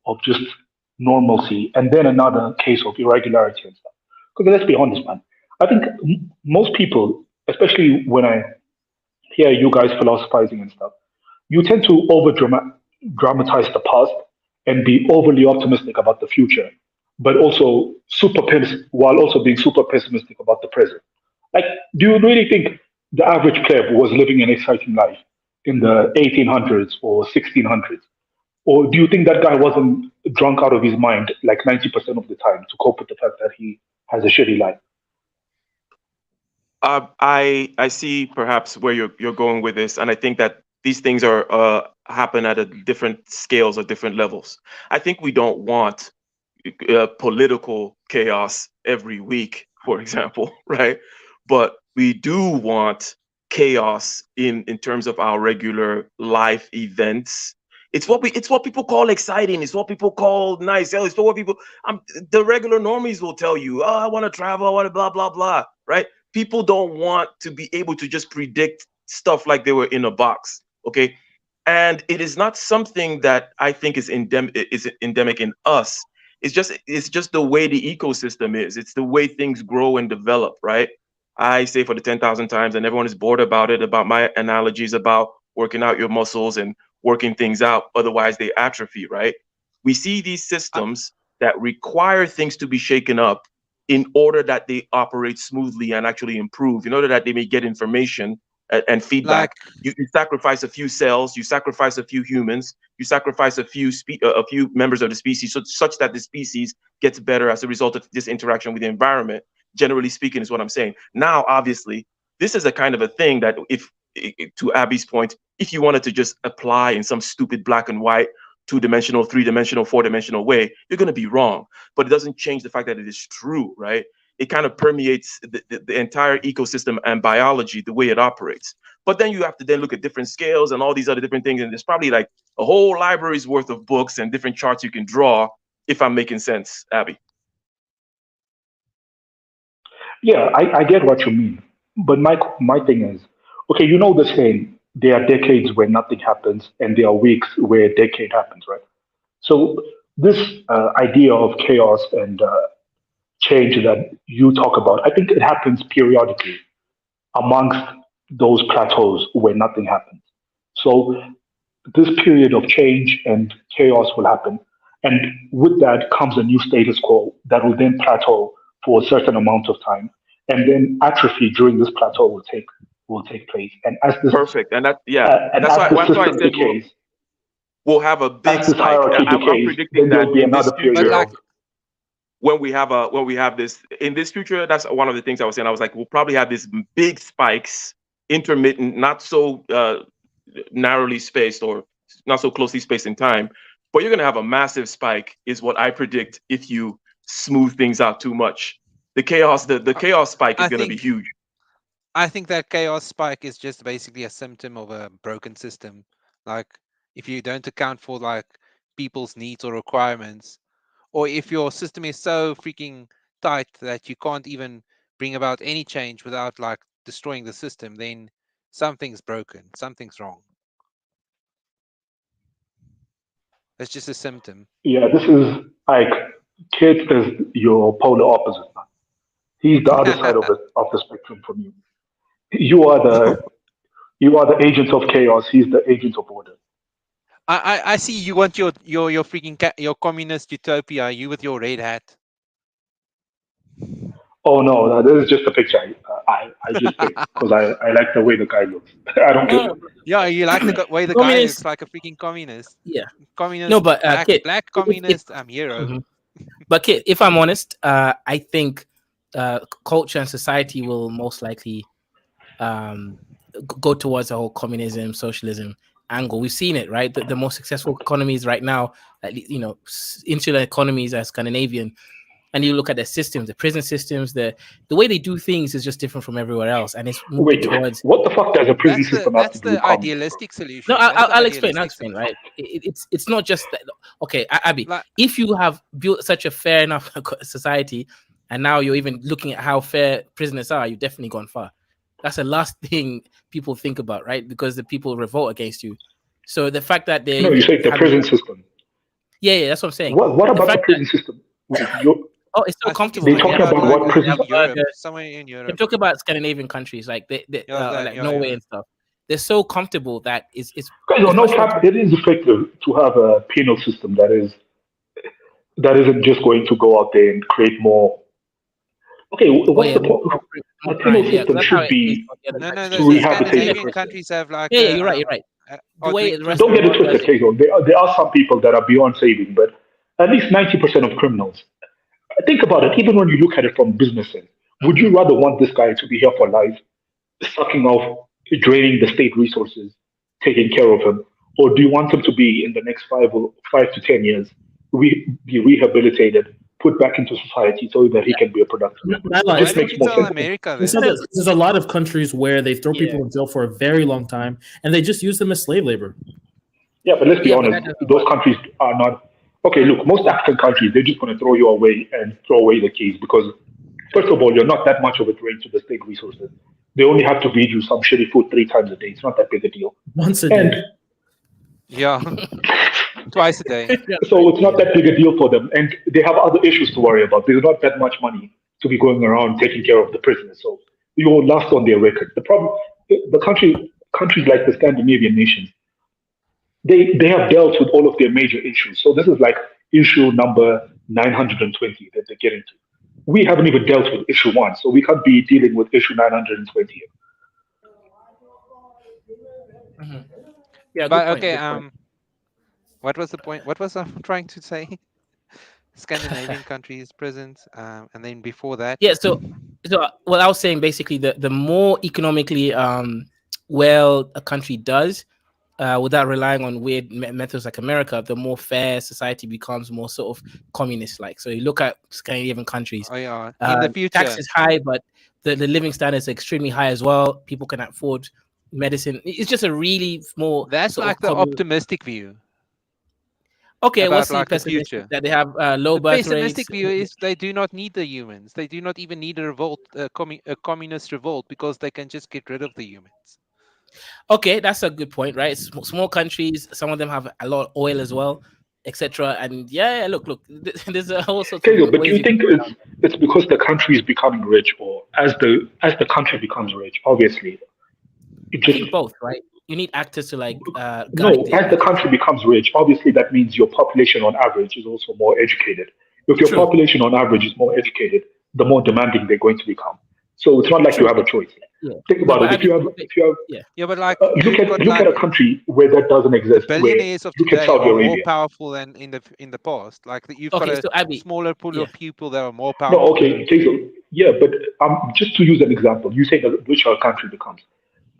of just normalcy, and then another case of irregularity and stuff. Because let's be honest, man. I think most people, especially when I hear you guys philosophizing and stuff, you tend to dramatize the past and be overly optimistic about the future, but also while also being super pessimistic about the present. Like, do you really think the average pleb was living an exciting life in the 1800s or 1600s? Or do you think that guy wasn't drunk out of his mind like 90% of the time to cope with the fact that he has a shitty life? I see perhaps where you're going with this, and I think that these things are happen at a different scales or different levels. I think we don't want political chaos every week, for example, right? But we do want chaos in terms of our regular life events. It's what people call exciting. It's what people call nice. It's what people the regular normies will tell you. Oh, I want to travel. I want to blah blah blah. Right? People don't want to be able to just predict stuff like they were in a box. Okay, and it is not something that I think is endemic in us. It's just the way the ecosystem is. It's the way things grow and develop, right? I say for the 10,000 times, and everyone is bored about it, about my analogies about working out your muscles and working things out. Otherwise, they atrophy, right? We see these I, systems that require things to be shaken up in order that they operate smoothly and actually improve, in order that they may get information and like feedback. You sacrifice a few cells, you sacrifice a few humans, you sacrifice a few members of the species, such that the species gets better as a result of this interaction with the environment. Generally speaking, is what I'm saying. Now, obviously, this is a kind of a thing that, if to Abby's point, if you wanted to just apply in some stupid black and white, two-dimensional, three-dimensional, four-dimensional way, you're going to be wrong. But it doesn't change the fact that it is true, right? It kind of permeates the entire ecosystem and biology, the way it operates. But then you have to then look at different scales and all these other different things. And there's probably like a whole library's worth of books and different charts you can draw, if I'm making sense, Abby. Yeah, I get what you mean. But my thing is, okay, you know the saying, there are decades where nothing happens, and there are weeks where a decade happens, right? So this idea of chaos and change that you talk about, I think it happens periodically amongst those plateaus where nothing happens. So this period of change and chaos will happen. And with that comes a new status quo that will then plateau for a certain amount of time. And then atrophy during this plateau will take place. Perfect. And that, yeah, And that's as why the that's why I system said decays, we'll have a big as this spike. hierarchy I'm decays, predicting then that there'll be in this another but period future, like of when we have this in this future, that's one of the things I was saying. I was like, we'll probably have these big spikes, intermittent, not so narrowly spaced or not so closely spaced in time, but you're going to have a massive spike, is what I predict, if you smooth things out too much. The I chaos spike is I going to be think huge. I think that chaos spike is just basically a symptom of a broken system. Like if you don't account for like people's needs or requirements, or if your system is so freaking tight that you can't even bring about any change without like destroying the system, then something's broken, something's wrong. That's just a symptom. yeah. This is like Kit is your polar opposite. Man. He's the other side of the spectrum from you. You are the you are the agent of chaos. He's the agent of order. I see you want your freaking your communist utopia. You with your red hat. Oh no, no, this is just a picture I just picked because I like the way the guy looks. I don't No, care. no, Yeah, you like the way the guy looks communist. like a freaking communist. Yeah. No, Communist, but Kit, black if communist. I'm hero. mhm. But Kit, if I'm honest, I think culture and society will most likely um, go towards a whole communism, socialism angle. We've seen it, right? The most successful economies right now, at least, insular economies are Scandinavian, and you look at the systems, the prison systems, the way they do things is just different from everywhere else, and it's moving Wait, towards. what the fuck does a prison That's the system have to that's do with the communism, bro? idealistic No, solution. That's the I'll explain. I'll idealistic explain. solution. Right? It's not just that. Okay, Abby, Like if you have built such a fair enough society, and now you're even looking at how fair prisoners are, you've definitely gone far. That's the last thing people think about, right? Because the people revolt against you. So the fact that they're No, you even say the having, prison system. Yeah, that's what I'm saying. What The about the fact that prison system? You're, it's so I think it's comfortable, they're man. They talking have about what burgers, they prison? have in Europe, burgers. somewhere in They Europe. talk about Scandinavian countries like like Yeah, Norway yeah. and stuff. They're so comfortable that it's Guys, it's no much more cap. It is effective to have a penal system that isn't just going to go out there and create more. Okay, oh what's yeah, the point? more A penal crime. Yeah, 'cause system that's how should it is be for the other No, countries. to the rehabilitate the Scandinavian person. countries have like Yeah, you're right. You're right. The are way doing the rest of Don't the get it world does twisted, it. Hazel. There are some people that are beyond saving, but at least 90% of criminals. Think about it. Even when you look at it from business end, would you rather want this guy to be here for life, sucking off, draining the state resources, taking care of him, or do you want him to be in the next 5 to 10 years, be rehabilitated, put back into society so that he Yeah. can be a productive member? It Nyla, Why just don't makes you more tell sense. America it's then? not that there's a lot of countries where they throw Yeah. people in jail for a very long time and they just use them as slave labor. Yeah, but let's be Yeah, but honest, that doesn't those work. countries are not. Okay, look, most African countries, they're just going to throw you away and throw away the keys because, first of all, you're not that much of a drain to the state resources. They only have to feed you some shitty food 3 times a day. It's not that big a deal. Once a And day. Yeah, twice a day. Yeah, so it's not yeah. that big a deal for them. And they have other issues to worry about. There's not that much money to be going around taking care of the prisoners. So you will last on their record. The problem, countries like the Scandinavian nations, they have dealt with all of their major issues. So this is like issue number 920 that they're getting to. We haven't even dealt with issue one, so we can't be dealing with issue 920. Mhm. Yeah, good But point. okay, Good point. what was the point? What was I trying to say? Scandinavian countries, prisons, and then before that, Yeah, so what I was saying basically the more economically well a country does, without relying on weird methods like America, the more fair society becomes, more sort of communist like. So you look at Scandinavian countries, oh yeah, in the tax future, is high, but the living standards are extremely high as well. People can afford medicine. It's just a really more that's sort like of the optimistic view okay, what's about the like the pessimistic future. that they have low The birth rates? pessimistic view is they do not need the humans. They do not even need a revolt, a communist revolt, because they can just get rid of the humans. Okay, that's a good point, right? Small countries, some of them have a lot of oil as well, etc. And yeah, look, there's all sorts of Okay, but do ways you you can think go around. it's because the country is becoming rich, or as the country becomes rich? Obviously, it I just think both, right? You need actors to like guide no. it. As the country becomes rich, obviously that means your population on average is also more educated. If your True, population on average is more educated, the more demanding they're going to become. So it's not like you true. have a choice. Yeah. Think No, about but it. I mean, If you have yeah. Yeah, but like look you've got at like a country where that doesn't the exist. Where billionaires of look at today Saudi are more Arabia. powerful than in the past. Like that, you've got Okay, a so Abby, smaller pool yeah. of people that are more No, powerful than okay, Jason. Yeah, but just to use an example, you say that rich our country becomes.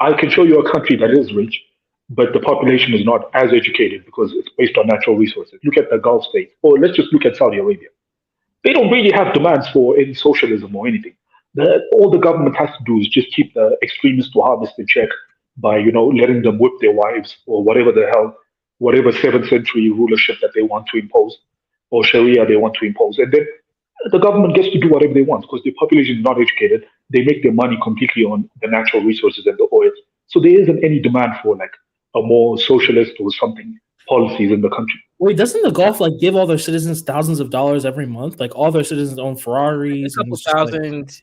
I can show you a country that is rich, but the population is not as educated because it's based on natural resources. Look at the Gulf states, or let's just look at Saudi Arabia. They don't really have demands for any socialism or anything. All the government has to do is just keep the extremists to harvest in check by letting them whip their wives or whatever the hell, whatever seventh century rulership that they want to impose or Sharia they want to impose, and then the government gets to do whatever they want because the population is not educated. They make their money completely on the natural resources and the oil. So there isn't any demand for like a more socialist or something policies in the country. Wait, doesn't the Gulf like give all their citizens thousands of dollars every month? Like all their citizens own A Ferraris, and couple it's just like thousand.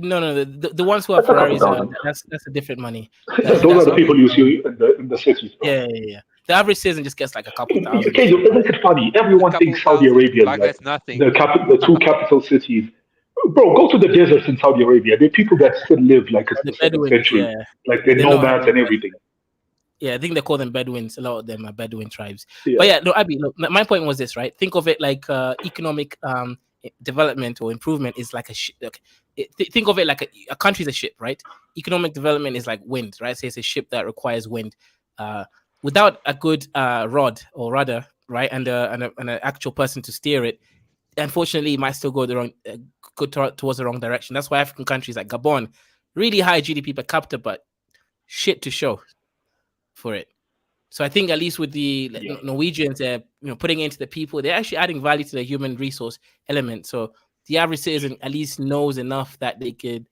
No, the ones who have That's a couple Ferraris are thousand. that's a different money. Those are That's the a people different you money. see in the cities, bro. Yeah. The average citizen just gets like a couple thousand. Okay, isn't it funny? a Everyone couple thinks Saudi thousand. Arabia is Like like that's nothing. the two capital cities. Bro, go to the deserts in Saudi Arabia. There are people that still live like it's The the seventh Bedouins, century, yeah. like they're They're not nomads having and everything. yeah, I think they call them Bedouins. A lot of them are Bedouin tribes. Yeah. But yeah, no, Abby, look, my point was this, right? Think of it like economic development or improvement is like a ship. Like, think of it like a country's a ship, right? Economic development is like wind, right? So it's a ship that requires wind. Without a good rod or rudder, right, and an actual person to steer it, unfortunately, it might still go the wrong, towards the wrong direction. That's why African countries like Gabon, really high GDP per capita, but shit to show for it. So I think at least with the Norwegians, putting into the people, they're actually adding value to the human resource element. So the average citizen at least knows enough that they could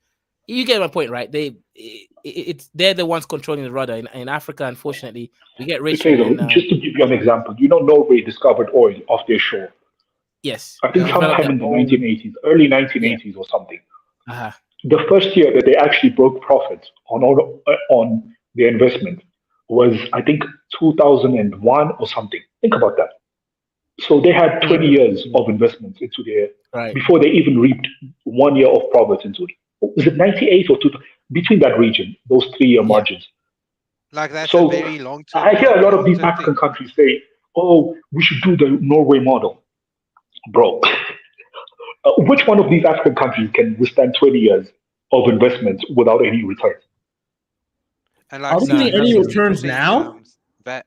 You get my point, right? They're the ones controlling the rudder in Africa. Unfortunately, we get rich Okay, and so then just to give you an example, Norway discovered oil off their shore. yes, I think develop sometime their in the own. 1980s, early Yeah. 1980s or something. Uh-huh. The first year that they actually broke profit on their investment was, I think, 2001 or something. Think about that. So they had 20 years of investments into their Right. before they even reaped 1 year of profit into it. Was it 98 or 2000? Between that region, those 3 year Yeah. margins. Like that's a So very long term. I hear a lot of these long-term African thing. countries say, "Oh, we should do the Norway model." Bro, which one of these African countries can withstand 20 years of investment without any returns? And Are like they No, 60, getting any nothing. 60% returns now? VAT.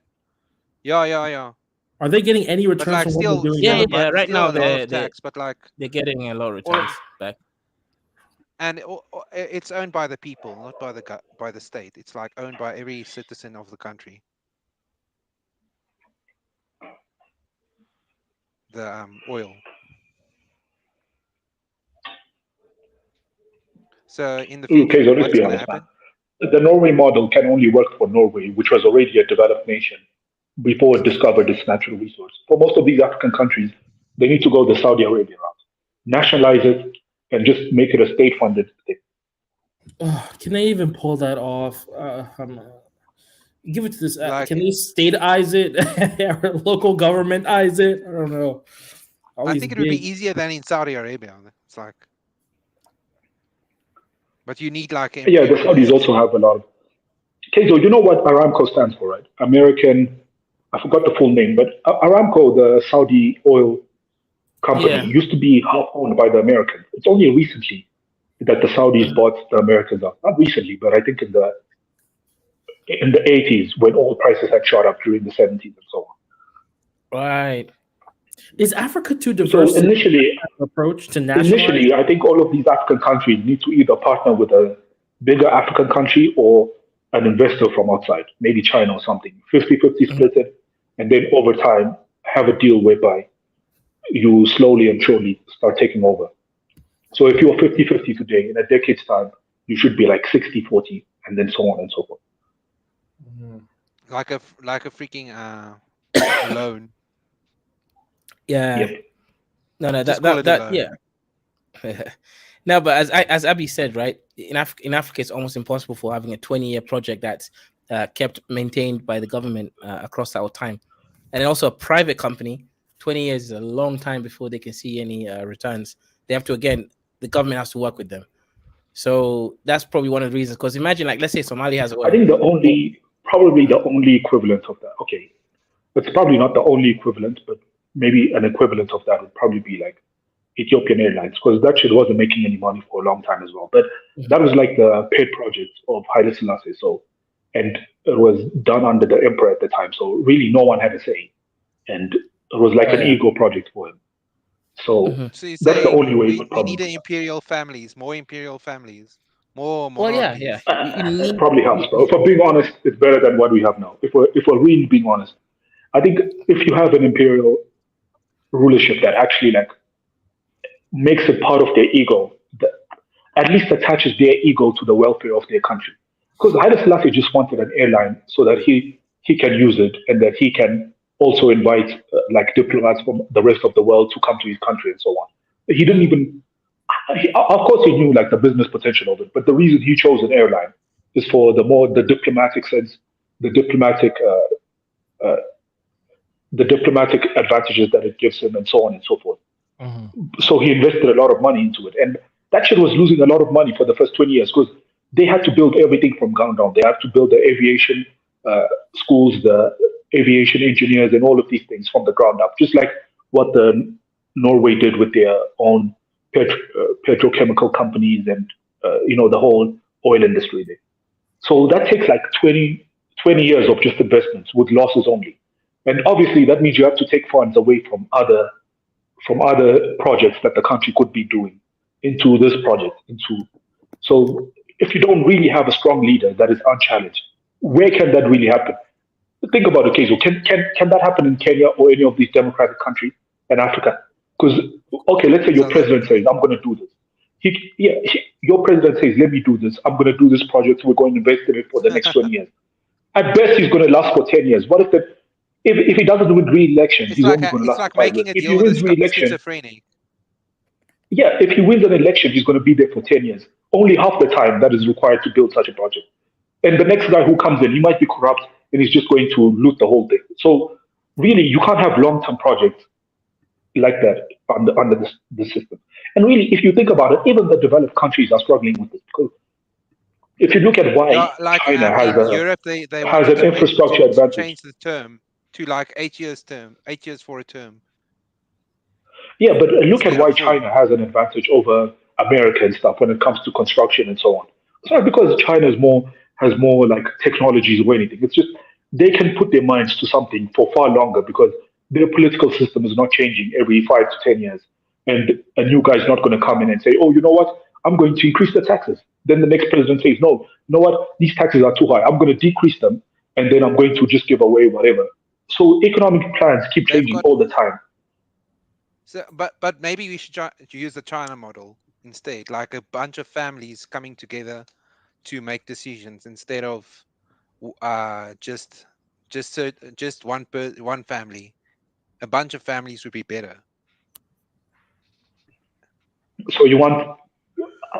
Yeah. Are they getting any But returns like from what they're still, doing still, now? Yeah. but Right still now a lot they're of tax. But like they're getting a lot of all of, returns back. and it's owned by the people, not by by the state. It's like owned by every citizen of the country. The oil. So in the Okay, future, so let's what's be going to honest, man. happen? The Norway model can only work for Norway, which was already a developed nation before it discovered its natural resource. For most of these African countries, they need to go the Saudi Arabia route, nationalize it, and just make it a state-funded thing. Can they even pull that off? Give it to this. Like Can they stateize it or local governmentize it? I don't know. All I these think it would big. be easier than in Saudi Arabia. It's like, but you need like Yeah, the Saudis imperialists. also have a lot of. Okay, so you know what Aramco stands for, right? American, I forgot the full name, but Aramco, the Saudi oil company, Yeah. used to be half owned by the Americans. It's only recently that the Saudis bought the Americans out. Not recently, but I think in the 80s when oil prices had shot up during the 70s and so on. Right. Is Africa too So diverse to initially, approach to nationalize? initially, I think all of these African countries need to either partner with a bigger African country or an investor from outside, maybe China or something, 50-50 Mhm. split it, and then over time have a deal whereby you slowly and surely start taking over. So if you're 50-50 today, in a decade's time, you should be like 60-40, and then so on and so forth. Like a freaking loan. Yeah. Yep. No, Just that call that it a that loan. yeah. No, but as Abby said, right, in Africa, it's almost impossible for having a 20-year project that's kept maintained by the government across that whole time, and also a private company. 20 years is a long time before they can see any returns. They have to, again, the government has to work with them. So that's probably one of the reasons. Because imagine, like, let's say Somalia has I oil. think probably the only equivalent of that. Okay, it's probably not the only equivalent, but maybe an equivalent of that would probably be like Ethiopian Airlines, because that shit wasn't making any money for a long time as well. But that was like the pet project of Haile Selassie. So, and it was done under the emperor at the time. So really, no one had a say, and it was like Oh an yeah. ego project for him. So So you're that's the saying only way it would we probably need be done. more imperial families, more Well, yeah. monarchies. You It need. probably helps, bro. If I'm being honest, it's better than what we have now. If we're really being honest, I think if you have an imperial rulership that actually like makes it part of their ego, that at least attaches their ego to the welfare of their country. Because Haile Selassie just wanted an airline so that he can use it and that he can also invite like diplomats from the rest of the world to come to his country and so on. He didn't even. Of course, he knew like the business potential of it, but the reason he chose an airline is for the diplomatic sense, the diplomatic the diplomatic advantages that it gives him, and so on and so forth. Mhm. So he invested a lot of money into it, and that shit was losing a lot of money for the first 20 years because they had to build everything from ground down. They had to build the aviation schools, the aviation engineers, and all of these things from the ground up, just like what the Norway did with their own petrochemical companies and the whole oil industry there. So that takes like 20 years of just investments with losses only. And obviously that means you have to take funds away from other projects that the country could be doing into this project. So if you don't really have a strong leader that is unchallenged, where can that really happen? Think about it, Kezo. Can that happen in Kenya or any of these democratic countries in Africa? Because okay, let's say your South president Africa. says, "I'm going to do this," Your president says, "Let me do this. I'm going to do this project. We're going to invest in it for the next 20 years." At best, he's going to last for 10 years. What if if he doesn't win re-election, he's only going to last for 5 years. making a If he deal with wins a re-election, schizophrenic. yeah, if he wins an election, he's going to be there for 10 years. Only half the time that is required to build such a project. And the next guy who comes in, he might be corrupt and he's just going to loot the whole thing. So really, you can't have long-term projects like that under the system. And really, if you think about it, even the developed countries are struggling with this because if you look at why Like China has in Europe, they has wanted an infrastructure to advantage. change the term to like 8 years for a term Yeah, but look at instead of why 4. China has an advantage over America and stuff when it comes to construction and so on. It's not because China has more like technologies or anything. It's just they can put their minds to something for far longer because their political system is not changing every 5 to 10 years. And a new guy's not going to come in and say, "Oh, you know what? I'm going to increase the taxes." Then the next president says, "No, you know what? These taxes are too high. I'm going to decrease them, and then I'm going to just give away whatever." So economic plans keep They've changing got all the time. so, but maybe we should try to use the China model instead, like a bunch of families coming together to make decisions instead of just one family. A bunch of families would be better. So you want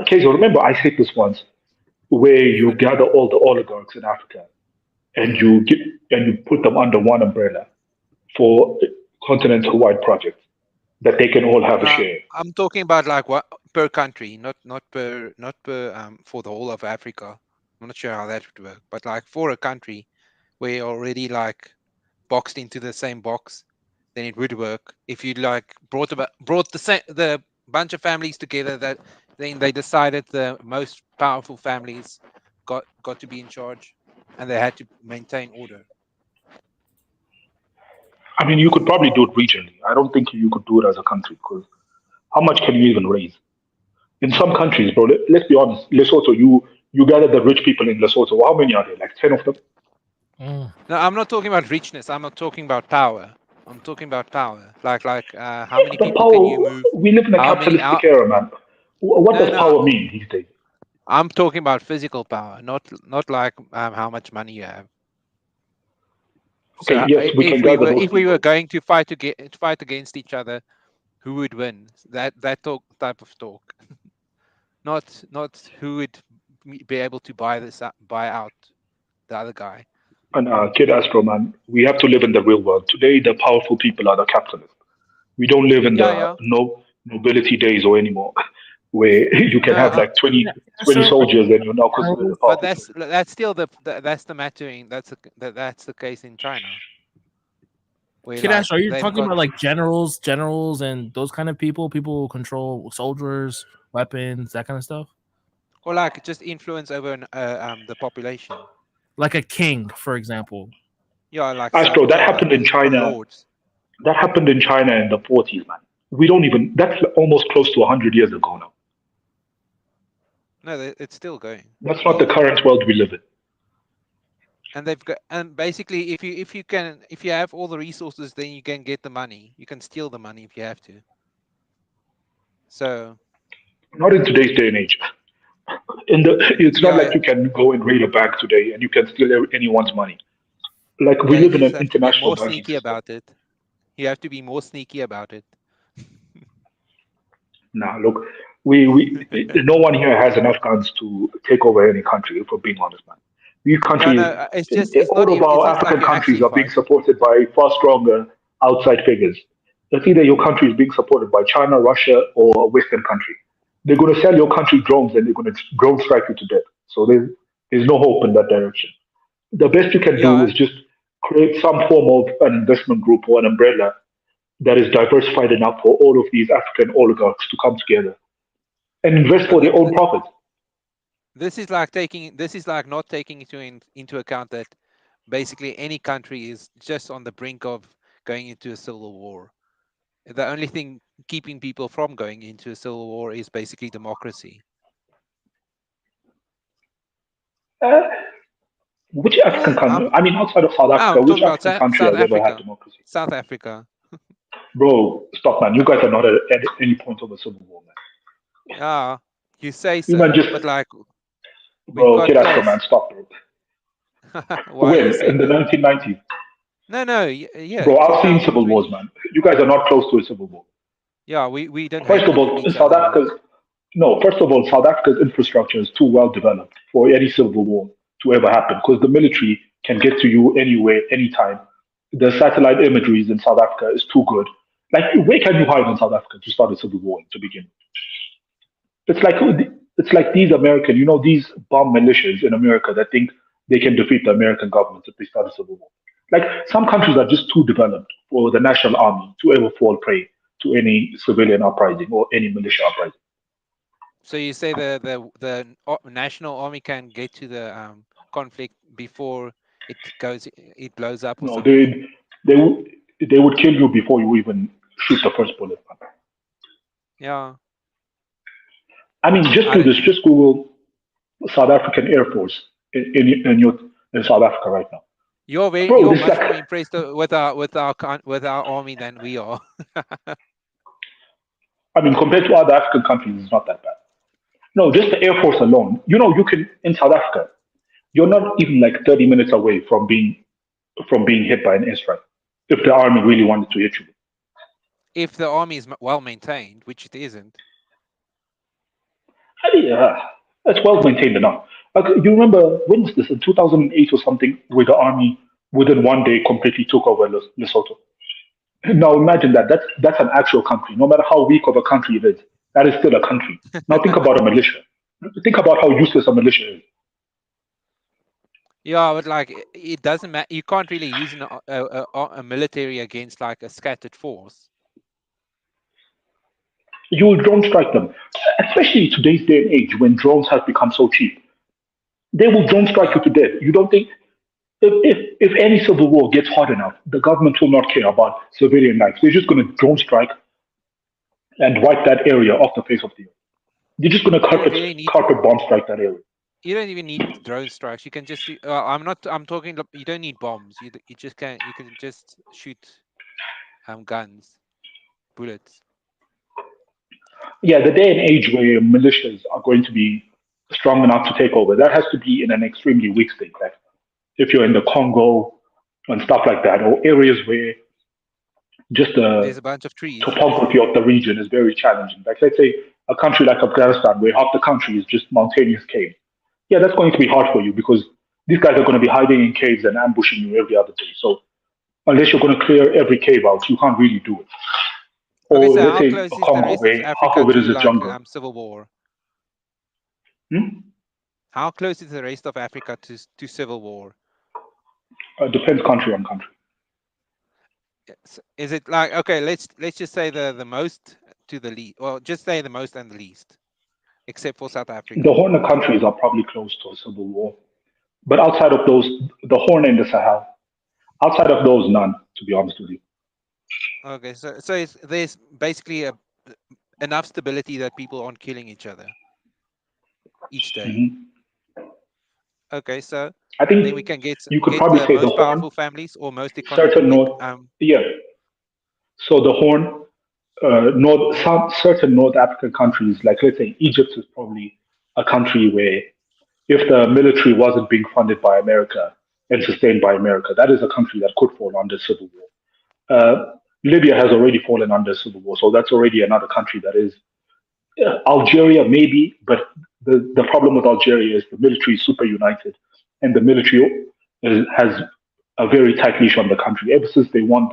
okay, so remember I said this once, where you gather all the oligarchs in Africa and you put them under one umbrella for continental wide projects that they can all have a share. I'm talking about like what per country, not per for the whole of Africa. I'm not sure how that would work, but like for a country where you're already like boxed into the same box, then it would work. If you like brought the bunch of families together, that then they decided the most powerful families got to be in charge, and they had to maintain order. I mean, you could probably do it regionally. I don't think you could do it as a country because how much can you even raise? In some countries, bro, let's be honest, Lesotho, you gather the rich people in Lesotho. How many are there? Like 10 of them? No, I'm not talking about richness. I'm not talking about power. I'm talking about power. Like how many The people can you power, move? we live in a How many capitalistic out? era, man. What No, does no. power mean these days? I'm talking about physical power, not like how much money you have. So Okay, yes, we can gather those if we were people. going to fight against each other, who would win? That type of talk, not who would be able to buy out the other guy. And Kid Astro, man, we have to live in the real world. Today, the powerful people are the capitalists. We don't live in the Yeah. nobility days or anymore, where you can No, have like 20, Yeah, 20 so soldiers and you're not considered a but powerful person. that's still that's the mattering. That's the case in China, where Kid like Ash, are you they've talking got about like generals, and those kind of people who control soldiers, weapons, that kind of stuff? or like just influence over the population. Like a king, for example. Yeah, like Astro, that yeah, happened in or China. lords. That happened in China in the 40s, man. We don't even, that's almost close to 100 years ago now. No, it's still going. That's not the current world we live in. And they've got, and basically if you have all the resources, then you can get the money. You can steal the money if you have to. So Not in today's day and age. It's not like yeah, you can go and raid a bank today and you can steal anyone's money. Like we yeah, you live in just an have to be international more banking sneaky system. about it. You have to be more sneaky about it. Now, look, no one here has enough guns to take over any country. If we're being honest, man, these Yeah, countries, no, it's all of it's our not like African you countries actually are being fight. supported by far stronger outside figures. It's either your country is being supported by China, Russia, or a Western country. They're going to sell your country drones and they're going to drone strike you to death. So there's no hope in that direction. The best you can do Yeah, is just create some form of an investment group or an umbrella that is diversified enough for all of these African oligarchs to come together and invest no, for their own profit. this is like not taking into account that basically any country is just on the brink of going into a civil war. The only thing keeping people from going into a civil war is basically democracy. Uh, which African country? I mean, outside of South Africa, I'm which talking about African country South has ever had Africa. democracy? South Africa. Bro, stop, man. You guys are not at any point of a civil war, man. Yeah, You say You man so, just, but like we've bro, got kid Astro, man, close. stop it. Why are you When? In saying the that? 1990s? No, no, yeah, Bro, I've seen civil wars, 2020. man. You guys are not close to a civil war. Yeah, we don't First hate of all, each South other more. Africa's no. First of all, South Africa's infrastructure is too well developed for any civil war to ever happen because the military can get to you anywhere, anytime. The satellite imageries in South Africa is too good. Like, where can you hide in South Africa to start a civil war to begin with? It's like these American, these bomb militias in America that think they can defeat the American government if they start a civil war. Like, some countries are just too developed for the national army to ever fall prey to any civilian uprising or any militia uprising. So you say the national army can get to the conflict before it blows up or No, something? they would kill you before you even shoot the first bullet. Yeah, I mean, just I do don't this. know. Just Google South African Air Force in South Africa right now, bro. You're This is much more like, impressed with our army than we are. I mean, compared to other African countries, it's not that bad. No, just the Air Force alone. You can in South Africa. You're not even like 30 minutes away from being hit by an airstrike. If the army really wanted to hit you, If the army is well maintained, which it isn't. I mean, that's well maintained enough. Like, you remember when was this in 2008 or something, where the army within one day completely took over Lesotho. Now imagine that. That's an actual country. No matter how weak of a country it is, that is still a country. Now think about a militia. Think about how useless a militia is. Yeah, but like it doesn't matter. You can't really use a military against like a scattered force. You will drone strike them, especially today's day and age when drones have become so cheap. They will drone strike you Yeah. to death. You don't think if any civil war gets hot enough, the government will not care about civilian lives. They're just going to drone strike and wipe that area off the face of the earth. They're just going to You don't really need. carpet bomb strike that area. You don't even need drone strikes. You can just. I'm not. I'm talking. You don't need bombs. You just can. You can just shoot guns, bullets. Yeah, the day and age where militias are going to be strong enough to take over, that has to be in an extremely weak state. Like if you're in the Congo and stuff like that, or areas where just the There's a bunch of trees. topography of the region is very challenging. Like let's say a country like Afghanistan, where half the country is just mountainous caves. Yeah, that's going to be hard for you because these guys are going to be hiding in caves and ambushing you every other day. So unless you're going to clear every cave out, you can't really do it. Okay, Or so let's how say close a is the Congo rest of where half Africa of it is to a like jungle. civil war? Hmm? How close is the rest of Africa to civil war? Depends country on country. Is it like okay? Let's just say the most to the least. Well, just say the most and the least, except for South The Africa. Horn countries are probably close to a civil war. But outside of those, the Horn and the Sahel, outside of those, none, to be honest with you. Okay, so there's basically enough stability that people aren't killing each other each day. Hmm. Okay, so I then we think can you could get probably the say the most Horn, powerful families or most certain North, yeah. So the Horn, some certain North African countries, like let's say Egypt is probably a country where if the military wasn't being funded by America and sustained by America, that is a country that could fall under civil war. Libya has already fallen under civil war, so that's already another country that is. Algeria, maybe, but the problem with Algeria is the military is super united, and the military has a very tight leash on the country ever since they won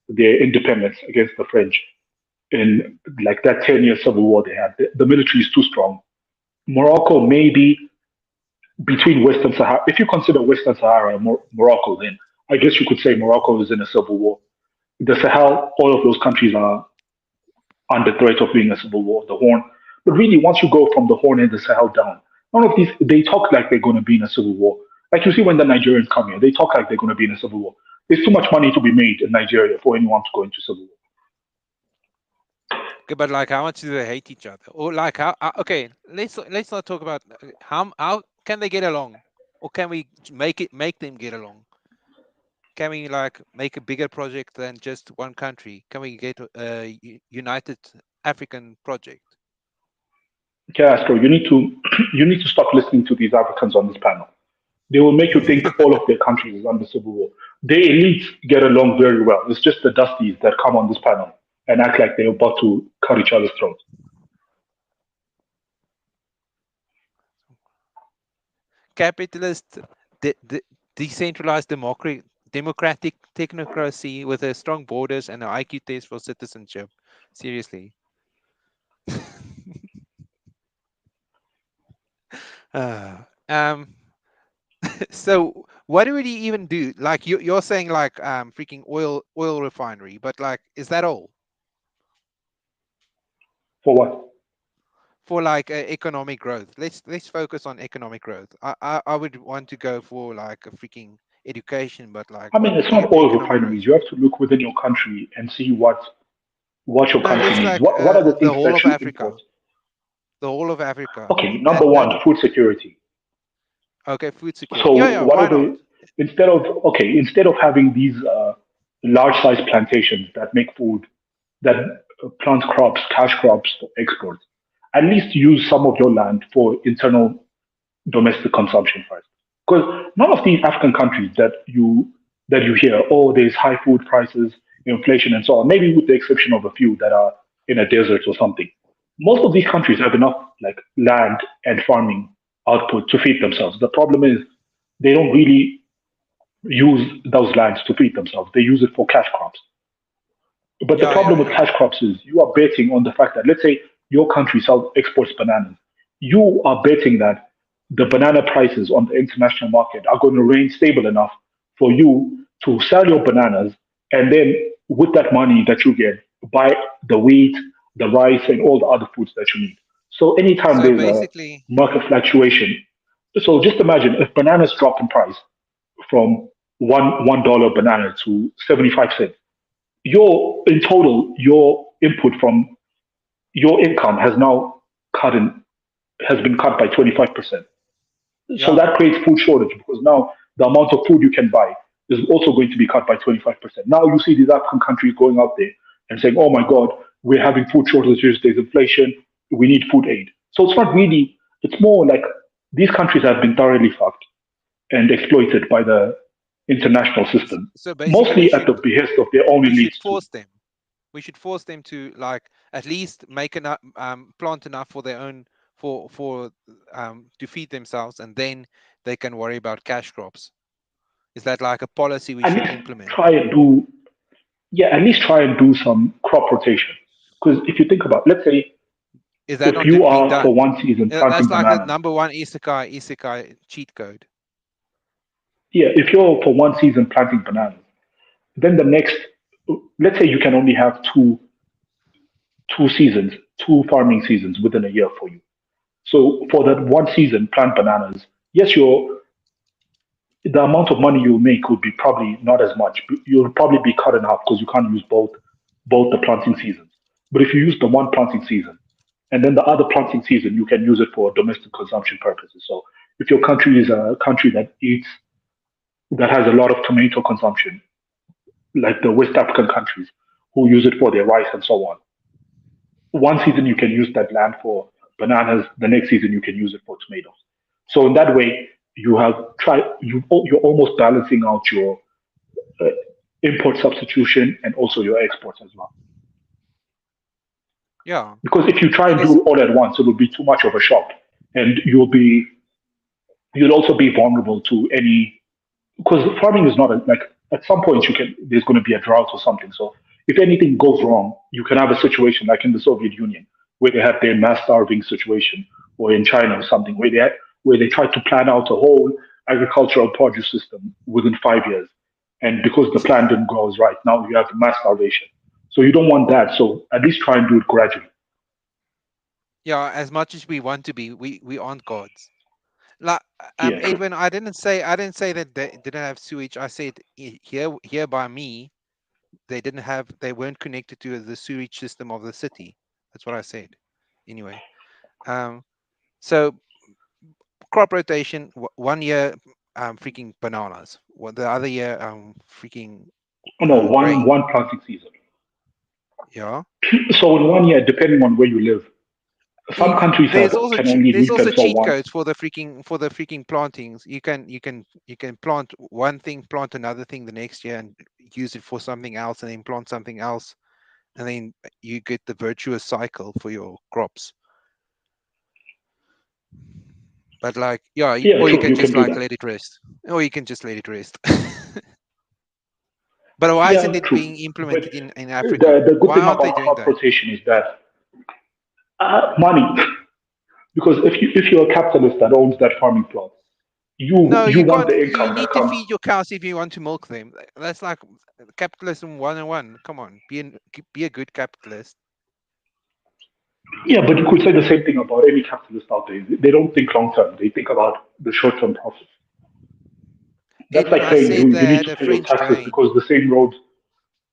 their independence against the French in like that 10-year civil war they had. The military is too strong. Morocco, maybe between Western Sahara. If you consider Western Sahara and Morocco, then I guess you could say Morocco is in a civil war. The Sahel, all of those countries are under threat of being a civil war, the Horn. But really, once you go from the Horn and the Sahel down, none of these, they talk like they're going to be in a civil war. Like you see when the Nigerians come here, they talk like they're going to be in a civil war. There's too much money to be made in Nigeria for anyone to go into civil war. Okay, but like how much do they hate each other? Or like how? Okay, let's not talk about how can they get along, or can we make them get along? Can we like make a bigger project than just one country? Can we get a united African project? Castro, you need to you need to stop listening to these Africans on this panel. They will make you think all of their countries is under civil war. The elites get along very well. It's just the dusties that come on this panel and act like they're about to cut each other's throats. Capitalist, decentralized democratic technocracy with a strong borders and an IQ test for citizenship. Seriously. Um. So what do we even do? Like you're saying like freaking oil refinery, but like is that all For what? for like economic growth? Let's focus on economic growth. I would want to go for like a freaking education, but like I mean, it's not all economic growth. refineries. You have to look within your country and see what your No, country let's needs. like What are the the things whole that of you Africa, import? the whole of Africa. Okay, That number that one, food security. okay, food security. So Yeah, what why are not? the instead of having these large size plantations that make food that plant crops, cash crops for export, at least use some of your land for internal domestic consumption first. Because none of these African countries that you hear, oh, there's high food prices, inflation, and so on. Maybe with the exception of a few that are in a desert or something. Most of these countries have enough like land and farming output to feed themselves. The problem is they don't really use those lands to feed themselves. They use it for cash crops. But the Yeah, problem yeah, with yeah. cash crops is you are betting on the fact that, let's say, your country exports bananas. You are betting that the banana prices on the international market are going to remain stable enough for you to sell your bananas, and then with that money that you get, buy the wheat, the rice, and all the other foods that you need. So anytime So there's a basically, market fluctuation, so just imagine if bananas drop in price from $1 banana to 75 cents, your in total your input from your income cut in has been cut by 25%. So yeah. that creates food shortage because now the amount of food you can buy is also going to be cut by 25%. Now you see these African countries going out there and saying, oh my God, we're having food shortages, there's inflation, we need food aid. So it's not really, it's more like these countries have been thoroughly fucked and exploited by the international system, So basically, mostly at the behest of their own we should elites too. force them. We should force them to like at least make enough, plant enough for their own for to feed themselves, and then they can worry about cash crops. Is that like a policy we At should least implement? try and do, yeah, at least try and do some crop rotation. Because if you think about, let's say, Is that if not you being are for done? one season planting That's like the bananas, number one isekai cheat code. yeah, if you're for one season planting bananas, then the next, let's say you can only have two seasons, two farming seasons within a year for you. So for that one season, plant bananas. Yes, the amount of money you'll make would be probably not as much. You'll probably be cut in half because you can't use both the planting seasons. But if you use the one planting season and then the other planting season, you can use it for domestic consumption purposes. So if your country is a country that has a lot of tomato consumption, like the West African countries who use it for their rice and so on, one season you can use that land for bananas, the next season you can use it for tomatoes. So in that way, you're almost balancing out your uh, import substitution and also your exports as well. Yeah, Because if you try and because do it all at once, it will be too much of a shock, and you'll also be vulnerable to any, because farming is not like at some point there's going to be a drought or something. So if anything goes wrong, you can have a situation like in the Soviet Union where they had their mass starving situation, or in China or something where they tried to plan out a whole agricultural produce system within 5 years, and because the plan didn't go as right, now you have mass starvation. So you don't want that. So at least try and do it gradually. yeah, as much as we want to be, we aren't gods. Like Yeah, true. Edwin, I didn't say that they didn't have sewage. I said here by me they weren't connected to the sewage system of the city. That's what I said. Anyway, um, so crop rotation, 1 year freaking bananas, the other year freaking Oh, no, grain. one planting season. Yeah. So in one year, depending on where you live, some countries There's can only reap and sow cheat once. codes for the freaking plantings. You can plant one thing, plant another thing the next year, and use it for something else, and then plant something else, and then you get the virtuous cycle for your crops. But like, yeah, Yeah, or you true, can you just can do like that. let it rest, or you can just let it rest. But why Yeah, isn't it true. being But implemented in Africa? the good Why thing aren't they about doing crop that? rotation is that money. Because if you're a capitalist that owns that farming plot, No, you you want can't. the You income that need to comes. feed your cows if you want to milk them. That's like capitalism 101. Come on, be a good capitalist. Yeah, but you could say the same thing about any capitalist out there. They don't think long term. They think about the short term profit. That's Edwin, like I saying said you they need had to a pay your French taxes drain. because the same road.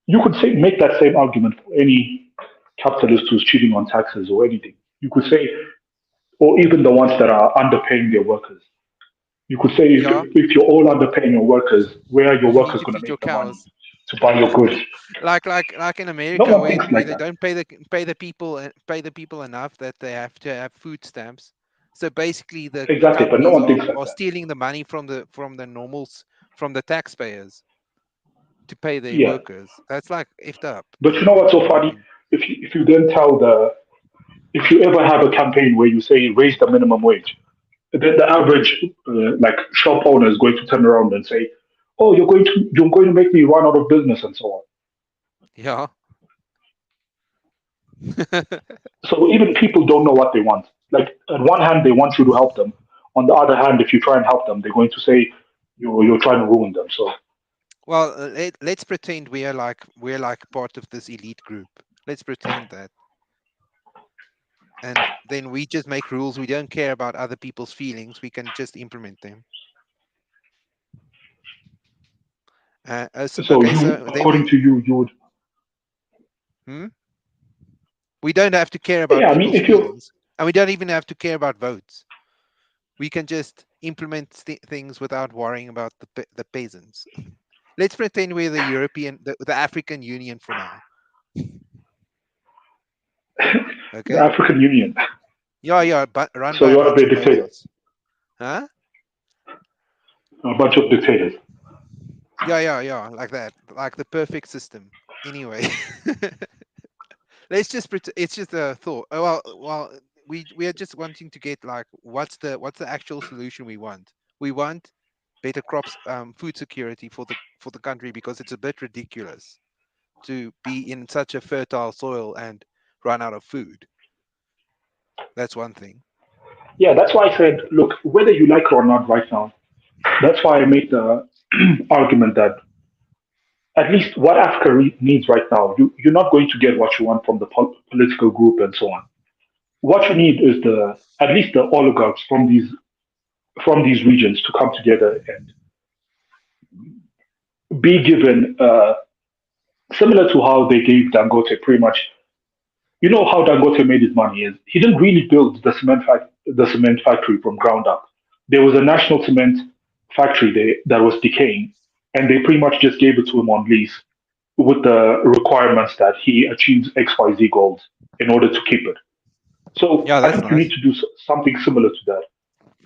You could say make that same argument for any capitalist who's cheating on taxes or anything. You could say, or even the ones that are underpaying their workers. You could say Yeah, if you're all underpaying your workers, where are your you need workers to going to feed your make the money cows. to buy your goods? Like in No America, one where thinks where like they that. don't pay the people enough that they have to have food stamps. So basically, the Exactly, but no companies one thinks like are that. stealing the money from the normals, from the taxpayers to pay their Yeah, workers. That's like effed up. but you know what's so I funny? mean, If you then tell if you ever have a campaign where you say raise the minimum wage, then the average like shop owner is going to turn around and say, "Oh, you're going to make me run out of business and so on." yeah. So even people don't know what they want. Like on one hand, they want you to help them. On the other hand, if you try and help them, they're going to say you're trying to ruin them. So Well, let's pretend we're like part of this elite group. Let's pretend that, and then we just make rules. We don't care about other people's feelings. We can just implement them. so Okay, you, so then according to you, you would. hmm? We don't have to care about Yeah, I mean, people's if you feelings, and we don't even have to care about votes. We can just implement things without worrying about the peasants. Let's pretend we're the African Union for now. the Okay? African Union, Yeah, but run so by you a want to bunch be of a dictator, nobles. Huh? a bunch of dictators. Yeah, like that, like the perfect system. Anyway, let's just it's just a thought. Well, we are just wanting to get like what's the actual solution we want. We want better crops, food security for the country, because it's a bit ridiculous to be in such a fertile soil and run out of food. That's one thing. Yeah, that's why I said, look, whether you like it or not, right now, that's why I made the argument that at least what Africa needs right now, you're not going to get what you want from the political group and so on. What you need is at least the oligarchs from these regions to come together and be given similar to how they gave Dangote pretty much. You know how Dangote made his money is he didn't really build the cement factory from ground up. There was a national cement factory there that was decaying, and they pretty much just gave it to him on lease with the requirements that he achieves XYZ goals in order to keep it. So Yeah, I that's think you need nice. to do something similar to that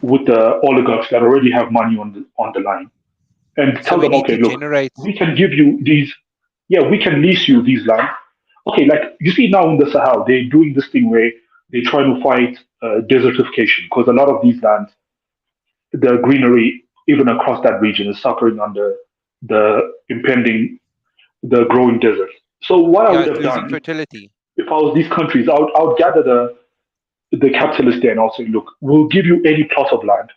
with the oligarchs that already have money on the line and So tell we them, need okay, to look, generate. we can give you these, yeah, we can lease you these land. Okay, like you see now in the Sahel, they're doing this thing where they try to fight desertification because a lot of these lands, the greenery, even across that region, is suffering under the impending, the growing desert. So what I Yeah, would it's have losing done fertility. if I was these countries, I would gather the capitalists there and I'll say, look, we'll give you any plot of land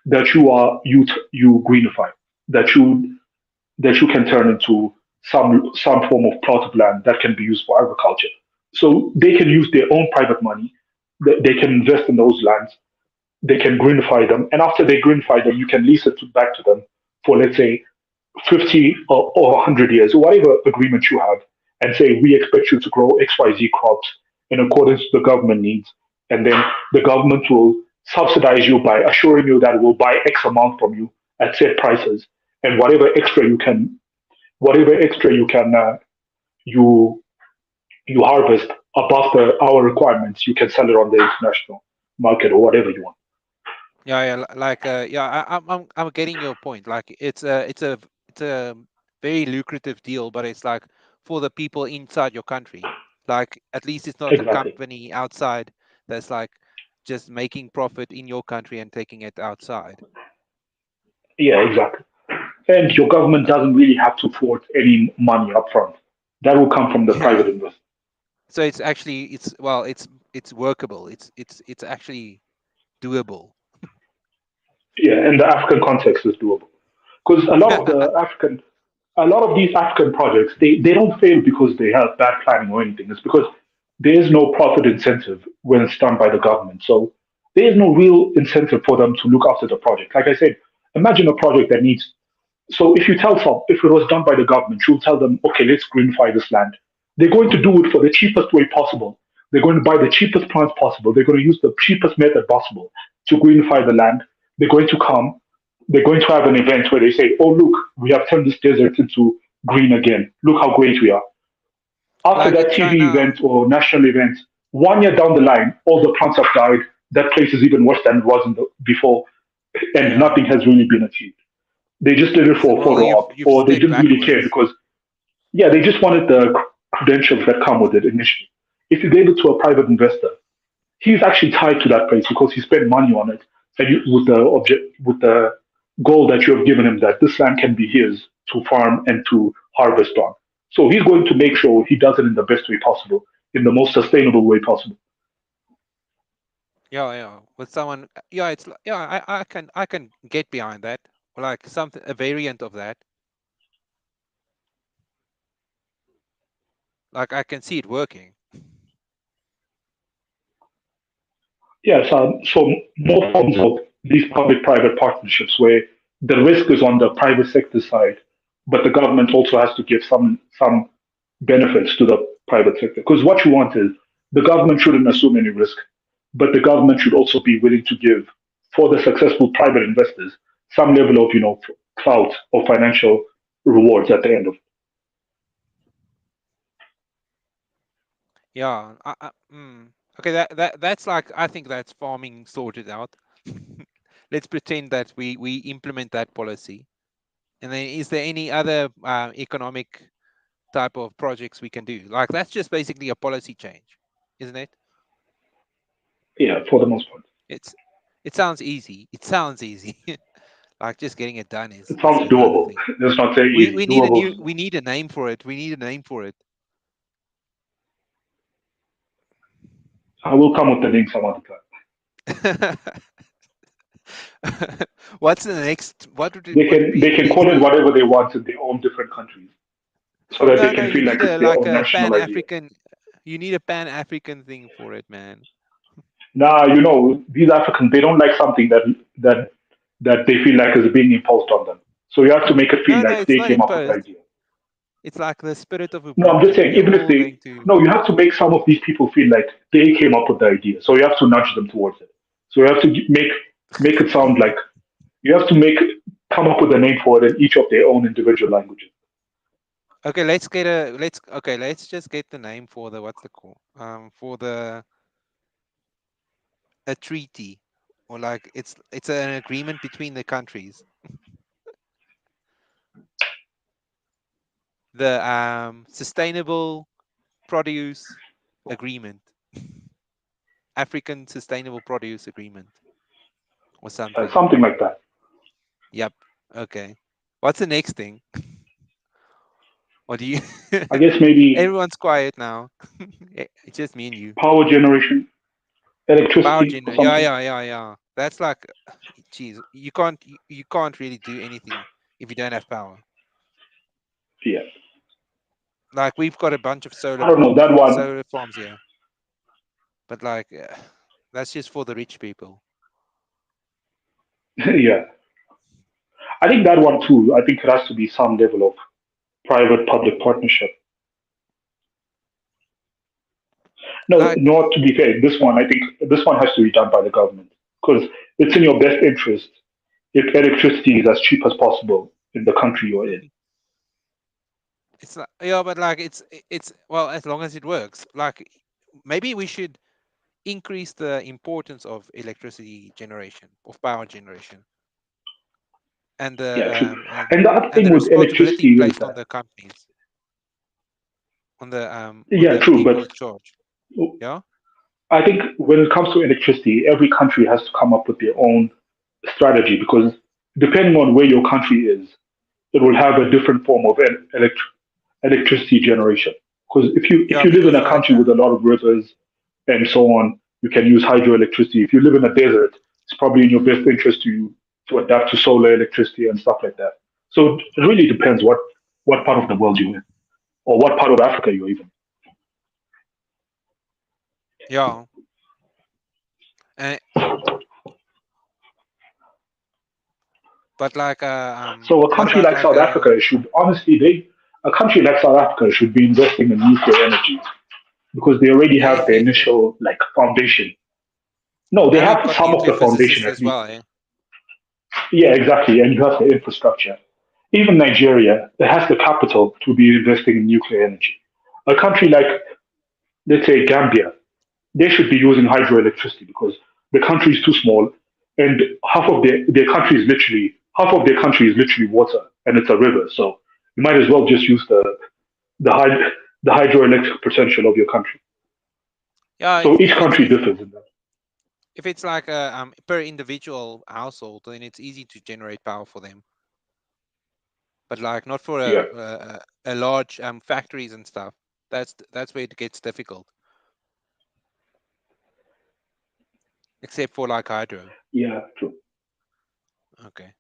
that you greenify, that you can turn into some form of plot of land that can be used for agriculture. So they can use their own private money. They can invest in those lands. They can greenify them, and after they greenify them, you can lease it back to them for let's say 50 or 100 years, whatever agreement you have, and say we expect you to grow XYZ crops in accordance with the government needs, and then the government will subsidize you by assuring you that it will buy X amount from you at set prices, and whatever extra you can you you harvest, above our requirements, you can sell it on the international market or whatever you want. Yeah, yeah, like yeah, I'm getting your point. Like it's a very lucrative deal, but it's like for the people inside your country. Like at least it's not a Exactly. company outside that's like just making profit in your country and taking it outside. Yeah, exactly. And your government doesn't really have to put any money up front. That will come from the Yeah. private investor. So it's actually it's workable. It's actually doable. Yeah, in the African context is doable. Because a lot of these African projects, they don't fail because they have bad planning or anything. It's because there is no profit incentive when it's done by the government. So there is no real incentive for them to look after the project. Like I said, imagine a project that needs. So if it was done by the government, you'll tell them, okay, let's greenify this land. They're going to do it for the cheapest way possible. They're going to buy the cheapest plants possible. They're going to use the cheapest method possible to greenify the land. They're going to come. They're going to have an event where they say, oh, look, we have turned this desert into green again. Look how great we are. After Like in that TV China. event or national event, 1 year down the line, all the plants have died. That place is even worse than it was before, and Yeah. nothing has really been achieved. They just did it So, for a well, photo op, you've or they stepped didn't really care backwards. because, yeah, they just wanted the credentials that come with it initially. If you gave it to a private investor, he's actually tied to that place because he spent money on it, and with the goal that you have given him that this land can be his to farm and to harvest on. So he's going to make sure he does it in the best way possible, in the most sustainable way possible. Yeah, yeah. With someone, yeah, yeah. I can get behind that. Like something a variant of that. Like I can see it working. Yes, so more forms of these public-private partnerships where the risk is on the private sector side, but the government also has to give some benefits to the private sector. Because what you want is the government shouldn't assume any risk, but the government should also be willing to give for the successful private investors some level of clout or financial rewards at the end of it. Yeah. Okay, that's like I think that's farming sorted out. Let's pretend that we implement that policy. And then is there any other economic type of projects we can do? Like that's just basically a policy change, isn't it? Yeah, for the most part. It's it sounds easy. It sounds easy. Like just getting it done It is sounds another doable. thing. Let's not say We easy. we need a Doable. new we need a name for it. We need a name for it. I will come with the name some other time. What's the next? They What would can be they the can next call it thing? whatever they want in their own different countries, so that they No, no, can you feel need like a it's their like own a national Pan idea. African. You need a Pan African thing for it, man. Nah, these Africans they don't like something that that they feel like is being imposed on them. So you have to make it feel No, no, like it's they not came up with the imposed. idea. It's like the spirit of No, I'm just Ubuntu. saying, We are even if all they going to. no, you have to make some of these people feel like they came up with the idea. So you have to nudge them towards it. So you have to make it sound like you have to make come up with a name for it in each of their own individual languages. Okay, let's just get the name for the what's the call for the a treaty or like it's an agreement between the countries. The sustainable produce agreement, African sustainable produce agreement or something. Something like that. Yep. Okay. What's the next thing? What do you? I guess maybe Everyone's quiet now. It's just me and you. power generation, Power electricity, gen. or Yeah, something. yeah, yeah, yeah. That's like, geez, you can't really do anything if you don't have power. Yeah, Like we've got a bunch of I don't know that one. solar farms here, but like that's just for the rich people. Yeah, I think that one too. I think it has to be some level of private-public partnership. No, Like not to be fair. This one, I think this one has to be done by the government because it's in your best interest if electricity is as cheap as possible in the country you're in. it's like yeah, but like it's well as long as it works. Like maybe we should increase the importance of electricity generation, of power generation, and Yeah, true. the And the other and thing the with responsibility electricity is placed on that, the companies, on yeah, the true, people but in charge. Yeah. I think when it comes to electricity, every country has to come up with their own strategy because depending on where your country is, it will have a different form of electricity generation. Because if Yeah, you live in because a like country with a lot of rivers and so on, you can use hydroelectricity. If you live in a desert, it's probably in your best interest to adapt to solar electricity and stuff like that. So it really depends what part of the world you're in or what part of Africa you're even. yeah, and but like So a what country about like like South Africa should honestly they a country like South Africa should be investing in nuclear energy because they already have the initial like foundation. No, they and we've have got some of nuclear the foundation physicists at as least. well, eh? Yeah, exactly. And you have the infrastructure. Even Nigeria, it has the capital to be investing in nuclear energy. A country like, let's say, Gambia, they should be using hydroelectricity because the country is too small and half of their country is literally water and it's a river. So you might as well just use the, hyd- the hydroelectric potential of your country. Yeah, So each country differs in that. if it's like a per individual household, then it's easy to generate power for them. But like not for Yeah. a large factories and stuff. That's where it gets difficult. Except for like hydro. Yeah, true. Okay.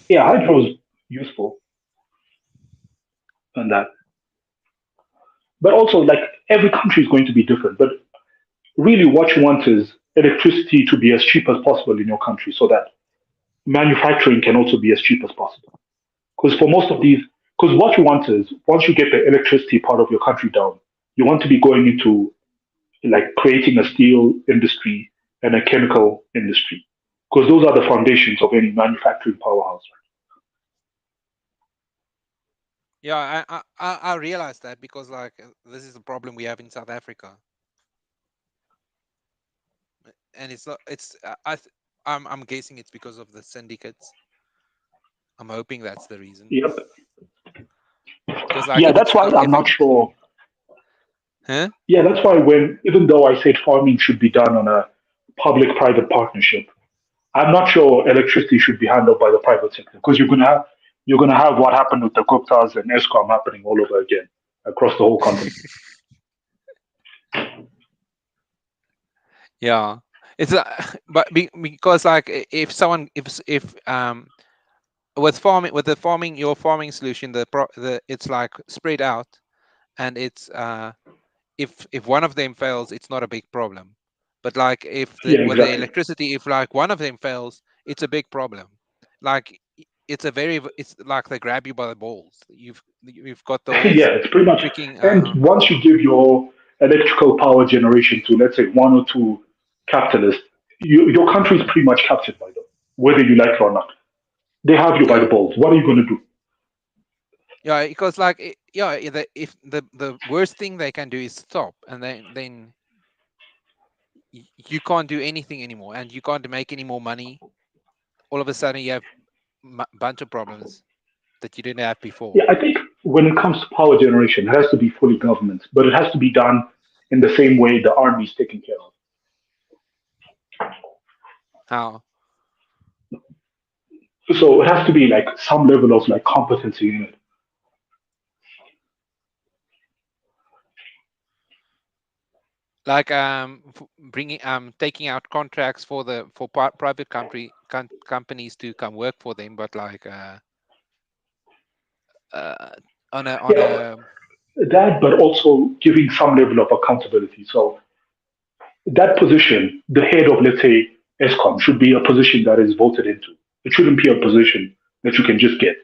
Yeah, hydro is useful in that. But also, like, every country is going to be different. But really, what you want is electricity to be as cheap as possible in your country so that manufacturing can also be as cheap as possible. Because for most of these, because what you want is once you get the electricity part of your country down, you want to be going into like creating a steel industry and a chemical industry. Because those are the foundations of any manufacturing powerhouse. Yeah, I realized that because like this is a problem we have in South Africa, and it's not. It's I'm guessing it's because of the syndicates. I'm hoping that's the reason. Yep. Because like Yeah, that's why I'm if not it, sure. huh? Yeah, that's why even though I said farming should be done on a public-private partnership, I'm not sure electricity should be handled by the private sector because you're gonna have what happened with the Guptas and ESCOM happening all over again across the whole continent. Yeah, it's because like if someone if with farming with the farming your farming solution the it's like spread out and it's if one of them fails it's not a big problem, but like if the Yeah, with the exactly. electricity if like one of them fails it's a big problem. Like it's like they grab you by the balls. You've got the whole Yeah, it's pretty much. freaking And once you give your electrical power generation to, let's say, one or two capitalists, your country is pretty much captured by them, whether you like it or not. They have you by the yeah. balls. What are you going to do? Yeah, because like if the worst thing they can do is stop, and then you can't do anything anymore, and you can't make any more money. All of a sudden, you have bunch of problems that you didn't have before. Yeah, I think when it comes to power generation, it has to be fully government, but it has to be done in the same way the army is taken care of. How? So it has to be like some level of like competency in it. Like bringing taking out contracts for private companies to come work for them, but like uh on Yeah, a that, but also giving some level of accountability. So that position, the head of, let's say, ESCOM, should be a position that is voted into. It shouldn't be a position that you can just get,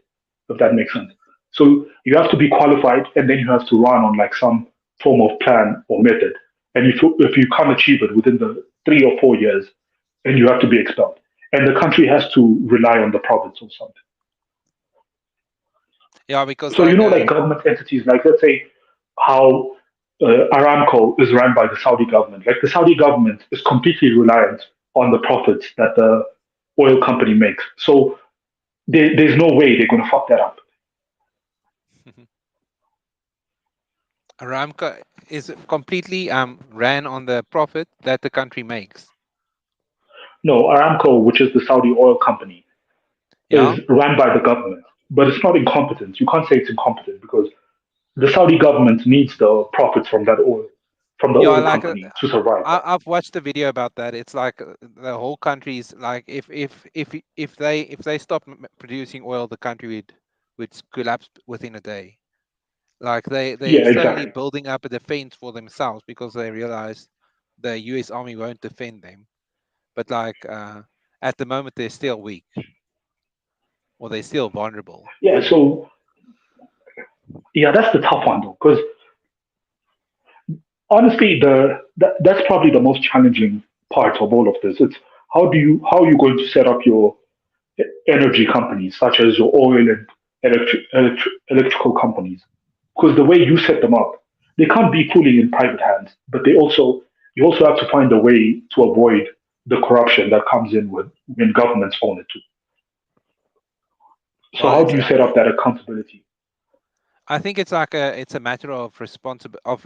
if that makes sense. So you have to be qualified, and then you have to run on like some form of plan or method. And if you can't achieve it within the 3 or 4 years, then you have to be expelled. And the country has to rely on the province or something. yeah, because So like like government entities, like let's say how Aramco is run by the Saudi government. Like the Saudi government is completely reliant on the profits that the oil company makes. So there's no way they're going to fuck that up. Aramco is completely ran on the profit that the country makes. No, Aramco, which is the Saudi oil company, Yeah. is run by the government, but it's not incompetent. You can't say it's incompetent because the Saudi government needs the profits from that oil, from the Yeah, oil like company to survive. I've watched the video about that. It's like the whole country's like if they stop producing oil, the country would collapse within a day. Like they're Yeah, slowly exactly. building up a defense for themselves because they realize the U.S. Army won't defend them. But like at the moment, they're still weak or they're still vulnerable. Yeah, so yeah, that's the tough one though, because honestly, that's probably the most challenging part of all of this. It's how are you going to set up your energy companies, such as your oil and electrical companies, because the way you set them up, they can't be fully in private hands, but you also have to find a way to avoid the corruption that comes in when governments own it too. So Well, how it's do you set up that accountability? I think it's like it's a matter of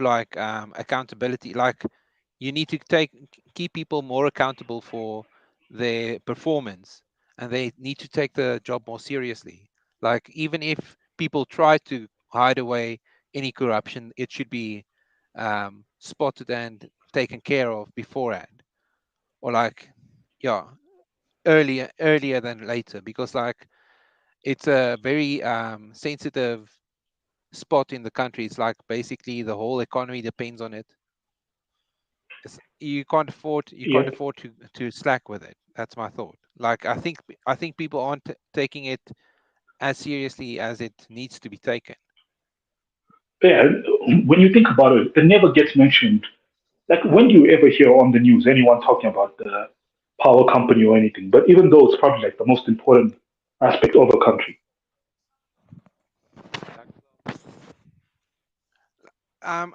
like accountability. Like you need to keep people more accountable for their performance, and they need to take the job more seriously. Like even if people try to hide away any corruption, it should be spotted and taken care of beforehand, or like yeah, earlier than later, because like it's a very sensitive spot in the country. It's like basically the whole economy depends on it. You can't afford Yeah, to slack with it. That's my thought. Like I think people aren't taking it as seriously as it needs to be taken. yeah. When you think about it, it never gets mentioned. Like, when do you ever hear on the news anyone talking about the power company or anything? But even though it's probably like the most important aspect of a country.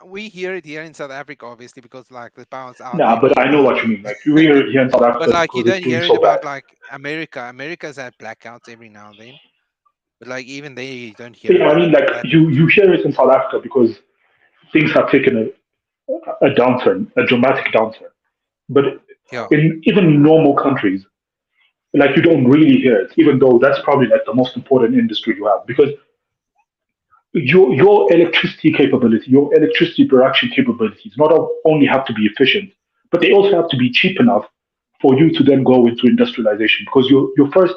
We hear it here in South Africa, obviously, because like the power's out Nah, but I know what you everywhere. mean. Like, you hear it here in South But Africa like you because it's don't doing hear it so bad. about like America. America's had blackouts every now and then, but like even there you don't hear Yeah, I about mean, like that much. you hear it in South Africa because things have taken a downturn, a dramatic downturn. But Yeah. in even normal countries, like you don't really hear it, even though that's probably like the most important industry you have, because your electricity capability, your electricity production capabilities, not only have to be efficient, but they also have to be cheap enough for you to then go into industrialization. Because your first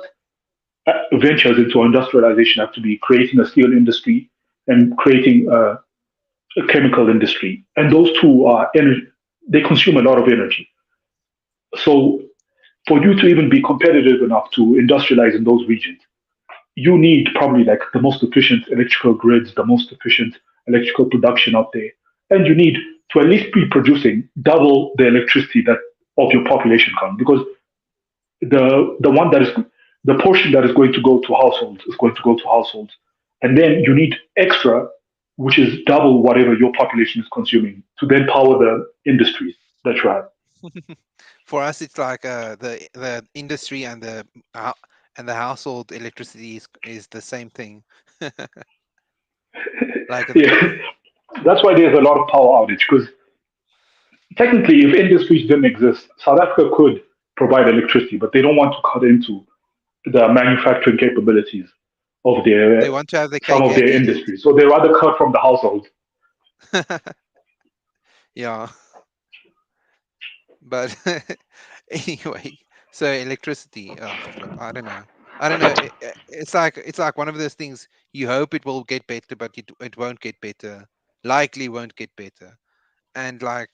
ventures into industrialization have to be creating a steel industry and creating a chemical industry, and those two are energy. They consume a lot of energy. So for you to even be competitive enough to industrialize in those regions, you need probably like the most efficient electrical grids, the most efficient electrical production out there, and you need to at least be producing double the electricity that of your population count, because the one that is the portion that is going to go to households is going to go to households, and then you need extra, which is double whatever your population is consuming, to then power the industries that you have. For us, it's like the industry and the household electricity is the same thing. Like Yeah, that's why there's a lot of power outage, because technically, if industries didn't exist, South Africa could provide electricity, but they don't want to cut into the manufacturing capabilities of they their want to have the some cake of and their eat it. industries. So they rather cut from the households. Yeah, but anyway, so electricity. Oh, flip, I don't know. It's like one of those things. You hope it will get better, but it won't get better. Likely won't get better. And like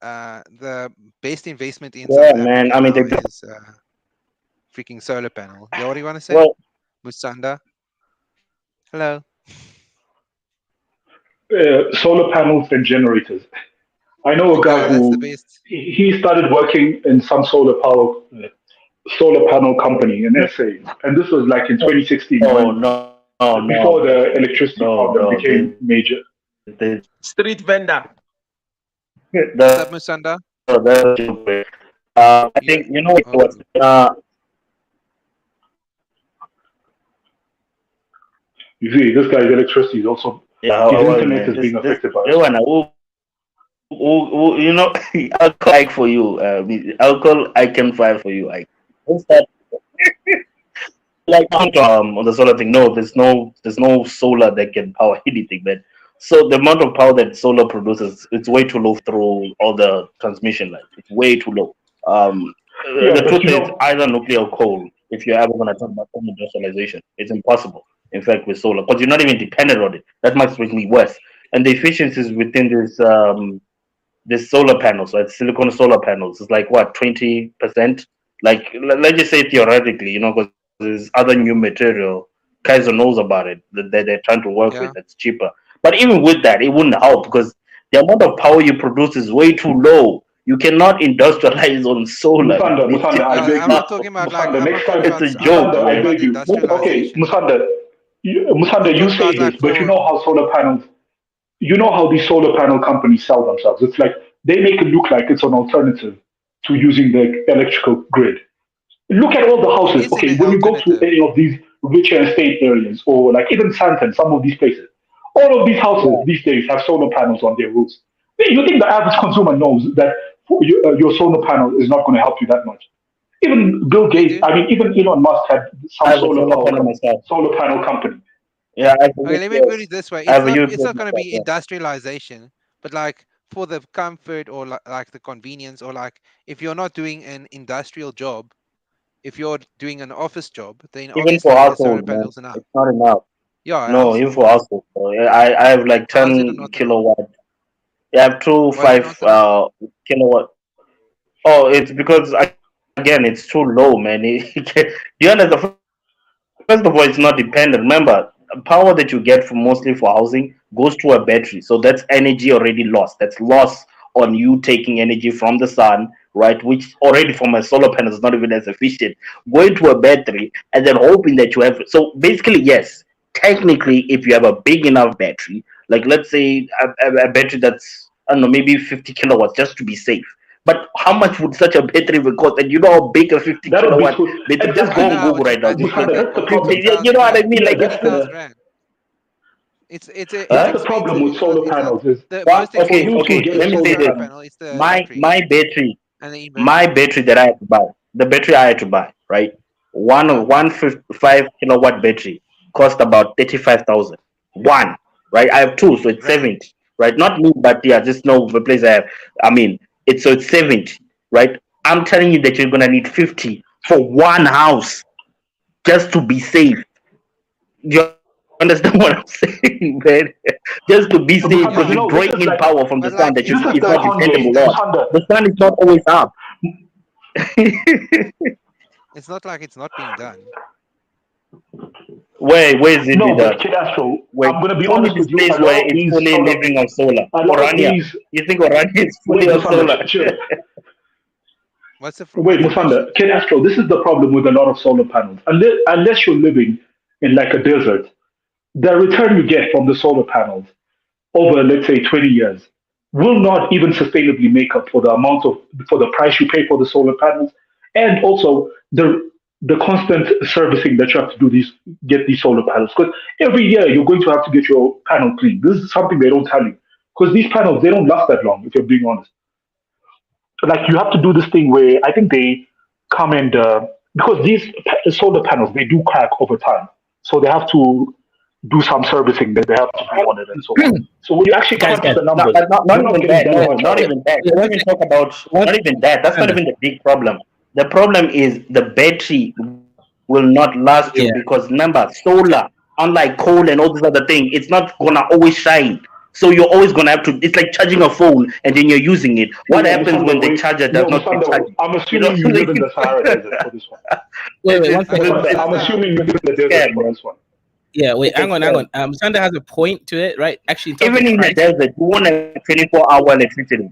the best investment in Yeah, South man. Africa I mean, now the is freaking solar panel. Yeah, what do you want to say, well, Musanda? Hello. Solar panels and generators. I know a guy Yeah, that's the who best. he started working in some solar panel company in SA, and this was like in 2016 oh when no, no, before no, the electricity no, problem no. became major. They Street vendor. What's up, Musanda? that's a joke, bro. I Yeah. think you know Oh, what. You see, this guy's electricity is also, Yeah, his how are you, internet man? is being This affected by it as Joanna, well. you know, I'll call Ike for you. I'll call I can file for you. Ike. What's that? Like on the solar thing. No, there's no solar that can power anything, man. So the amount of power that solar produces, it's way too low through all the transmission lines. It's way too low. Yeah, The but truth you is know, either nuclear or coal. If you're ever going to talk about home industrialization, it's impossible. In fact, with solar, because you're not even dependent on it. That might make me worse. And the efficiencies within this solar panels, right? Silicon solar panels is like what 20%. Like let's just say theoretically, because there's other new material. Kaiser knows about it that they're trying to work with. yeah. That's cheaper. But even with that, it wouldn't help because the amount of power you produce is way too low. You cannot industrialize on solar. It's Musanda, just I Yeah, beg I'm you. not talking about like Musanda, I'm next not talking time, it's about a I'm not joke, Musanda, I talking man. about beg you. Okay, industrialization. Musanda, I'm you talking say about this, like but you for know how solar panels, you know how these solar panel companies sell themselves. It's like they make it look like it's an alternative to using the electrical grid. Look at all the it houses. is an Okay, when you go to alternative. any of these richer estate areas, or like even Santon, some of these places, all of these houses these days have solar panels on their roofs. You think the average consumer knows that your solar panel is not going to help you that much? Even Bill They Gates, do. I mean, even Elon Musk had I some have a solar panel myself. solar panel company. Yeah, I have a Okay, let me put UPS. it this way. I have a It's UPS not going to myself. be Yeah. industrialization, but like for the comfort or like the convenience or like if you're not doing an industrial job, if you're doing an office job, then Even for obviously the solar household, man, panels enough. it's not enough. Yeah, No, even household. for household. So, yeah, I have like How is it 10 not enough? kilowatt. Yeah, I have two Why is it not five enough? kilowatt. Oh, it's because again, it's too low, man. Do you understand? First of all, it's not dependent. Remember, power that you get from mostly for housing goes to a battery, so that's energy already lost. That's loss on you taking energy from the sun, right? Which already from a solar panel is not even as efficient. Going to a battery and then hoping that you have. So basically, yes, technically, if you have a big enough battery, like let's say a battery that's I don't know, maybe 50 kilowatts, just to be safe. But how much would such a battery will cost? And you know how big a 50 That would be kilowatt too battery? Just I go know exactly. on how Google much right now. battery Just they put Musanda, make. that's the Or problem. you 15,000 know what I rand. mean? Yeah, Like that's the 15,000 rand. It's huh? problem expensive. with solar It's not panels is the What? most for Okay, expensive you thing to okay. in get a Let me say solar this. solar. panel is the My battery my battery, and the my inverter. battery that I had to buy, the battery I had to buy, right? Yeah. One 5 kilowatt battery cost about 35,000. One, right? I have two, so it's Rand. 70, right? Not me, but yeah, just know the place I have. I mean, it's 70, right? I'm telling you that you're gonna need 50 for one house just to be safe. Do you understand what I'm saying, man? Just to be safe because you're Musanda, Yeah. you know, drawing this in is like power from the But sun that like you this it's is not it's the not like dependable Kanye on. Musanda. The sun is not always up. it's not like it's not being done. Where is it No, with but that? Kid Astro, Wait, I'm gonna be show me honest this with you. place where it's fully living on solar. A lot of Orania. these. You think Orania is fully Wait, on Musanda, solar? chill. Wait, What's the question? Musanda, Kid Astro. This is the problem with a lot of solar panels. Unless you're living in like a desert, the return you get from the solar panels over, let's say, 20 years will not even sustainably make up for the for the price you pay for the solar panels, and also the constant servicing that you have to do these get these solar panels, because every year you're going to have to get your panel cleaned. This is something they don't tell you, because these panels, they don't last that long, if you're being honest. Like, you have to do this thing where I think they come and because these solar panels, they do crack over time, so they have to do some servicing that they have to do on it and so on. So when you actually guys, crunch guys. the No, numbers, but not you're not even getting that. that No, much not out of it. even that. Wait, Let's one even second. talk about One not second. even that. That's not Alexander. even the big problem. The problem is the battery will not last you Yeah. because remember, solar, unlike coal and all this other thing, it's not gonna always shine. So you're always gonna have to. It's like charging a phone and then you're using it. What Yo, happens Musanda, when the wait. charger does Yo, not keep Musanda, charging? I'm You know, assuming you live in the Sahara Desert for this one. Wait, one Okay, second. Musanda, I'm Musanda. assuming you live in the it's a desert scam, for man. this one. Yeah, wait, It's a hang scam. on. Sander has a point to it, right? Actually, in terms of Even in the price. desert, you want a 24-hour electricity.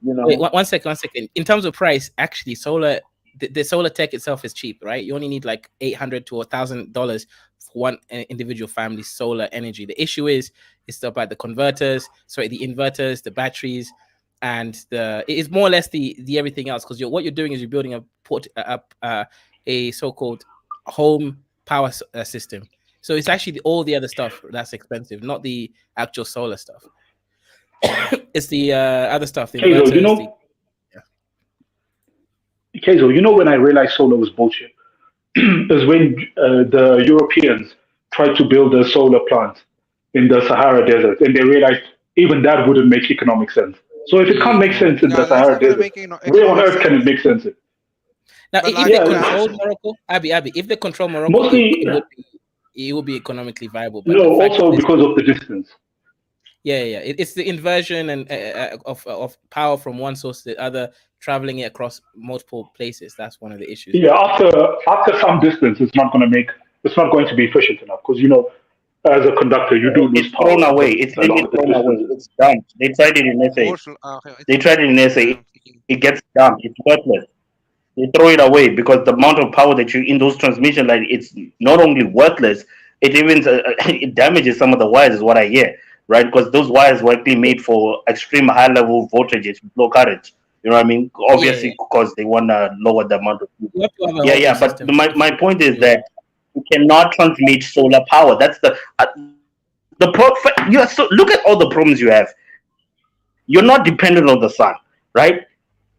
You Wait, know. one second, 1 second. In terms of price, actually, the solar tech itself is cheap, right? You only need like $800 to $1,000 for one individual family's solar energy. The issue is it's about the converters, sorry, the inverters, the batteries, and it's more or less the everything else, because what you're doing is you're building a so-called home power system. So it's actually all the other stuff that's expensive, not the actual solar stuff. It's the other stuff, the Keizo, inverters. Keizo, when I realized solar was bullshit is when the Europeans tried to build a solar plant in the Sahara Desert, and they realized even that wouldn't make economic sense. So if it can't make sense in No, the that's Sahara not going to Desert, make where on economic earth can it sense. make sense? Now, But if like, they Yeah, control yeah, Morocco, Abby, if they control Morocco, mostly it would be economically viable. But no, the fact also is, because of the distance. it's the inversion and of power from one source to the other, traveling it across multiple places. That's one of the issues, Yeah, right? after some distance, it's not going to be efficient enough because as a conductor, you do lose It's thrown power away. It's really along the thrown away. distances. It's dumped. They tried it in SA. okay, They tried it in SA. I'm thinking. It gets dumped. It's worthless. They throw it away because the amount of power that you in those transmission lines, it's not only worthless, it even it damages some of the wires, is what I hear, right? Because those wires were actually made for extreme high level voltages, low current. You know what I mean? Yeah. Obviously, because they want to lower the amount of. You have to have a Yeah, whole yeah. But system. my point is that you cannot transmit solar power. That's the pro. You so look at all the problems you have. You're not dependent on the sun, right?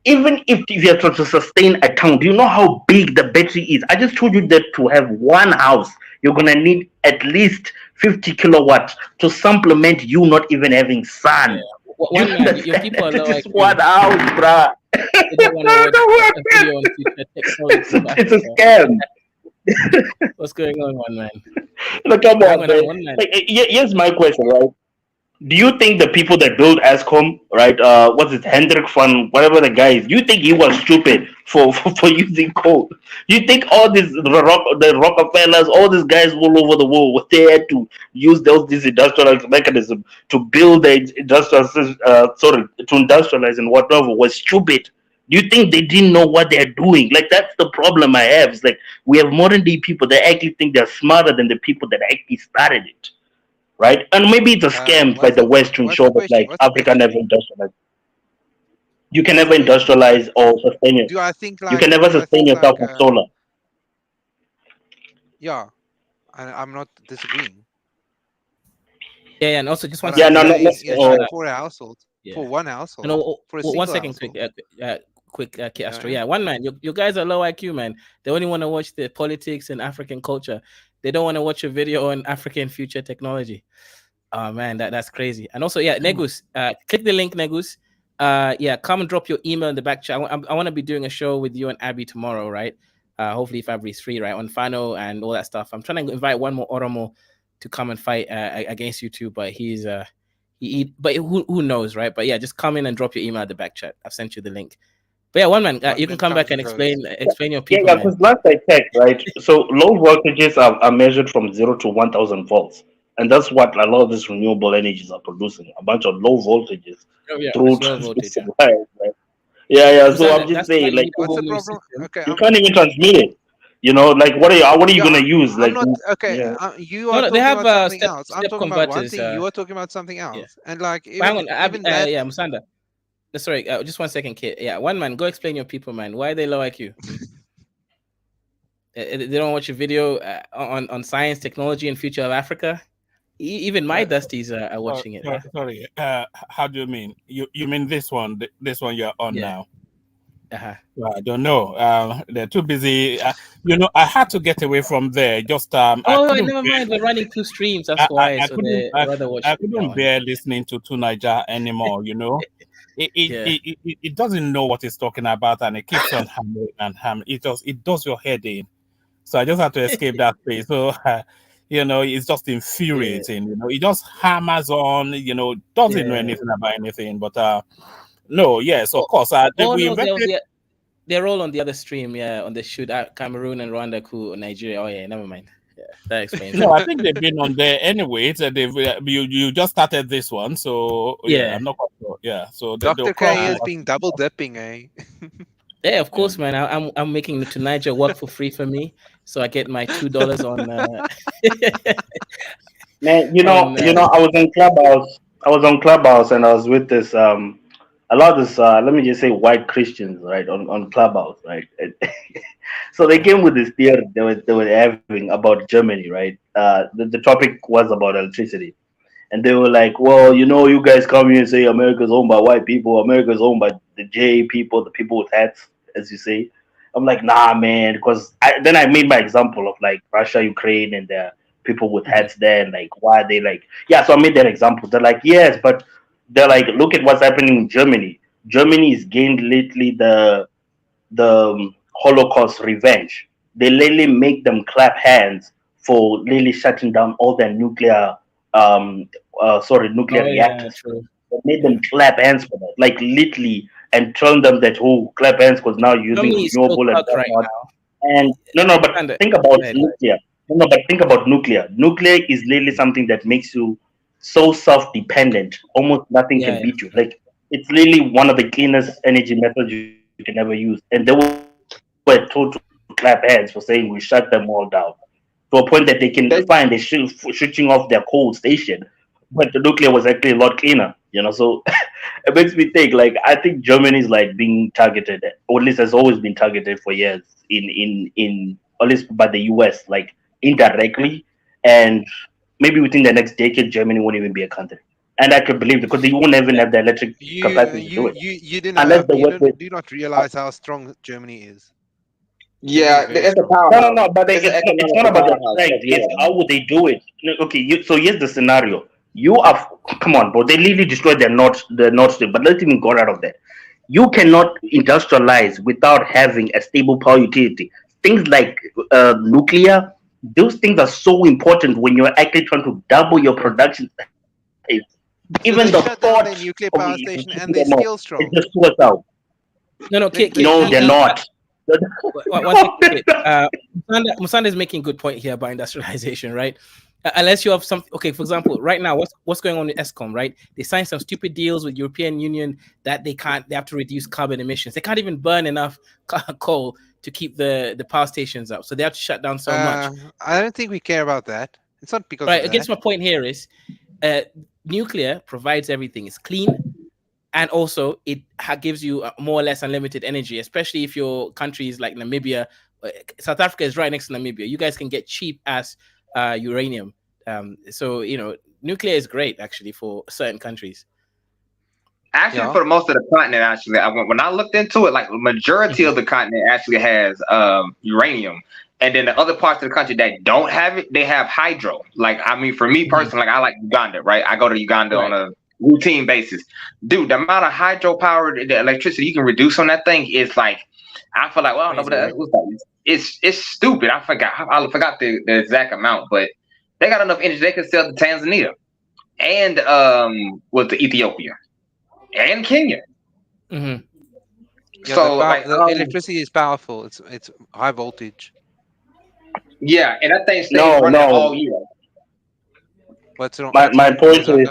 Even if you're trying to sustain a town, do you know how big the battery is? I just told you that to have one house, you're gonna need at least 50 kilowatts to supplement you not even having sun. Do you One man, your understand? people are low This is IQ. one house, bruh. They don't want to watch a video on future technology of It's a Africa. scam. What's going on, one man? Look, come Hang on, on, man. one man. Like, here's my question, right? Do you think the people that built Ascom, right? What's it, Hendrik van whatever the guy is? Do you think he was stupid for using coal? Do you think all these the Rockefellers, all these guys all over the world, were there to use this industrial mechanism to build the industrial, to industrialize and whatever was stupid? Do you think they didn't know what they're doing? Like that's the problem I have. It's like we have modern day people that actually think they're smarter than the people that actually started it, right? And maybe it's a scam by the West to ensure that like What's the Africa never question? industrialize. You can What's the never question? industrialize or sustain it. Do I think You can never sustain yourself with solar. yeah, I'm not disagreeing. Yeah, and also just one What Yeah, I'm no, second. no, no. saying is like for a household, Yeah. for one household, No, for a one single second, household. quick, Castro. Yeah. Yeah, one man. You guys are low IQ, man. They only want to watch the politics and African culture. They don't want to watch a video on African future technology. Oh man, that's crazy. And also, yeah, Negus, click the link, Negus. Yeah, come and drop your email in the back chat. I want to be doing a show with you and Abby tomorrow, right? Hopefully, if Abby's free, right, on Fano and all that stuff. I'm trying to invite one more Oromo to come and fight against you two, but he's but who knows, right? But yeah, just come in and drop your email at the back chat. I've sent you the link. But yeah, one man, you can come back and explain your people. Yeah, because last I checked, right? So low voltages are measured from 0 to 1,000 volts, and that's what a lot of these renewable energies are producing. A bunch of low voltages through low voltage. transmission wires, right? Yeah. So I'm just That's why saying, you like, need a What's whole the new problem? system. Okay, you can't even transmit it. You know, like what are you gonna use? Like, I'm not okay. yeah. You are No, talking they have about something else. I'm step talking about one converters. thing. You are talking about something else. And like Hang on, even that. yeah, Musanda. Sorry, just 1 second, Kit. Yeah, one man, go explain your people, man. Why are they low IQ? They don't watch a video on science, technology, and future of Africa. Even my Dusties are watching it. Sorry. How do you mean? You mean this one? This one you're on now? Well, I don't know. They're too busy. I had to get away from there. Just never mind. We're running 2 streams. That's why. I So couldn't. they rather watch. I couldn't bear listening to Niger anymore. It doesn't know what it's talking about, and it keeps on hammering and hammering. It does your head in. So I just had to escape that place. So it's just infuriating. It just hammers on. Doesn't know anything about anything. But no, yes, of course. They're all on the other stream. Yeah, on the shoot at Cameroon and Rwanda, cool, Nigeria. Oh yeah, never mind. Yeah, that explains. No, I think they've been on there anyway. So you just started this one, so I'm not quite sure. Yeah, so Dr. K is being double dipping, eh? Yeah, of course, man. I'm making the Niger work for free for me, so I get my $2 on. Man, I was on Clubhouse. And I was with this a lot of this, let me just say, white Christians, right, on Clubhouse, right. So they came with this theory they were having about Germany, right. The topic was about electricity, and they were like, well, you guys come here and say America's owned by white people, America's owned by the J people, the people with hats, as you say. I'm like, nah, man, because then I made my example of like Russia, Ukraine, and the people with Mhm. hats there, and like, why are they like, yeah. So I made that example. They're like, yes, but they're like, look at what's happening in Germany. Germany has gained lately the Holocaust revenge. They literally make them clap hands for literally shutting down all their nuclear Oh yeah, reactors. true. They made Yeah. them clap hands for that, like literally, and telling them that, oh, clap hands because now you're using Germany is so renewable and cucked right whatnot. now. And no, but And think about go ahead. nuclear. No, but think about nuclear. Nuclear is literally something that makes you so self-dependent. Almost nothing Yeah, can yeah, beat you. true. Like, it's literally one of the cleanest energy methods you can ever use. And they were told to clap hands for saying we shut them all down. To a point that they can find they shooting off their coal station, but the nuclear was actually a lot cleaner. So it makes me think. Like, I think Germany is like being targeted, or at least has always been targeted for years in at least by the US, like indirectly, and maybe within the next decade, Germany won't even be a country. And I could believe it because they won't even Yeah. have the electric You capacity to you do it you you do not unless have they you work don't with. do not realize how strong Germany is. Germany is Yeah, very it's a strong. powerhouse. No, but It's an it's not economical about the powerhouse for strength. It's Europe, how man. would they do it? No, okay, so here's the scenario. You are come on, bro. They literally destroyed the North Stream, but let's even go out of that. You cannot industrialize without having a stable power utility. Things like nuclear, those things are so important when you're actually trying to double your production. Even the So they thought shut down their of nuclear switching power them off, station and they're it's still just strong. suicide. No, no, They No, they're not. one second. Okay. Musanda is making a good point here about industrialization, right? Unless you have some, okay, for example, right now, what's going on in ESCOM, right? They signed some stupid deals with European Union that they have to reduce carbon emissions. They can't even burn enough coal to keep the power stations up, so they have to shut down so much. I don't think we care about that. It's not because Right. of I guess that. my point here is, uh, nuclear provides everything. It's clean, and also it gives you more or less unlimited energy, especially if your country is like Namibia. South Africa is right next to Namibia. You guys can get cheap as uranium. So nuclear is great actually for certain countries. Actually, Yeah. for most of the continent, actually, when I looked into it, like majority Mhm. of the continent actually has uranium, and then the other parts of the country that don't have it, they have hydro. Like, I mean, for me Mhm. personally, like I like Uganda, right? I go to Uganda on Right. a routine basis. Dude, the amount of hydropower, the electricity you can reduce on that thing is like, I feel like, well, I don't know, Crazy, but right? it's stupid. I forgot the exact amount, but they got enough energy they could sell to Tanzania and was to Ethiopia and Kenya. Mhm. Yeah, So like the electricity is powerful. It's high voltage. yeah, and that thing stays No, running all no. year. What's wrong? My What's my wrong, point Musanga? is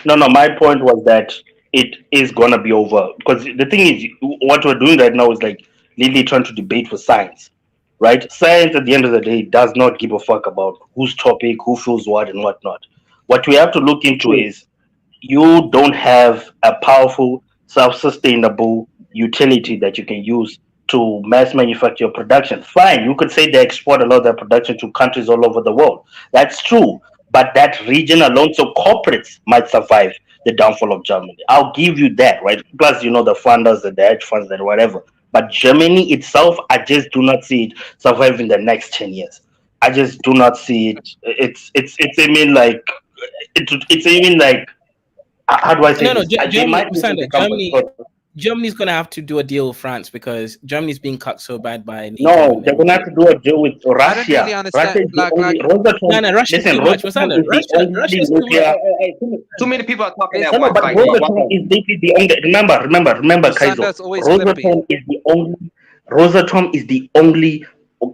no. My point was that it is gonna be over because the thing is, what we're doing right now is like literally trying to debate for science, right? Science at the end of the day does not give a fuck about whose topic, who feels what, and whatnot. What we have to look into True. is you don't have a powerful, self-sustainable utility that you can use to mass manufacture your production. Fine, you could say they export a lot of their production to countries all over the world. That's true. But that region alone, so corporates might survive the downfall of Germany. I'll give you that, right? Plus, the funders and the hedge funds and whatever. But Germany itself, I just do not see it survive in the next 10 years. I just do not see it. It's even like it's even like how do I say No, this? They Germany, might even Musanda, become Germany's gonna have to do a deal with France because Germany's being cut so bad by NATO no. and They're gonna have everything. to do a deal with I don't really Russia. understand. Russia is the only No, Rosatom. no, Russia's Listen, too much, Rosatom Musanda. is the only Russia's too much. nuclear. Too many people are talking It's, at No, no, once. but Like, Rosatom is basically the only. Remember, Kaizo. Musanda's always clipping. Rosatom is the only. Rosatom is the only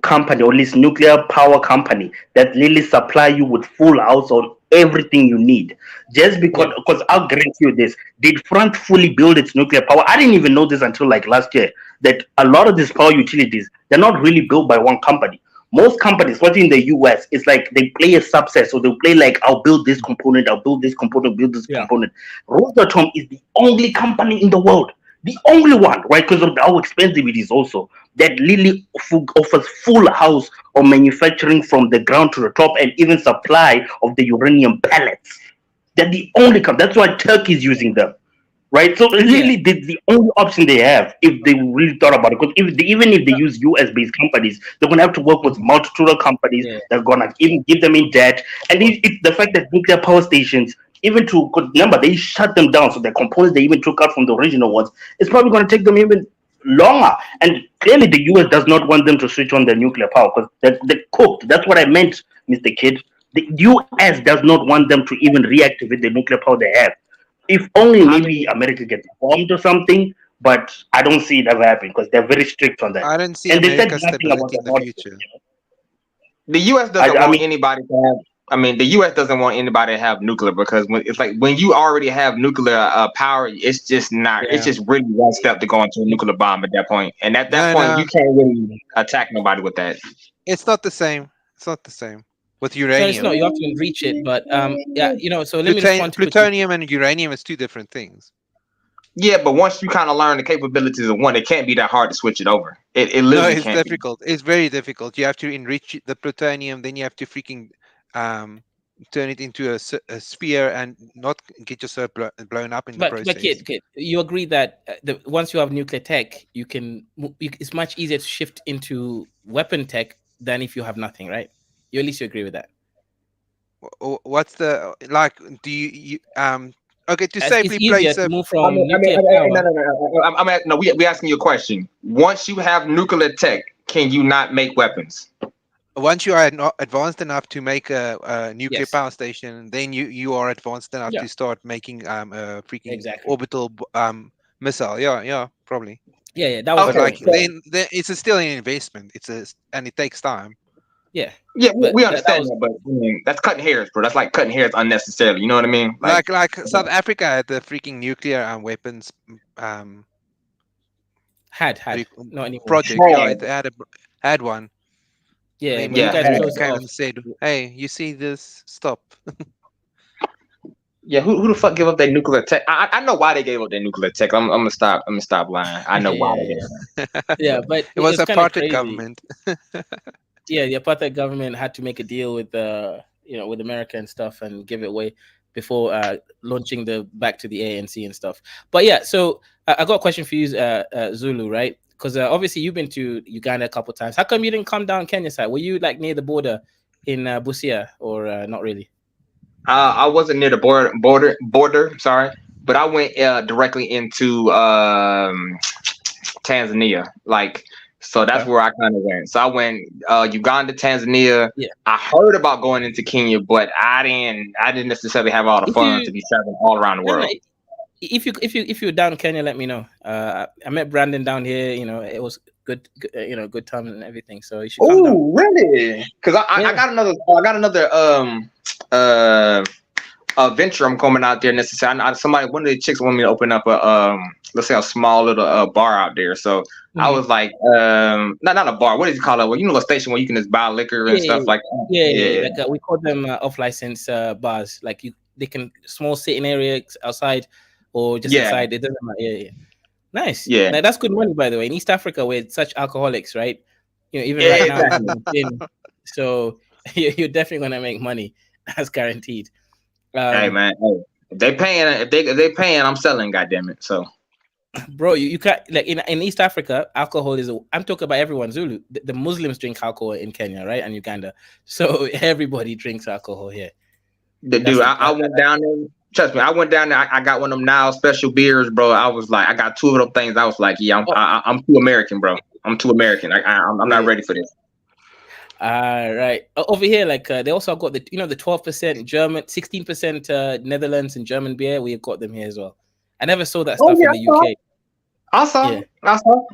company, or at least nuclear power company, that really supply you with full house on everything you need. Just Yeah. because I'll guarantee you this: did France fully build its nuclear power? I didn't even know this until like last year. That a lot of these power utilities they're not really built by one company. most companies, especially in the US, it's like they play a subset. So they'll play like, I'll build this component, I'll build this component, build this component. Rosatom is the only company in the world, the only one, right? Because of how expensive it is also, that really offers full house of manufacturing from the ground to the top and even supply of the uranium pellets. They're the only company. That's why Turkey is using them. Right, so really, the only option they have, if they really thought about it, because even if they use US-based companies, they're gonna have to work with multitude of companies. They're gonna even give them in debt, and it's the fact that nuclear power stations, even to remember, they shut them down, so the components they even took out from the original ones, it's probably gonna take them even longer. And clearly, the US does not want them to switch on their nuclear power because they're cooked. That's what I meant, Mr. Kidd. The US does not want them to even reactivate the nuclear power they have. If only maybe America gets bombed or something, but I don't see it ever happening because they're very strict on that. I don't see And they said America's nothing about stability in the North future. Korea, you know? The U.S. doesn't I want mean- anybody to have. I mean, the U.S. doesn't want anybody to have nuclear because it's like when you already have nuclear power, it's just not. It's just really one step to go into a nuclear bomb at that point. And at that point, you can't really attack nobody with that. It's not the same. It's not the same with So uranium. it's not, you have to enrich it, but yeah, you know, so let me respond to plutonium and uranium is two different things. Yeah, but once you kind of learn the capabilities of one, it can't be that hard to switch it over. It No, literally it's can't difficult. It's very difficult. You have to enrich the plutonium, then you have to freaking turn it into a sphere and not get yourself blown up in the process. But kid, you agree that once you have nuclear tech, it's much easier to shift into weapon tech than if you have nothing, right? At least you agree with that. What's the like? Do you okay to It's safely easier place to a move from nuclear power. No, we asking you a question. Once you have nuclear tech, can you not make weapons? Once you are not advanced enough to make a nuclear power station, then you are advanced enough to start making a freaking orbital missile. Yeah, probably. Yeah, that was but like then it's still an investment. And it takes time. Yeah, we understand that, but I mean, that's cutting hairs, bro. That's like cutting hairs unnecessarily. You know what I mean? Like South Africa had the freaking nuclear weapons had not anymore. Project. Yeah, they had one. Yeah, then but you guys closed came off. and said, "Hey, you see this? Stop." Yeah, who the fuck give up their nuclear tech? I know why they gave up their nuclear tech. I'm gonna stop lying. I know why they gave it. Yeah, but it was apartheid government. Yeah, the apartheid government had to make a deal with with America and stuff and give it away before launching back to the ANC and stuff. But yeah, so I got a question for you, Zulu, right? Because obviously you've been to Uganda a couple of times. How come you didn't come down Kenya side? Were you like near the border in Busia or not really? I wasn't near the border. Sorry, but I went directly into Tanzania. So that's where I kind of went. So I went Uganda, Tanzania. Yeah. I heard about going into Kenya, but I didn't necessarily have all the funds to be traveling all around the world. If you're down in Kenya, let me know. I met Brandon down here. It was good time and everything. So you should come down. Oh, really? Because I got another venture I'm coming out there necessarily. One of the chicks wanted me to open up let's say a small little bar out there. So I was like, not a bar. What do you call it? Well, a station where you can just buy liquor and stuff like that. Yeah. Like, we call them off license bars. Like they can small sitting area outside or just inside. It doesn't matter. Yeah. Nice. Yeah. Now, that's good money, by the way. In East Africa, where it's such alcoholics, right? Even right now. So you're definitely gonna make money. That's guaranteed. Hey man, if they paying, I'm selling. Goddamn it! So, bro, you can't like in East Africa, alcohol is. I'm talking about everyone. Zulu, the Muslims drink alcohol in Kenya, right, and Uganda. So everybody drinks alcohol here. I went down there. Trust me, I went down there. I got one of them now special beers, bro. I was like, I got two of them things. I was like, yeah, I'm too American, bro. I'm too American. I'm not ready for this. Right. Over here, like they also got the 12% German, 16% Netherlands and German beer. We've got them here as well. I never saw that stuff in the UK. I saw.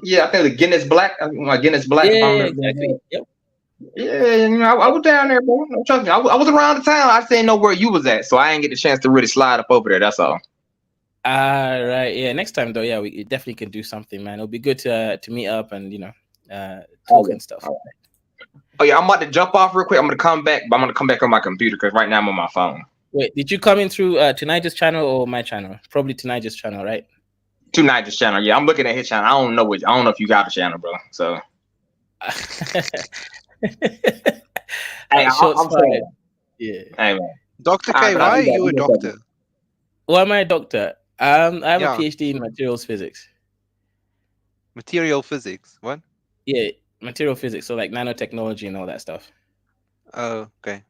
Yeah, I think the Guinness Black. Guinness Black. Yeah, exactly. Yep. Yeah, I was down there, bro. No, trust me, I was around the town. I just didn't know where you was at, so I didn't get the chance to really slide up over there. That's all. Right. Yeah. Next time though, yeah, we definitely can do something, man. It'll be good to meet up and talk and stuff. Oh yeah, I'm about to jump off real quick. I'm gonna come back, but I'm gonna come back on my computer because right now I'm on my phone. Wait, did you come in through Tonight's channel or my channel? Probably Tonight's channel, right? Tonight's channel. Yeah, I'm looking at his channel. I don't know if you got a channel, bro. So hey, I'm saying, yeah. hey man. Dr. K, why are you a doctor? Why am I a doctor? I have Yeah. a PhD in materials physics. Material physics. What? Yeah, material physics. So like nanotechnology and all that stuff. Oh, okay.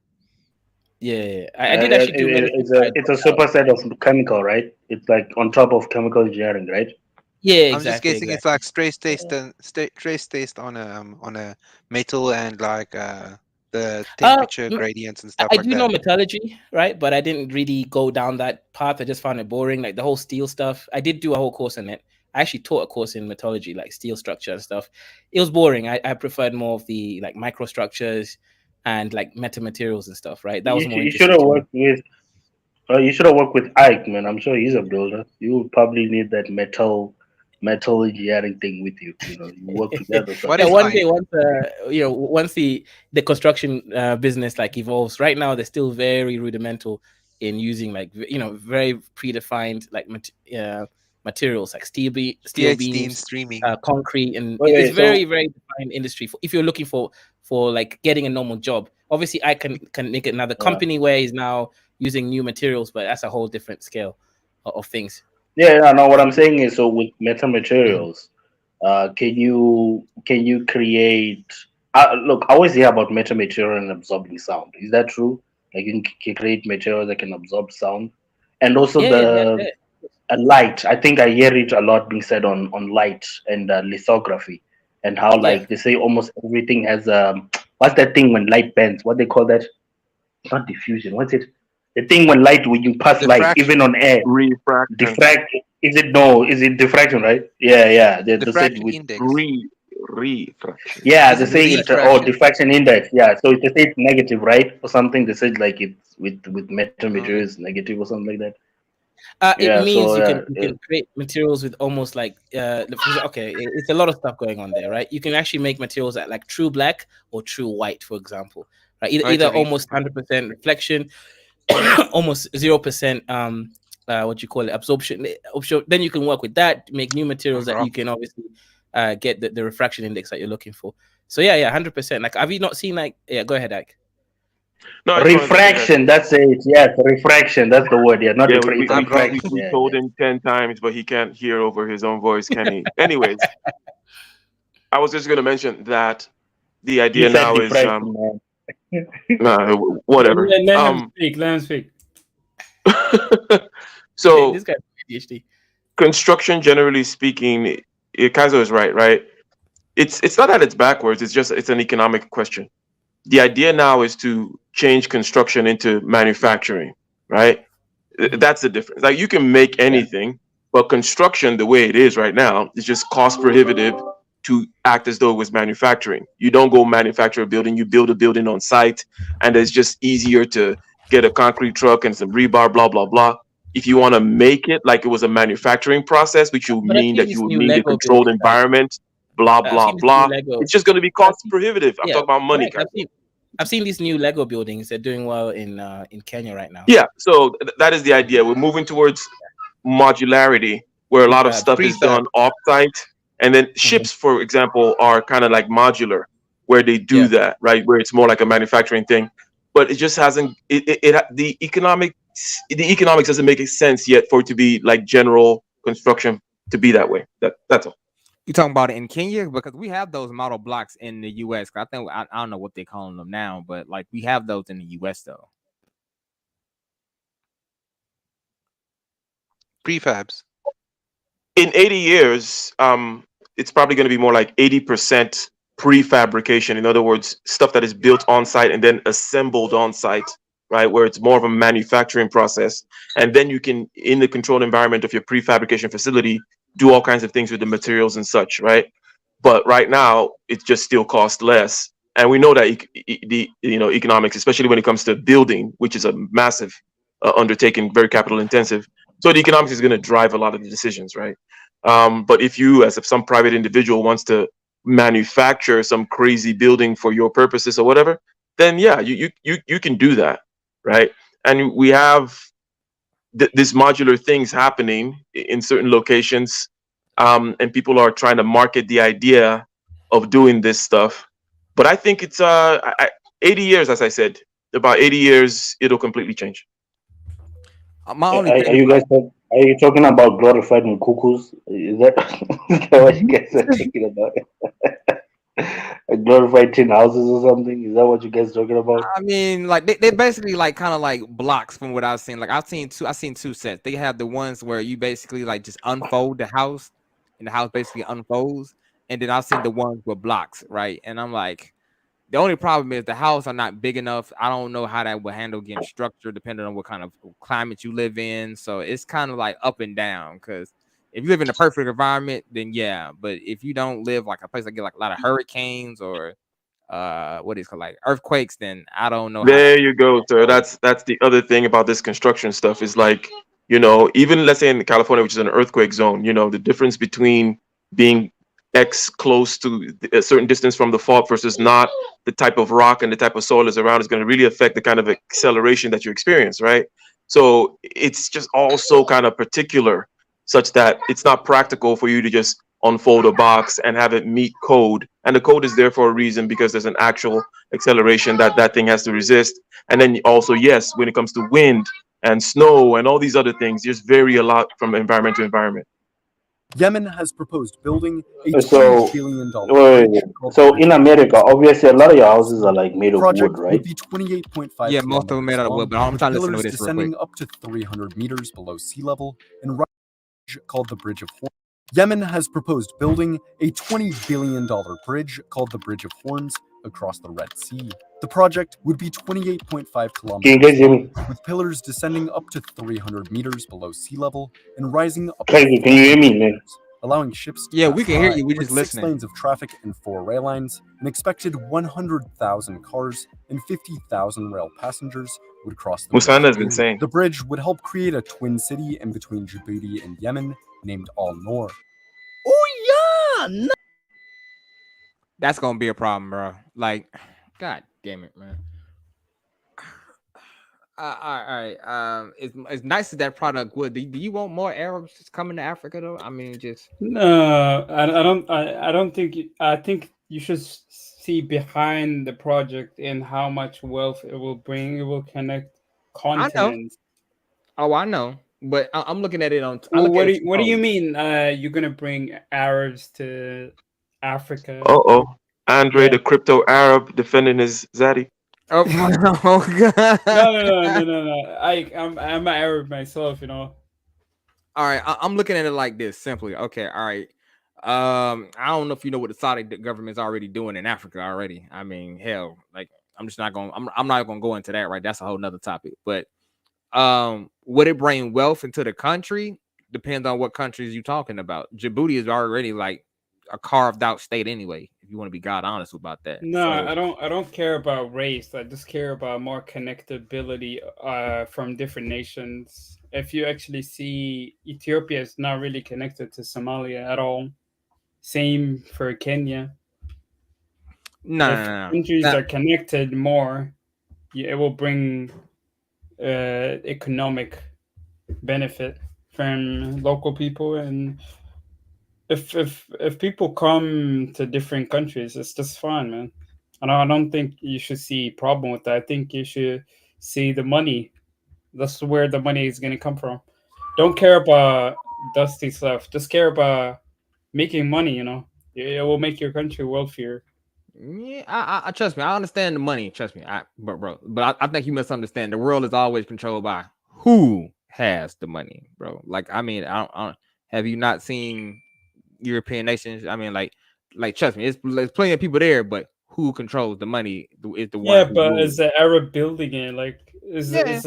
Yeah, I did actually do medicine. It's a superset of chemical, right? It's like on top of chemical engineering, right? Yeah, exactly. I'm just guessing it's like stress test on a metal and like the temperature gradients and stuff I like do that. know metallurgy, right? But I didn't really go down that path. I just found it boring, like the whole steel stuff. I did do a whole course on it. I actually taught a course in metallurgy, like steel structure and stuff. It was boring. I preferred more of the like microstructures and like metamaterials and stuff, right? That was more You should interesting have to me. worked with. You should have worked with Ike, man. I'm sure he's a builder. You would probably need that metal engineering thing with you. You know, you work together. What Yeah, is one Ike? day, once the construction business like evolves. Right now, they're still very rudimental in using like very predefined like materials like steel PhD in beams, streaming. concrete, and Wait, it's so very defined industry. If you're looking for like getting a normal job, obviously I can make another company where he's now using new materials, but that's a whole different scale of things. yeah, no. What I'm saying is, so with metamaterials, can you create? Look, I always hear about metamaterial and absorbing sound. Is that true? Like you can create material that can absorb sound, and also Yeah. light. I think I hear it a lot being said on light and lithography, and how Yeah. like they say almost everything has what's that thing when light bends? What they call that? Not diffusion. What's it? The thing when you pass light even on air. Refraction. Diffract. Is it no? Is it diffraction? Right? Yeah. They said Diffraction with index. Refraction. yeah. Is They it say it refraction? diffraction index. Yeah. So they say it's negative, right, or something. They said like it's with metal materials negative or something like that. It Yeah. means So you yeah. can create materials with almost like okay, it's a lot of stuff going on there, right? You can actually make materials at like true black or true white, for example, right? Either almost 100% reflection, almost 0% what you call it, absorption. Then you can work with that, make new materials that you can obviously get the refraction index that you're looking for. So yeah, 100%. Like, have you not seen like? Yeah, go ahead, Ike. No, I just wanted to say that. Refraction. That's it. Yes, refraction. That's the word. Yeah, not Yeah, refraction. we Yeah, told him 10 times, but he can't hear over his own voice, can he? Anyways, I was just going to mention that the idea He said now is diffraction, man. whatever. Let him speak. Let him speak. So This guy's PhD. construction, generally speaking, Kaizo is right? It's not that it's backwards. It's an economic question. The idea now is to change construction into manufacturing, right? That's the difference. Like you can make anything, but construction, the way it is right now, is just cost prohibitive to act as though it was manufacturing. You don't go manufacture a building, you build a building on site, and it's just easier to get a concrete truck and some rebar, blah, blah, blah. If you want to make it like it was a manufacturing process, which would mean that you would need a controlled environment, blah, blah, blah, it's just going to be cost prohibitive. I'm talking about money. I've seen these new Lego buildings. They're doing well in Kenya right now. Yeah, so that is the idea. We're moving towards modularity, where a lot of stuff is done off-site, and then ships, for example, are kind of like modular, where they do that, right? Where it's more like a manufacturing thing, but it just hasn't. The economics doesn't make sense yet for it to be like general construction to be that way. That's all. You talking about it in Kenya? Because we have those model blocks in the US. I think I don't know what they're calling them now, but like we have those in the US though. Prefabs. In 80 years, it's probably going to be more like 80% prefabrication. In other words, stuff that is built on site and then assembled on site, right? Where it's more of a manufacturing process. And then you can, in the controlled environment of your prefabrication facility, do all kinds of things with the materials and such, right? But right now, it just still costs less. And we know that the economics, especially when it comes to building, which is a massive undertaking, very capital intensive. So the economics is going to drive a lot of the decisions, right? But if some private individual wants to manufacture some crazy building for your purposes or whatever, then yeah, you can do that, right? And we have this modular things happening in certain locations, and people are trying to market the idea of doing this stuff. But I think it's 80 years, as I said, about 80 years, it'll completely change. My only Are thing you about guys are you talking about glorified cuckoos? Is that, is that what you guys are talking about? Glorified tin houses or something? Is that what you guys talking about? I mean, like they basically like kind of like blocks from what I've seen. Like I've seen two sets. They have the ones where you basically like just unfold the house, and the house basically unfolds. And then I've seen the ones with blocks, right? And I'm like, the only problem is the house are not big enough. I don't know how that will handle getting structured, depending on what kind of climate you live in. So it's kind of like up and down. Because if you live in a perfect environment, then yeah. But if you don't live like a place that get like a lot of hurricanes or what is it called, like earthquakes, then I don't know how that. There you go, sir. That's the other thing about this construction stuff is like, even let's say in California, which is an earthquake zone, the difference between being X close to a certain distance from the fault versus not, the type of rock and the type of soil is around is going to really affect the kind of acceleration that you experience, right? So it's just also kind of particular, such that it's not practical for you to just unfold a box and have it meet code. And the code is there for a reason, because there's an actual acceleration that thing has to resist. And then also, yes, when it comes to wind and snow and all these other things, just vary a lot from environment to environment. Yemen has proposed building a So, $20 billion wait, bridge called so the Bridge in of America, Horns obviously, a lot of your across houses the are sea. like made The of wood, project right? would be 28.5 Yeah, most of them made kilometers out of wood, long, but I'm with trying to listen to pillars this real quick. descending up to 300 meters below sea level, and called the Bridge of Horns. Yemen has proposed building a $20 billion bridge called the Bridge of Horns across the Red Sea. The project would be 28.5 Can you kilometers guys hear long, me? with pillars descending up to 300 meters below sea level and rising up to Crazy, can you hear 400 me, man? meters, allowing ships to Yeah, pass we can hear by. you. We With just 6 listening. lanes of traffic and 4 rail lines, an expected 100,000 cars and 50,000 rail passengers would cross the bridge Musana has been daily. saying. The bridge would help create a twin city in between Djibouti and Yemen named Al Noor. Oh yeah. That's gonna be a problem, bro. Like, god damn it, man. All right. It's nice that product would. Do you want more Arabs coming to Africa though? I mean, just No, I don't think. I think you should see behind the project and how much wealth it will bring. It will connect I know. continents. Oh, I know. But I'm looking at it on. I Well, look at it. what do you mean? You're gonna bring Arabs to Africa? Uh-oh. Andre, Yeah. the crypto Arab, defending his Zaddy. Oh, oh god. No. I'm an Arab myself, you know. All right, I'm looking at it like this simply. Okay, all right. I don't know if you know what the Saudi government's already doing in Africa already. I mean, hell, like I'm just not going. I'm not going to go into that. Right, that's a whole nother topic. But would it bring wealth into the country? Depends on what countries you're talking about. Djibouti is already like a carved out state anyway. If you want to be God honest about that. No, So, I don't care about race. I just care about more connectability from different nations. If you actually see, Ethiopia is not really connected to Somalia at all. Same for Kenya. If no. countries are connected more, it will bring economic benefit from local people. And if people come to different countries, it's just fine, man. I don't think you should see problem with that. I think you should see the money. That's where the money is gonna come from. Don't care about dusty stuff. Just care about making money. You know, it will make your country wealthier. Yeah, I trust me. I understand the money. Trust me, but I think you misunderstand. The world is always controlled by who has the money, bro. Like, I mean, I don't have you not seen European nations? I mean, like trust me, there's plenty of people there, but who controls the money is the one Yeah, who but rules. is the Arab building it? Like, Yeah.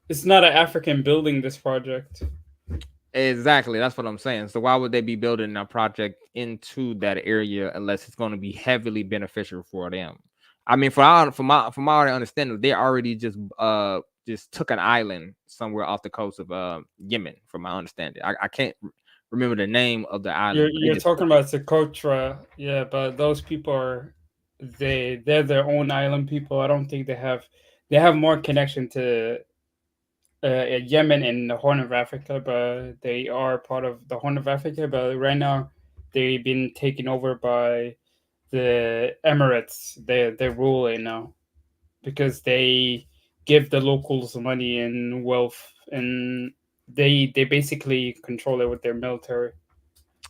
it's not an African building this project. Exactly, that's what I'm saying. So why would they be building a project into that area unless it's going to be heavily beneficial for them? I mean, from my understanding, they already just took an island somewhere off the coast of Yemen. From my understanding, I can't remember the name of the island. You're talking about Socotra, yeah, but those people are they're their own island people. I don't think they have more connection to Yemen and the Horn of Africa, but they are part of the Horn of Africa. But right now, they've been taken over by the Emirates. They're ruling now because they give the locals money and wealth, and they basically control it with their military.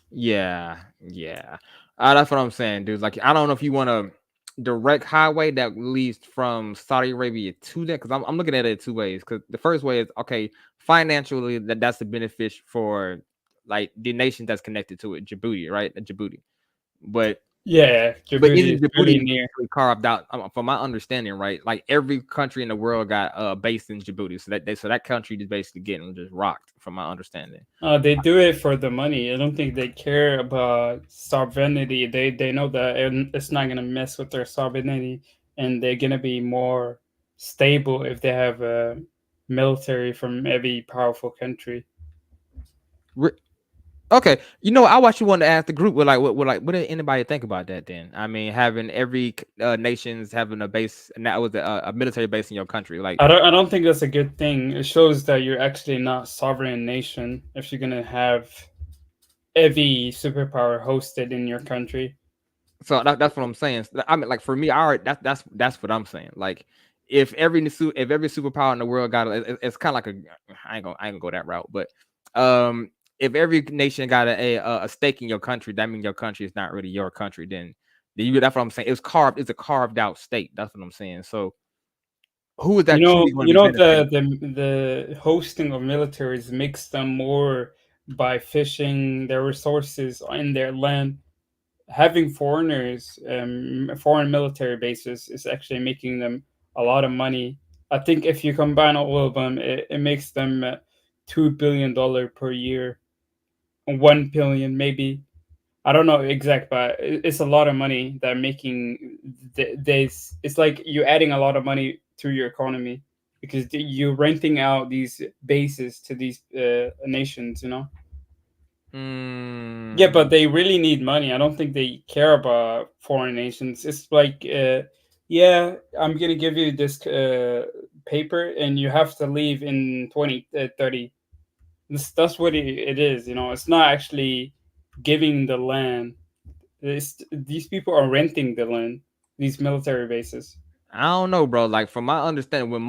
Yeah, yeah. That's what I'm saying, dude. Like, I don't know if you want a direct highway that leads from Saudi Arabia to that, because I'm looking at it two ways. Because the first way is okay, financially, that's the benefit for like the nation that's connected to it, Djibouti, right? Djibouti, but Yeah, but Djibouti isn't is really Djibouti near. basically carved out? From my understanding, right? Like every country in the world got a base in Djibouti, so that country is basically getting just rocked, from my understanding. They do it for the money. I don't think they care about sovereignty. They know that it's not gonna mess with their sovereignty, and they're gonna be more stable if they have a military from every powerful country. Okay, I watch you want to ask the group. What did anybody think about that? Then, I mean, having every nations having a base, and that was a military base in your country. Like, I don't think that's a good thing. It shows that you're actually not sovereign nation if you're gonna have every superpower hosted in your country. so that's what I'm saying. I mean, like for me, I already, that's what I'm saying. Like, if every superpower in the world got it's kind of like I ain't gonna go that route, but if every nation got a stake in your country, that means your country is not really your country. Then that's what I'm saying. It's a carved out state. That's what I'm saying. So who is that truly going to be benefiting? The hosting of militaries makes them more by fishing their resources in their land. Having foreigners, foreign military bases is actually making them a lot of money. I think if you combine all of them, it makes them $2 billion per year, 1 billion maybe. I don't know exact, but it's a lot of money that making this. It's like you're adding a lot of money to your economy because you're renting out these bases to these nations. Yeah, but they really need money. I don't think they care about foreign nations. It's like, yeah, I'm gonna give you this paper, and you have to leave in 2030. That's what it is. It's not actually giving the land. These people are renting the land, these military bases. I don't know, bro. Like from my understanding, when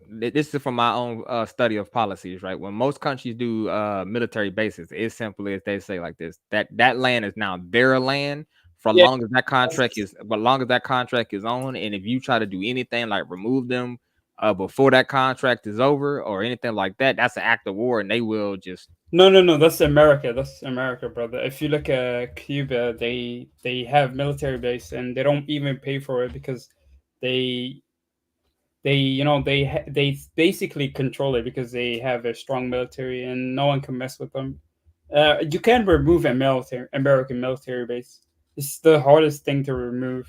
this is from my own study of policies, right? When most countries do military bases, it's simply as they say like this: that land is now their land for Yeah. long as that contract is on. And if you try to do anything like remove them before that contract is over or anything like that, that's an act of war, and they will just. No. That's America. That's America, brother. If you look at Cuba, they have military base, and they don't even pay for it because they they basically control it because they have a strong military, and no one can mess with them. You can remove a American military base. It's the hardest thing to remove.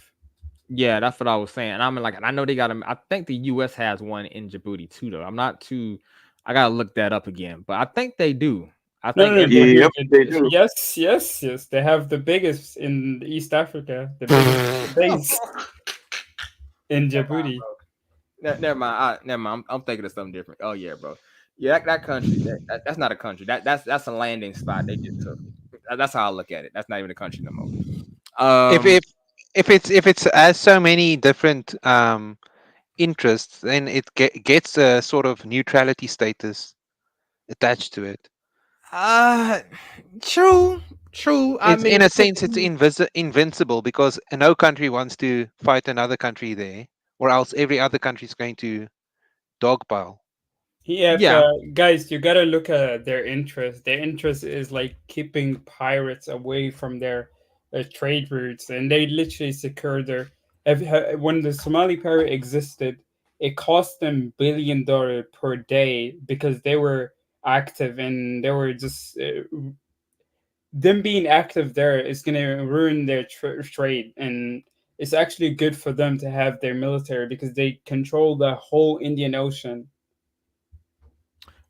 Yeah, that's what I was saying. And I mean, like, I know they got them. I think the U.S. has one in Djibouti too, though. I'm not too. I gotta look that up again, but I think they do. I think they do. Yes. They have the biggest in East Africa, the biggest base in Djibouti. Never mind. Never mind. I'm thinking of something different. Oh yeah, bro. Yeah, that country. That's not a country. That's a landing spot they just took. That's how I look at it. That's not even a country no more. If it's as so many different interests, then it gets a sort of neutrality status attached to it. True. I mean, In a sense, it's invincible because no country wants to fight another country there, or else every other country is going to dogpile. Yeah, guys, you gotta look at their interest. Their interest is like keeping pirates away from their trade routes, and they literally secure their. When the Somali pirate existed, it cost them $1 billion per day because they were active and they were just them being active there is gonna ruin their trade, and it's actually good for them to have their military because they control the whole Indian Ocean.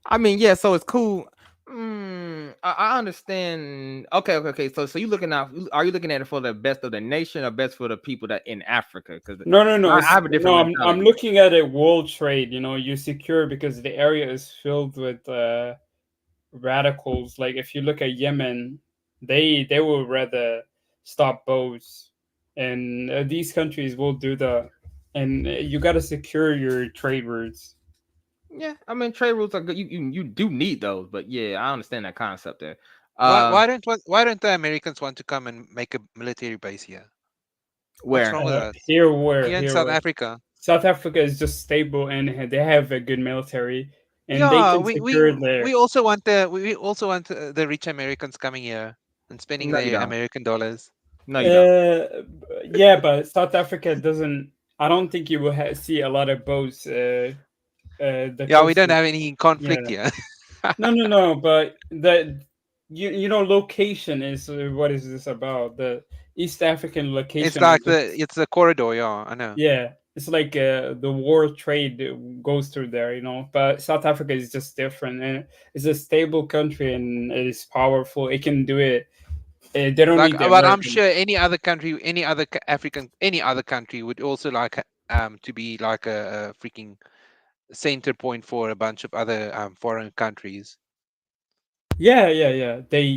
I mean, yeah, so it's cool. I understand. Okay. So you looking out? Are you looking at it for the best of the nation or best for the people that in Africa? Because No. I have a different I'm mentality. looking at it world trade. You secure because the area is filled with radicals. Like if you look at Yemen, they will rather stop boats, and these countries will do that. And you got to secure your trade routes. Yeah, I mean trade routes are good. You do need those, but yeah, I understand that concept there. Why don't the Americans want to come and make a military base here? What's Where? wrong with us? Here in South Africa. South Africa is just stable and they have a good military, and they Yeah, can secure there. we also want the rich Americans coming here and spending No, you their don't. American dollars. No, you don't. Yeah, but South Africa doesn't. I don't think you will see a lot of boats. The Yeah, we don't coast- have any conflict yeah. here. No. But location is what is this about? The East African It's location. like it's a corridor. Yeah, I know. Yeah, it's like the world trade goes through there, But South Africa is just different, and it's a stable country, and it is powerful. It can do it. They don't Like, need the but I'm Americans. sure any other country, any other country would also like to be like a freaking center point for a bunch of other foreign countries. Yeah. They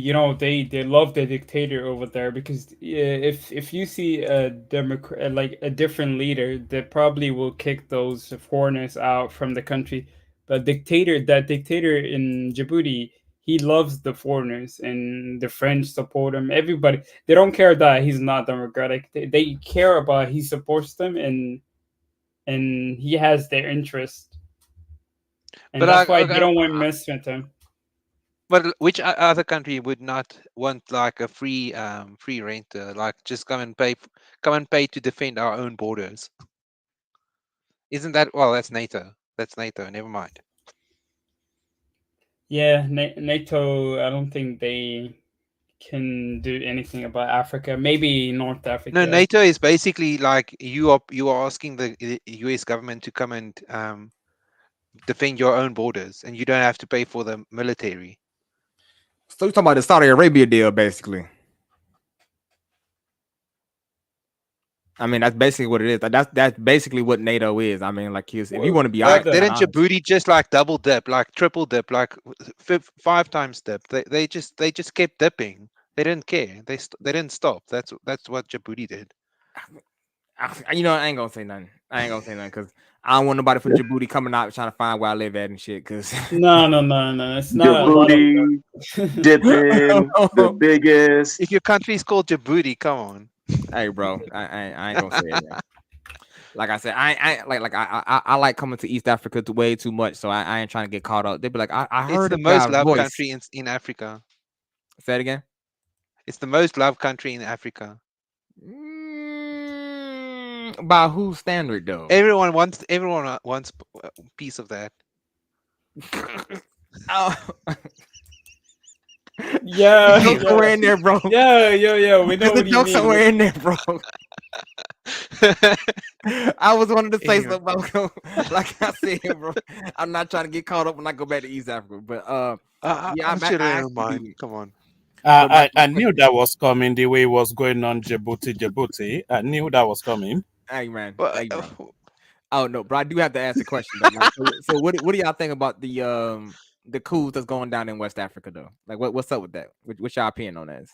love the dictator over there because if you see a democrat like a different leader, they probably will kick those foreigners out from the country. But that dictator in Djibouti, he loves the foreigners, and the French support him. Everybody, they don't care that he's not democratic. They care about he supports them, and he has their interest, and But that's why they don't want to mess with him. But which other country would not want like a free renter, like just come and pay to defend our own borders? Isn't that that's NATO? That's NATO. Never mind. Yeah, NATO. I don't think they can do anything about Africa. Maybe North Africa. No, NATO is basically like you are asking the U.S. government to come and defend your own borders, and you don't have to pay for the military. So you're talking about the Saudi Arabia deal, basically. I mean, that's basically what it is. That's basically what NATO is. I mean, like, if you want to be honest, Didn't Djibouti just like double dip, like triple dip, like 5 times dip? They just kept dipping. They didn't care. They didn't stop. That's what Djibouti did. I ain't gonna say nothing. Because I don't want nobody from Djibouti coming out trying to find where I live at and shit. Because no, it's not Djibouti, dipping, the biggest. If your country is called Djibouti, come on. Hey, bro, I ain't gonna say it. Man. Like I said, I like coming to East Africa way too much, so I ain't trying to get caught up. They'd be like, I heard it's the most loved voice. country in Africa. Say it again. It's the most loved country in Africa. By whose standard, though? Everyone wants a piece of that. Yeah, joke somewhere in there, bro. Yeah. We know There's a what you joke mean. somewhere in there, bro. I was wanting to say something about, like I said, bro. I'm not trying to get caught up when I go back to East Africa, but I'm sure they don't mind. Come on. I knew that was coming the way it was going on Djibouti. I knew that was coming. Hey, man. Oh no, bro. I do have to ask a question. Though. Like, so what do y'all think about the coups that's going down in West Africa though? Like what's up with that? What's your opinion on that?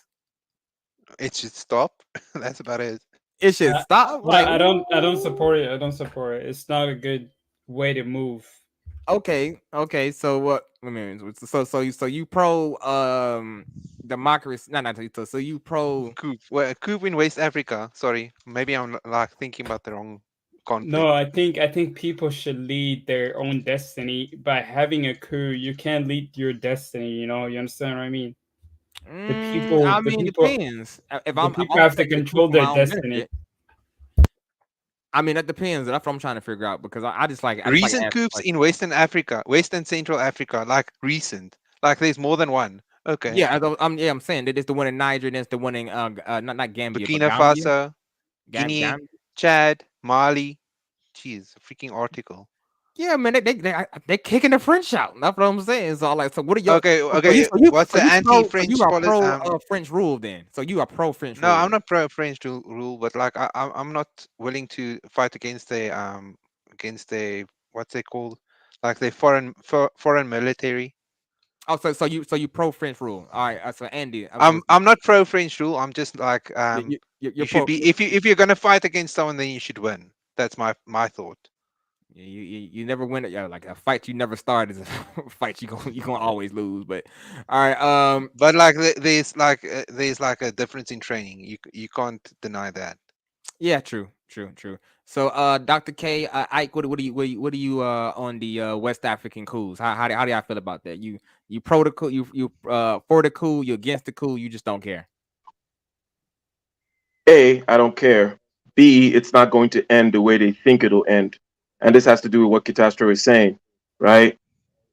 It should stop. That's about it. It should stop. Like I don't support it. It's not a good way to move. Okay. So what? I mean, so you pro democracy? Not so you pro coup? Well, coup in West Africa. Sorry, maybe I'm like thinking about the wrong conflict. No, I think people should lead their own destiny. By having a coup, you can't lead your destiny. You understand what I mean? The people. It depends. If people have to control their destiny. I mean, that depends. That's what I'm trying to figure out because I just like recent coups in West and Central Africa, like recent, like there's more than one. Okay. Yeah, I'm saying that it's the one in Niger and it's the one in not Gambia, Burkina Faso, Guinea, Chad, Mali. Jeez, a freaking article. Yeah, man, they kicking the French out. That's what I'm saying. So like, so what are y'all? Okay, So you okay. so you What's so the you pro so you anti-French are policy? pro French rule then. So you are pro French No, rule I'm then. not pro French rule, but like I'm not willing to fight against the what's they called, like the foreign military. Oh, so you pro French rule. All right. So Andy, I'm not pro French rule. I'm just like you're you should pro. be if you're gonna fight against someone, then you should win. That's my thought. You never win it. Yeah, like a fight you never start is a fight you gonna always lose. But all right. But like there's like a difference in training. You can't deny that. Yeah, true. So, Dr. K, Ike, what do you on the West African coups? How do y'all feel about that? You pro the coup, you for the coup, you against the coup, you just don't care. A, I don't care. B, it's not going to end the way they think it'll end. And this has to do with what Catastro is saying, right?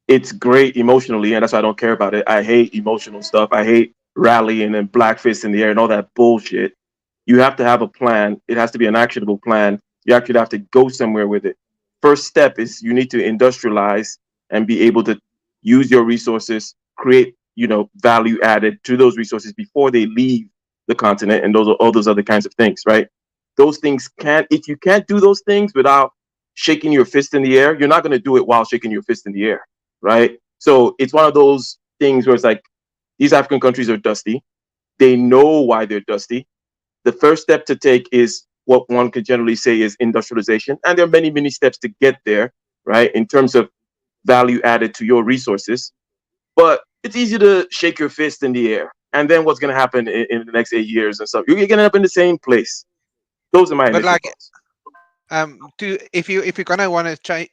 It's great emotionally, and that's why I don't care about it. I hate emotional stuff. I hate rallying and black fists in the air and all that bullshit. You have to have a plan. It has to be an actionable plan. You actually have to go somewhere with it. First step is you need to industrialize and be able to use your resources, create, value added to those resources before they leave the continent, and those are all those other kinds of things, right? Those things can't, if you can't do those things without shaking your fist in the air, you're not going to do it while shaking your fist in the air, right? So it's one of those things where it's like these African countries are dusty. They know why they're dusty. The first step to take is what one could generally say is industrialization. And there are many, many steps to get there, right? In terms of value added to your resources. But it's easy to shake your fist in the air. And then what's going to happen in the next 8 years and stuff? You're going to end up in the same place. Those are my But initial like thoughts. to if you're gonna want to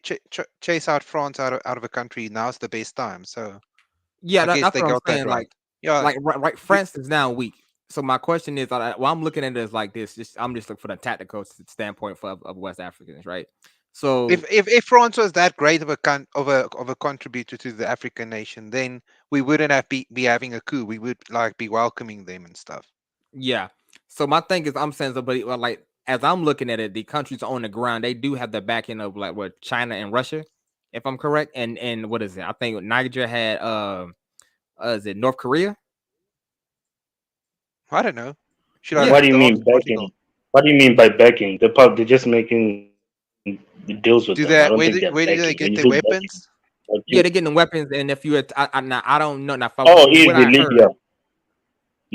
chase out France out of a country, now's the best time. So Yeah, I guess that's they what I'm got that saying. right. Yeah. Right. do- France is now weak. So my question is, well, I'm looking at it as like this. I'm just looking for the tactical standpoint of West Africans, right? So If France was that great of a contributor to the African nation, then we wouldn't have be having a coup. We would like be welcoming them and stuff. yeah. So my thing is, I'm saying, so, but like as I'm looking at it, the countries on the ground, they do have the backing of like what China and Russia, if I'm correct. And what is it? I think Niger had is it North Korea? I don't know. Should I Yeah. What do you the mean article? backing? What do you mean by backing? They're just making deals with Do them. I that? don't think they're Where do they backing. When get you their say backing, weapons? like Yeah, you, they're getting weapons, and if you, now I don't know. Now, oh, from what easy, I heard, Libya.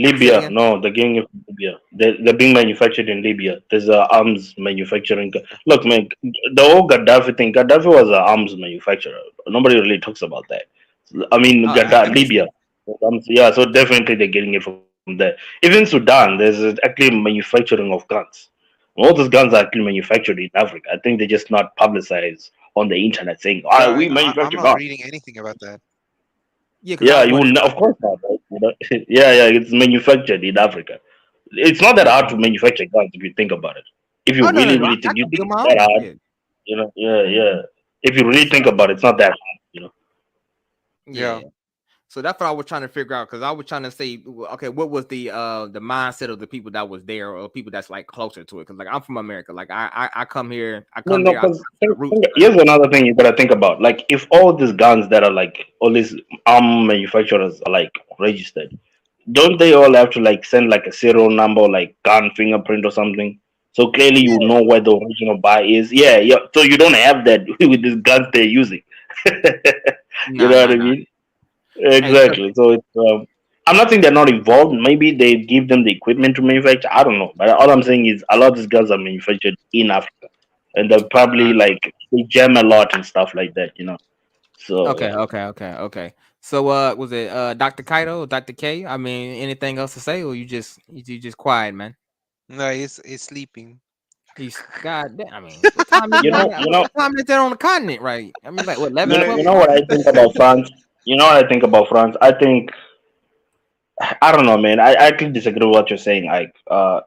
say it Libya, again. no, the gang in Libya. They're being manufactured in Libya. There's a arms manufacturing. Look, man, the whole Gaddafi thing. Gaddafi was an arms manufacturer. Nobody really talks about that. I mean, Libya. Yeah, so definitely they're getting it from there. Even Sudan, there's actually manufacturing of guns. All those guns are actually manufactured in Africa. I think they're just not publicized on the internet saying, "Ah, Yeah, we I'm manufacture not guns." reading anything about that. Yeah, because I Yeah, was you will. wondering, Of course not. Right? Yeah, it's manufactured in Africa. It's not that hard to manufacture guns if you think about it. If you oh no, no, really, no, really I think, you can think build it's my that own. hard, Yeah, yeah. If you really think about it, it's not that hard. yeah. Yeah. So that's what I was trying to figure out because I was trying to say, okay, what was the mindset of the people that was there or people that's like closer to it? Because like I'm from America, like I come here, No, no, I because roots. here's another thing you gotta think about. Like, if all these guns that are like all these arm manufacturers are like registered, don't they all have to like send like a serial number, like gun fingerprint or something? So clearly you Yeah, know where the original buy is. Yeah, yeah. So you don't have that with these guns they're using. You nah, know what nah, I nah. mean? Hey, so Exactly. So it's I'm not saying they're not involved. Maybe they give them the equipment to manufacture. I don't know. But all I'm saying is a lot of these guns are manufactured in Africa, and they're probably like they jam a lot and stuff like that. So okay, yeah. okay. So was it Dr. Kaito, Dr. K? I mean, anything else to say, or you just quiet, man? No, he's sleeping. He's God damn. I mean, what time is You it on know, the, you know, what time is it on the continent, right? I mean, like what, 11, No, 12 you know o'clock? what I think about France. You know what I think about France. I think I don't know, man. I actually disagree with what you're saying. Like,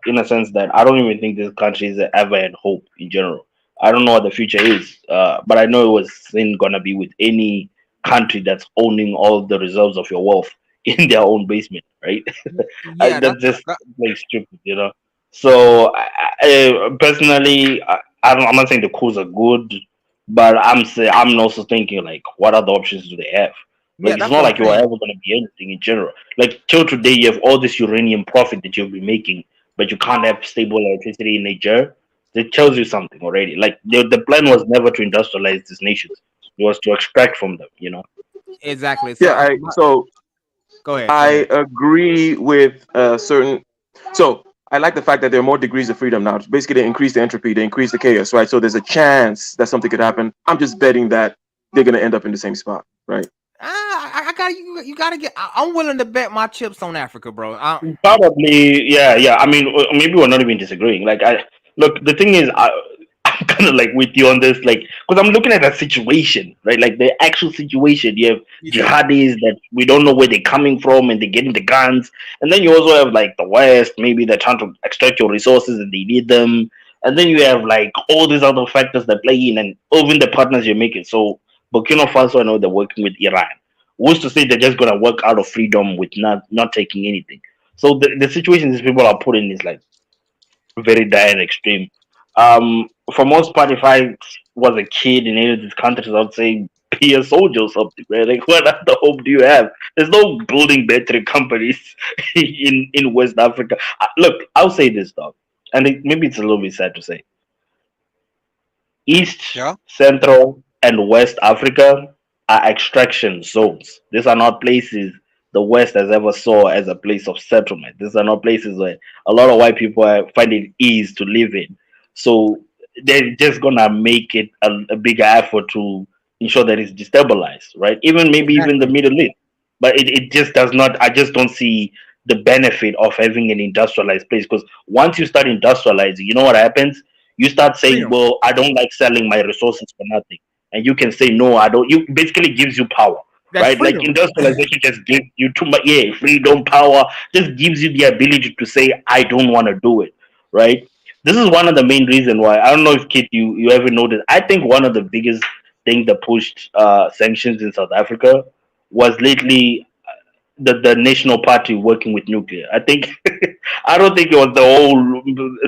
in a sense that I don't even think this country has ever had hope in general. I don't know what the future is, but I know it was ain't gonna be with any country that's owning all the reserves of your wealth in their own basement, right? Yeah, That's that's just like stupid. So, personally, I'm not saying the coups are good. But I'm also thinking like, what other options do they have? Yeah, Like, it's that's not what I'm like you're saying. ever going to be anything in general. Like till today, you have all this uranium profit that you'll be making, but you can't have stable electricity in Niger. That tells you something already. Like the plan was never to industrialize these nations; it was to extract from them. You know. Exactly. Yeah, So, go ahead. Go I ahead. agree with certain. So I like the fact that there are more degrees of freedom now. Basically, they increase the entropy, they increase the chaos, right? So there's a chance that something could happen. I'm just betting that they're gonna end up in the same spot, right? I got you. You gotta get. I'm willing to bet my chips on Africa, bro. Probably, yeah, yeah. I mean, maybe we're not even disagreeing. Like, I look. The thing is, I'm kind of like with you on this, like, because I'm looking at that situation, right? Like the actual situation. You have jihadis that we don't know where they're coming from, and they're getting the guns, and then you also have like the West. Maybe they're trying to extract your resources and they need them, and then you have like all these other factors that play in, and even the partners you're making. So Burkina Faso, I know they're working with Iran. Who's to say they're just gonna work out of freedom with not taking anything? So the situation these people are put in is like very dire and extreme. For most part, if I was a kid in any of these countries, I would say be a soldier or something, right? Like what other hope do you have? There's no building battery companies in West Africa. Look, I'll say this though, and maybe it's a little bit sad to say. East, Yeah. Central, and West Africa are extraction zones. These are not places the West has ever saw as a place of settlement. These are not places where a lot of white people find it ease to live in. So they're just gonna make it a bigger effort to ensure that it's destabilized, right? Even maybe even the Exactly. Middle East. But it just does not. I just don't see the benefit of having an industrialized place because once you start industrializing, you know what happens? You start saying, Freedom. well, I don't like selling my resources for nothing, and you can say no, I don't. You basically gives you power, That's right? Like freedom. industrialization just gives you too much, yeah, freedom, power. Just gives you the ability to say I don't want to do it, right? This is one of the main reason why I don't know if Kit you ever noticed. I think one of the biggest thing that pushed sanctions in South Africa was lately the national party working with nuclear. I think I don't think it was the whole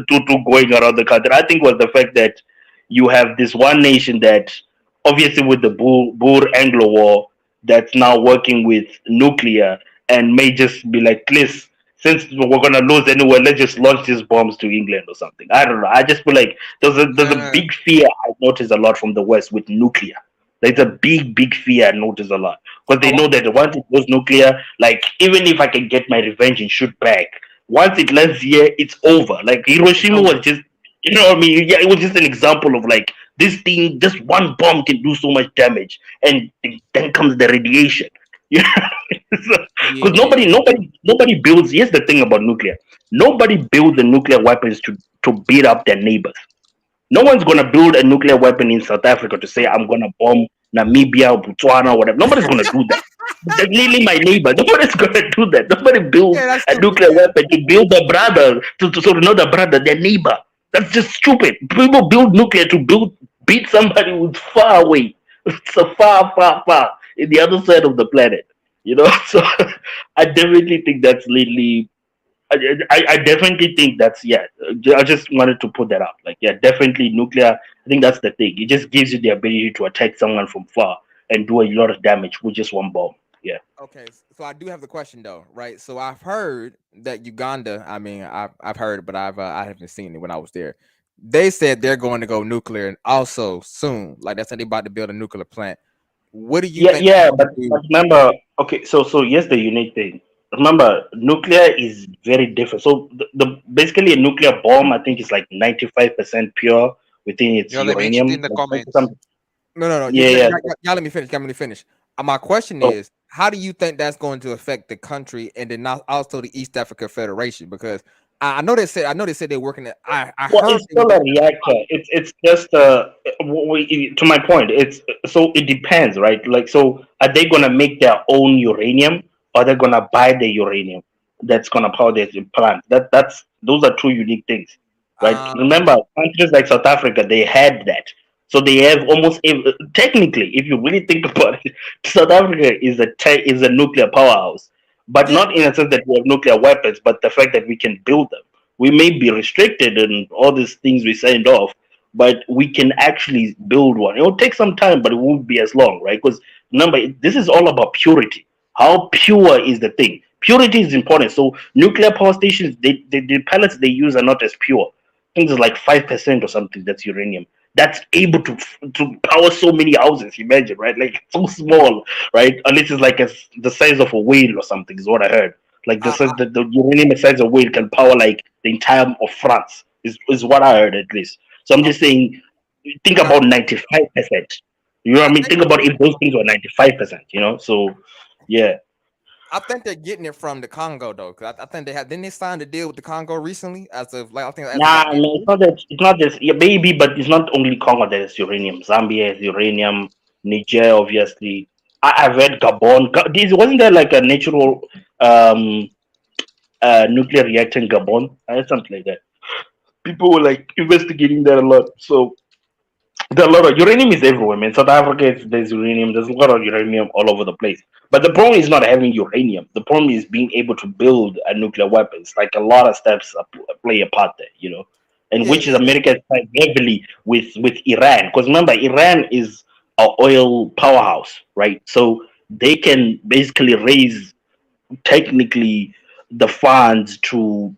tutu going around the country. I think it was the fact that you have this one nation that obviously with the Boer Anglo War that's now working with nuclear and may just be like, please, since we're gonna lose anyway, let's just launch these bombs to England or something. I don't know. I just feel like there's a No. big fear I notice a lot from the West with nuclear. There's a big fear I notice a lot because they Oh, know that once it goes nuclear, like even if I can get my revenge and shoot back, once it lands here, it's over. Like it's Hiroshima over. was just, you know what I mean? Yeah, it was just an example of like this thing, just one bomb can do so much damage, and then comes the radiation. You know, because Yeah. nobody builds. Here's the thing about nuclear: nobody builds the nuclear weapons to beat up their neighbors. No one's gonna build a nuclear weapon in South Africa to say I'm gonna bomb Namibia or Botswana or whatever. Nobody's gonna do that. They're nearly my neighbor. Nobody's gonna do that. Nobody builds Yeah, that's a stupid. nuclear Yeah. weapon to build a brother to not a brother, their neighbor. That's just stupid. People build nuclear to beat somebody who's far away. It's a far in the other side of the planet. You know, so I definitely think that's lately I definitely think that's yeah. I just wanted to put that out. Like yeah, definitely nuclear. I think that's the thing. It just gives you the ability to attack someone from far and do a lot of damage with just one bomb. Yeah. Okay, so I do have the question though, right? So I've heard that Uganda. I mean, I've heard, but I haven't seen it when I was there. They said they're going to go nuclear and also soon. Like that's how they about to build a nuclear plant. What do you Yeah, think yeah, they're but going to do? remember, okay, so here's the unique thing. Remember, nuclear is very different. So the basically a nuclear bomb, I think, is like 95% pure within its Yeah, they mentioned uranium. in the Like comments. 20 No. Yeah, yeah. Y'all let me finish. Y'all let me finish. My question So is, how do you think that's going to affect the country and then also the East Africa Federation? Because I know they said they're working. I well, heard it's they were still a working. reactor. It's just to my point. It's so it depends, right? Like, so are they gonna make their own uranium, or they're gonna buy the uranium that's gonna power their plant? That's those are two unique things, right? Um, Remember, countries like South Africa, they had that, so they have almost technically, if you really think about it, South Africa is a nuclear powerhouse, but yeah, not in a sense that we have nuclear weapons, but the fact that we can build them we may be restricted in all these things we signed off, but we can actually build one. It will take some time, but it won't be as long, right? Because remember, this is all about purity. How pure is the thing? Purity is important. So nuclear power stations, the pellets they use are not as pure. I think it's like 5% or something that's uranium. That's able to power so many houses. Imagine, right? Like so small, right? Unless it's like the size of a whale or something. Is what I heard. Like the uranium the size of a whale can power like the entire of France. Is what I heard at least. So I'm just saying, think about 95%. You know what I mean? Think about if those things were 95%. You know, so yeah. I think they're getting it from the Congo though, because I think didn't they sign the deal with the Congo recently? As of like I think as Nah, no, it's not that. It's not just yeah, maybe, but it's not only Congo that is uranium. Zambia has uranium. Niger, obviously. I've read Gabon. Wasn't there like a natural um nuclear reactor in Gabon? Something like that. People were like investigating that a lot. So there are a lot of uranium is everywhere, man. South Africa, there's uranium. There's a lot of uranium all over the place. But the problem is not having uranium. The problem is being able to build a nuclear weapons. Like a lot of steps play a part there, you know, and which is America is heavily with Iran. Because remember, Iran is an oil powerhouse, right? So they can basically raise technically the funds to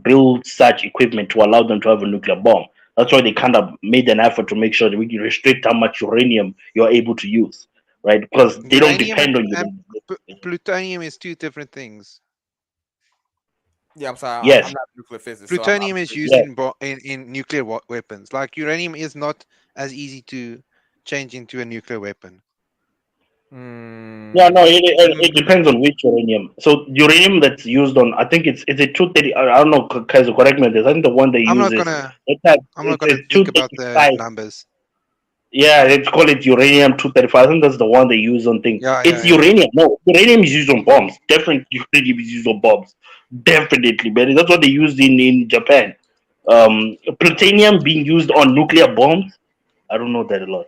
build such equipment to allow them to have a nuclear bomb. That's why they kind of made an effort to make sure that we can restrict how much uranium you're able to use, right? Because they don't Uranium depend on and uranium. plutonium is two different things. Yeah, I'm sorry. Yes. I'm not a nuclear physicist. Plutonium is used in nuclear weapons. Like uranium is not as easy to change into a nuclear weapon. Yeah, no, it depends on which uranium. So uranium that's used on, I think it's a 230. I don't know, Kaiser, correct me on this. I think the one they I'm use not is gonna it's think about the 235. numbers. Yeah, let's call it uranium 235. I think that's the one they use on things. Yeah, It's yeah. uranium. No, uranium is used on bombs. Definitely, uranium is used on bombs. Definitely, man. That's what they used in Japan. Plutonium being used on nuclear bombs. I don't know that a lot.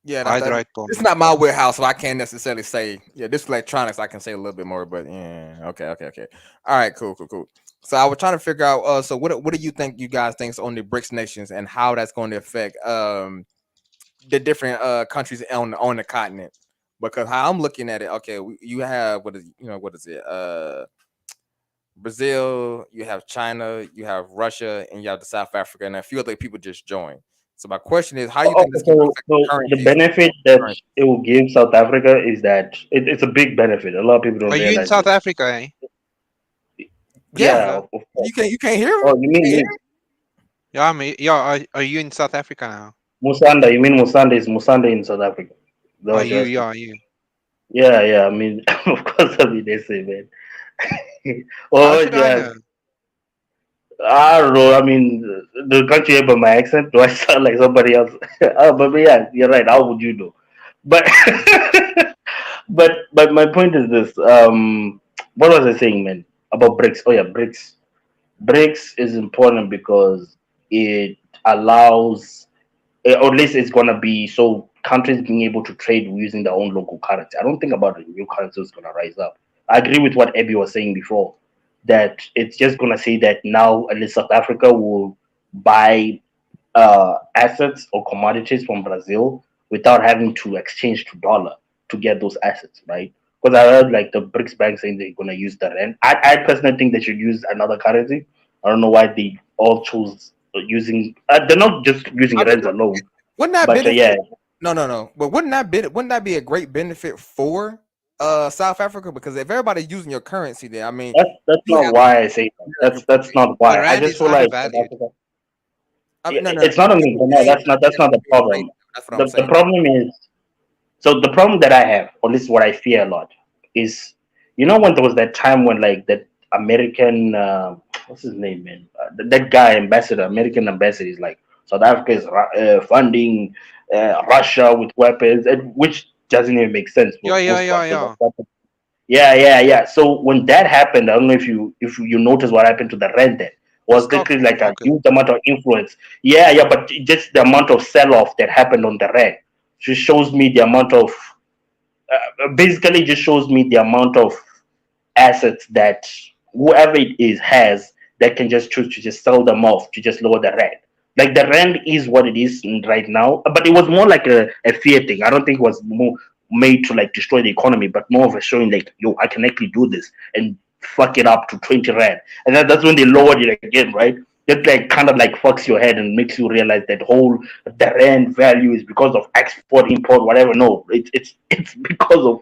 Yeah, Hydride it's bomb. not my warehouse, so I can't necessarily say. Yeah, this electronics, I can say a little bit more, but yeah, okay. All right, cool. So I was trying to figure out. So what do you think you guys think on the BRICS nations and how that's going to affect the different countries on the continent? Because how I'm looking at it, okay, you have what is it? Brazil, you have China, you have Russia, and you have the South Africa, and a few other people just joined. So my question is, how you think this So the benefit that it will give South Africa is that it's a big benefit. A lot of people don't Are you in realize South it. Africa, eh? Yeah, of course. You can't hear him? Oh, you mean me? Yeah, are you in South Africa now? Musanda? You mean Musanda is Musanda in South Africa? That Are was you? your Yeah, asking. are you? Yeah. I mean, of course, I mean they say, man. How Oh should I yeah. know? I don't know. I mean, can't you hear by my accent? Do I sound like somebody else? Oh, but yeah, you're right. How would you know? But but my point is this. What was I saying, man? About BRICS? Oh yeah, BRICS. BRICS is important because it allows, or at least it's gonna be so countries being able to trade using their own local currency. I don't think about a new currency is gonna rise up. I agree with what Abby was saying before, that it's just gonna say that now at least South Africa will buy assets or commodities from Brazil without having to exchange to dollar to get those assets, right? Because I heard like the BRICS bank saying they're gonna use the rand. I personally think they should use another currency. I don't know why they all chose using. They're not just using rands alone. Wouldn't that But benefit? yeah, No. But wouldn't that be a great benefit for South Africa? Because if everybody's using your currency there, I mean, that's not why I say that. That's not The why. I rand just is feel like South undervalued. Africa. no. It's not only no. That's not the problem. That's what I'm The saying. problem is, so the problem that I have, or at least what I fear a lot, is when there was that time when like that American what's his name, man, that guy ambassador, American ambassador is like South Africa is funding Russia with weapons, and which doesn't even make sense for most part. Yeah. Yeah. So when that happened, I don't know if you notice what happened to the rent there. Was literally like a huge amount of influence. Yeah, but just the amount of sell-off that happened on the rent just shows me the amount of basically just shows me the amount of assets that whoever it is has that can just choose to just sell them off to just lower the rent. Like the rand is what it is right now, but it was more like a fear thing. I don't think it was more made to like destroy the economy, but more of a showing like, yo, I can actually do this and fuck it up to 20 rand. And that's when they lowered it again, right? It like kind of like fucks your head and makes you realize that whole the rand value is because of export, import, whatever. No, it's because of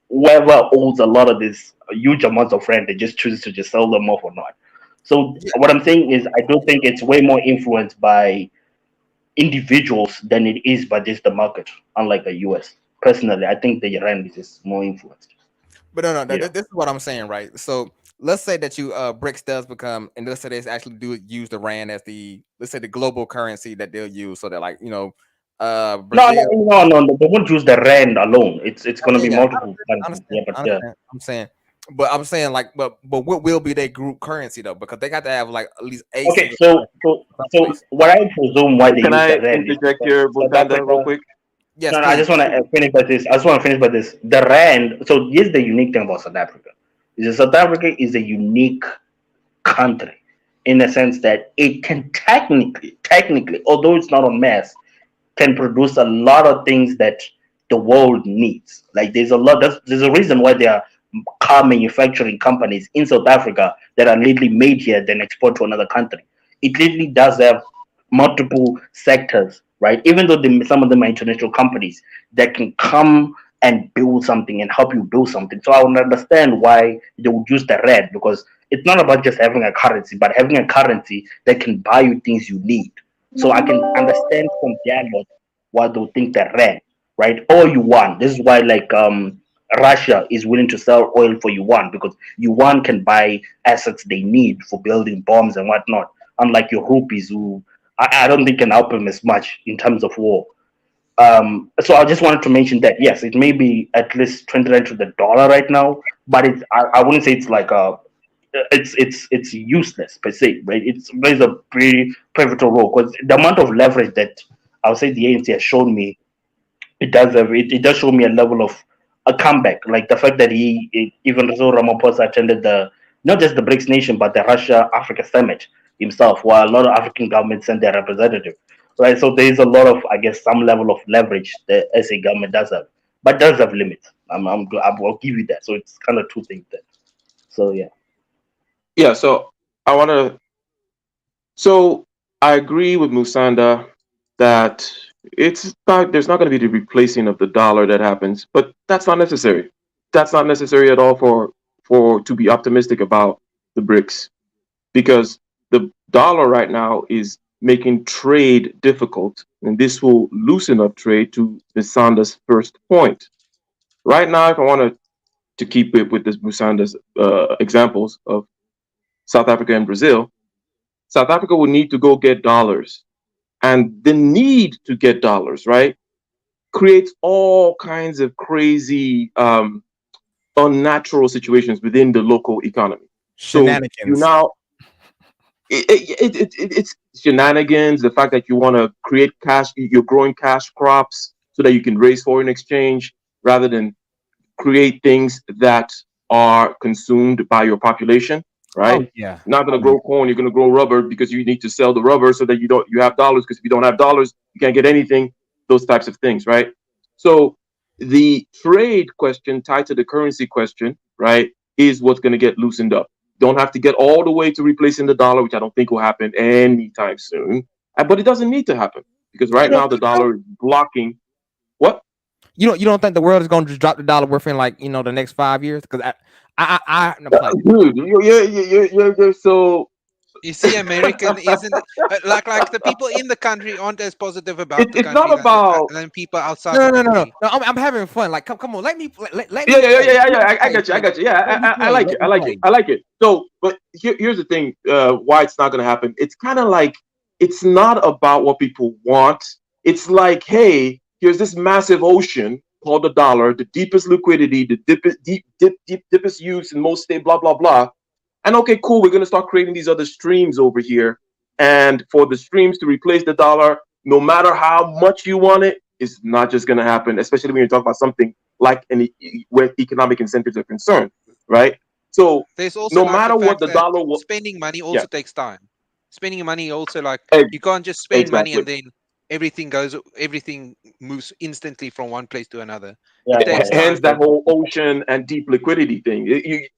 whoever owns a lot of this huge amounts of rand, they just chooses to just sell them off or not. So what I'm saying is, I do think it's way more influenced by individuals than it is by just the market, unlike the US. Personally, I think the rand is just more influenced. But no, Yeah. this is what I'm saying, right? So let's say that you BRICS does become, and let's say they actually do use the rand as the, let's say, the global currency that they'll use, so that, like, No, Brazil. no, they won't use the rand alone. It's going to be Yeah, multiple currencies. Yeah, but I understand. I'm saying like, but what will be their group currency though? Because they got to have like at least a okay. single So what I presume why they Can use I the rand is interject because here, South Butanda, real Africa. quick? Yes, No, I please. just want to finish by this. I just want to finish by this. The rand. So here's the unique thing about South Africa: is that South Africa is a unique country in the sense that it can technically, although it's not on mass, can produce a lot of things that the world needs. Like there's a reason why there are car manufacturing companies in South Africa that are literally made here then export to another country. It literally does have multiple sectors, right? Even though some of them are international companies that can come and build something and help you build something. So I would understand why they would use the red, because it's not about just having a currency, but having a currency that can buy you things you need. So I can understand from their logic why they would think the red, right? Or yuan. This is why like Russia is willing to sell oil for yuan, because yuan can buy assets they need for building bombs and whatnot. Unlike your rupees, who I don't think can help them as much in terms of war. So I just wanted to mention that yes, it may be at least 29 to the dollar right now, but I wouldn't say it's like a it's useless per se, right? It plays a pretty pivotal role because the amount of leverage that I would say the ANC has shown me, it does show me a level of a comeback. Like the fact that even though Ramaphosa attended the not just the BRICS nation but the Russia Africa summit himself, while a lot of African governments send their representative, right? So there is a lot of, I guess, some level of leverage the SA government does have, but does have limits. I'll give you that. So it's kind of two things there. So yeah. Yeah, so I want to. So I agree with Musanda that there's not going to be the replacing of the dollar that happens, but that's not necessary. That's not necessary at all for to be optimistic about the BRICS, because the dollar right now is making trade difficult, and this will loosen up trade. To Musanda's first point, right now, if I want to keep it with this Musanda's examples of South Africa and Brazil, South Africa would need to go get dollars. And the need to get dollars, right, creates all kinds of crazy, unnatural situations within the local economy. Shenanigans. So you now, it's shenanigans. The fact that you want to create cash, you're growing cash crops so that you can raise foreign exchange rather than create things that are consumed by your population. Right? Oh, yeah. You're not going to grow corn. You're going to grow rubber because you need to sell the rubber so that you have dollars. Because if you don't have dollars, you can't get anything. Those types of things, right? So the trade question tied to the currency question, right, is what's going to get loosened up. Don't have to get all the way to replacing the dollar, which I don't think will happen anytime soon. But it doesn't need to happen because right now the dollar is blocking. What? You don't think the world is going to just drop the dollar within like the next 5 years? Because dude, you're so. You see, American isn't like the people in the country aren't as positive about the It's country not about than people outside. No. I'm having fun. Like, come on, let me. Yeah. I got you. Yeah, I like it. So, but here's the thing: why it's not going to happen? It's kind of like it's not about what people want. It's like, hey, here's this massive ocean called the dollar, the deepest liquidity, the deepest use and most stable, blah blah blah. And okay, cool, we're going to start creating these other streams over here. And for the streams to replace the dollar, no matter how much you want it, it's not just going to happen, especially when you're talking about something like where economic incentives are concerned, right? So there's also no matter what the dollar spending money also takes time. spending money also like Ex- you can't just spend money Exactly. and then everything moves instantly from one place to another. Yeah, It yeah, takes yeah. Hence time. that whole ocean and deep liquidity thing.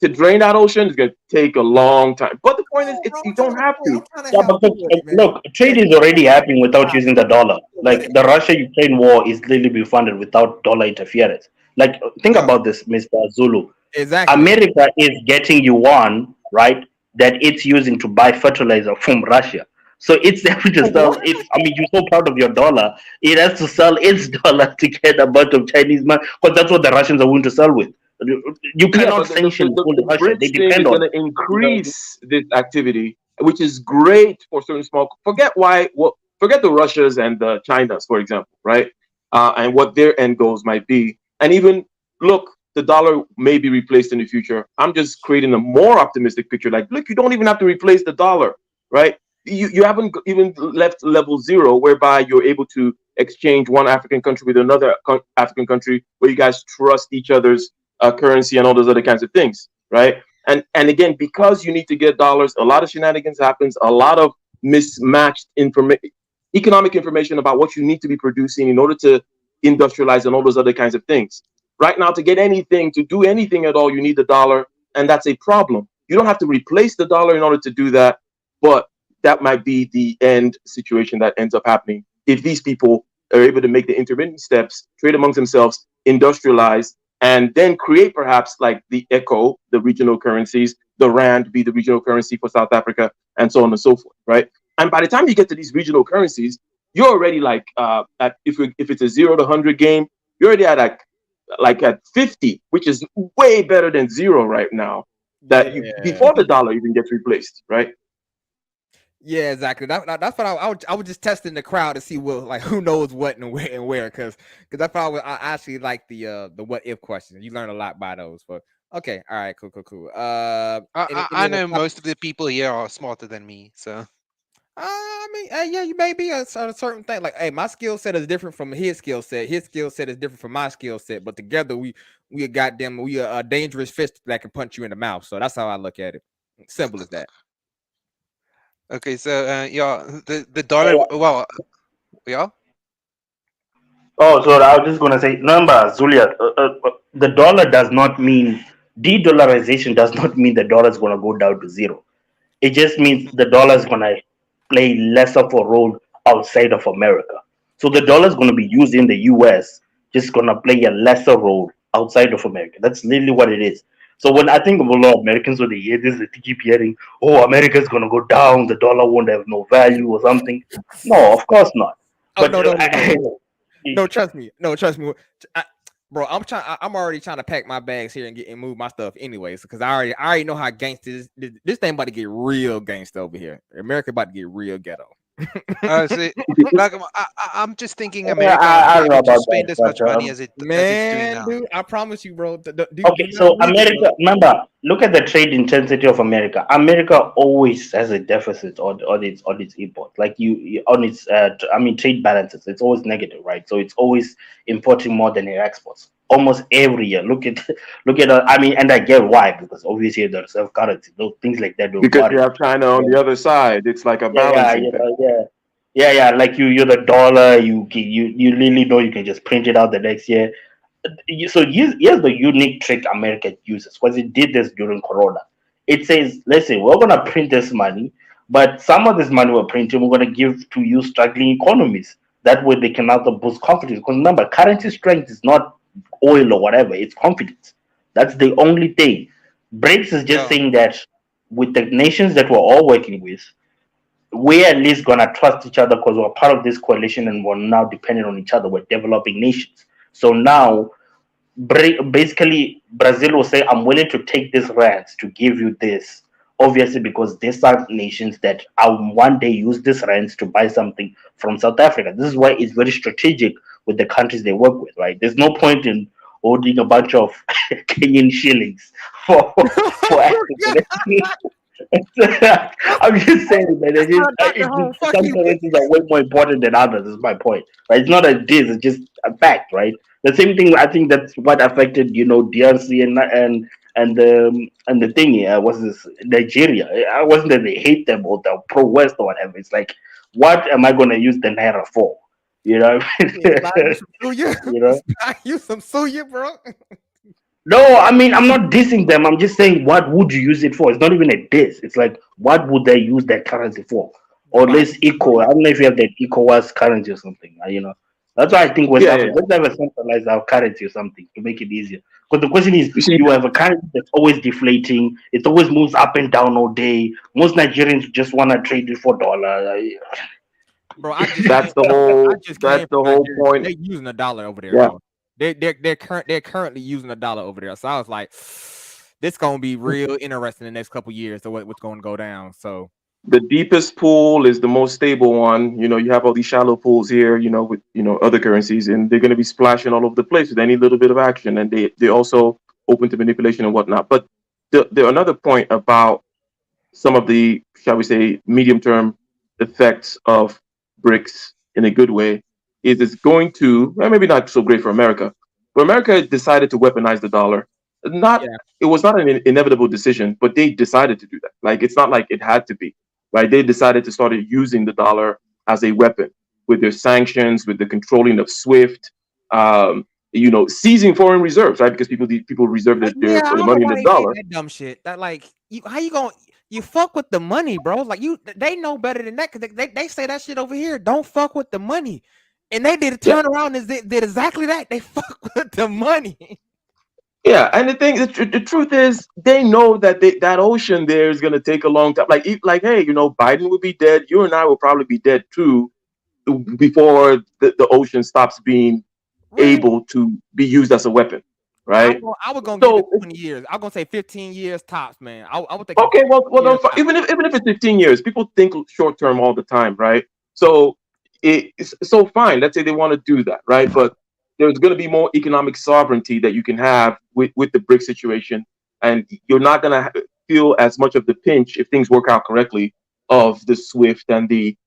To drain that ocean is going to take a long time. But the point is, No, bro, you don't have to. I'm trying to Yeah, help you because with it, man. look, trade is already happening without using the dollar. Like the Russia-Ukraine war is literally being funded without dollar interference. Like think Yeah, about this, Mr. Zulu. exactly. America is getting yuan, right? That it's using to buy fertilizer from Russia. So it's able to sell What? its. I mean, you're so proud of your dollar. It has to sell its dollar to get a bunch of Chinese money because that's what the Russians are willing to sell with. You Yeah, cannot but sanction fully the Russia. They bridge thing depend is going on, to you know. increase this activity, which is great for certain small. Forget the Russias and the Chinas, for example, right? And what their end goals might be, and even look, the dollar may be replaced in the future. I'm just creating a more optimistic picture. Like, look, you don't even have to replace the dollar, right? You haven't even left level zero, whereby you're able to exchange one African country with another African country, where you guys trust each other's currency and all those other kinds of things, right? And again, because you need to get dollars, a lot of shenanigans happens, a lot of mismatched economic information about what you need to be producing in order to industrialize and all those other kinds of things. Right now, to get anything, to do anything at all, you need the dollar, and that's a problem. You don't have to replace the dollar in order to do that, but that might be the end situation that ends up happening if these people are able to make the intermittent steps, trade amongst themselves, industrialize, and then create perhaps like the ECHO, the regional currencies, the Rand be the regional currency for South Africa, and so on and so forth, right? And by the time you get to these regional currencies, you're already like at if it's a 0 to 100 game, you're already at like at 50, which is way better than zero right now. That you Yeah. before the dollar even gets replaced, right? Yeah, exactly. That's what I was just testing the crowd to see what like who knows what and where because that's what I actually like the what if questions. You learn a lot by those. But okay, all right, cool. I know most of the people here are smarter than me, so I mean, yeah, you may be a certain thing. Like, hey, my skill set is different from his skill set. His skill set is different from my skill set. But together, we are a dangerous fist that can punch you in the mouth. So that's how I look at it. Simple as that. okay. So yeah, the dollar. Well, yeah. Oh, so I was just gonna say, remember, Zulia, the dollar does not mean de-dollarization. Does not mean the dollar is gonna go down to zero. It just means the dollar is gonna play less of a role outside of America. So the dollar is gonna be used in the U.S., just gonna play a lesser role outside of America. That's literally what it is. So when I think of a lot of Americans, when they hear this, they keep hearing, "Oh, America's gonna go down. The dollar won't have no value or something." No, of course not. Oh But no. No, trust me. Bro, I'm already trying to pack my bags here and move my stuff anyways, because I already know how gangster this thing about to get real gangster over here. America about to get real ghetto. See, like I'm just thinking Yeah, America I won't be don't know able to about spend that, as much but money as it's doing Man, now. dude, I promise you, bro. okay, so America, remember, look at the trade intensity of America. America always has a deficit on its imports, like on its trade balances. It's always negative, right? So it's always importing more than it exports. Almost every year. Look at. And I get why, because obviously the reserve currency, those things like that don't Because worry. you have China on the other side. It's like a Yeah, balancing thing. yeah. Like you're the dollar. You really know you can just print it out the next year. So here's the unique trick America uses, because it did this during Corona. It says, listen, we're gonna print this money, but some of this money we're printing, we're gonna give to you struggling economies. That way they can also boost confidence. Because remember, currency strength is not oil or whatever; it's confidence. That's the only thing. BRICS is just Yeah. saying that with the nations that we're all working with, we're at least gonna trust each other because we're part of this coalition and we're now dependent on each other. We're developing nations. So now basically Brazil will say, I'm willing to take this rands to give you this, obviously because these are nations that I'll one day use this rands to buy something from South Africa. This is why it's very strategic with the countries they work with, right? There's no point in holding a bunch of Kenyan shillings for access. I'm just saying that some currencies are way more important than others. Is my point, right? It's not a diss; it's just a fact, right? The same thing. I think that's what affected, DRC and the thing was this Nigeria. I wasn't that they hate them or they're pro West or whatever. It's like, what am I gonna use the naira for? You know, you know. You some suya, bro. No, I mean I'm not dissing them. I'm just saying, what would you use it for? It's not even a diss. It's like, what would they use that currency for? Or less eco. I don't know if you have that ECOWAS currency or something. You know, that's why I think West Africa, let's have a centralized our currency or something to make it easier. Because the question is, you have a currency that's always deflating. It always moves up and down all day. Most Nigerians just want to trade it for dollar. Bro, that's the whole point. They're using a dollar over there, yeah. bro. They're currently using a dollar over there. So I was like, this gonna be real interesting in the next couple years. So what's gonna go down? So the deepest pool is the most stable one. You know, you have all these shallow pools here, you know, with other currencies, and they're going to be splashing all over the place with any little bit of action, and they're also open to manipulation and whatnot. But the another point about some of the, shall we say, medium term effects of BRICS in a good way is it's going to, well, maybe not so great for America, but America decided to weaponize the dollar. It was not an inevitable decision, but they decided to do that. Like, it's not like it had to be. Right, they decided to start using the dollar as a weapon with their sanctions, with the controlling of SWIFT, seizing foreign reserves, right? Because people reserve their the money in the dollar. That dumb shit. That like, how you gonna fuck with the money, bro? Like they know better than that because they say that shit over here. Don't fuck with the money, and they did turn around and did exactly that. They fuck with the money. Yeah, and the truth is, they know that that ocean there is going to take a long time. Like, hey, Biden will be dead. You and I will probably be dead too before the ocean stops being able to be used as a weapon, right? I was going to give it 20 years. I was going to say 15 years tops, man. I would think. Okay, well, even if it's 15 years, people think short term all the time, right? So it's so fine. Let's say they want to do that, right? But there's going to be more economic sovereignty that you can have with the BRICS situation, and you're not going to feel as much of the pinch if things work out correctly of the SWIFT and the,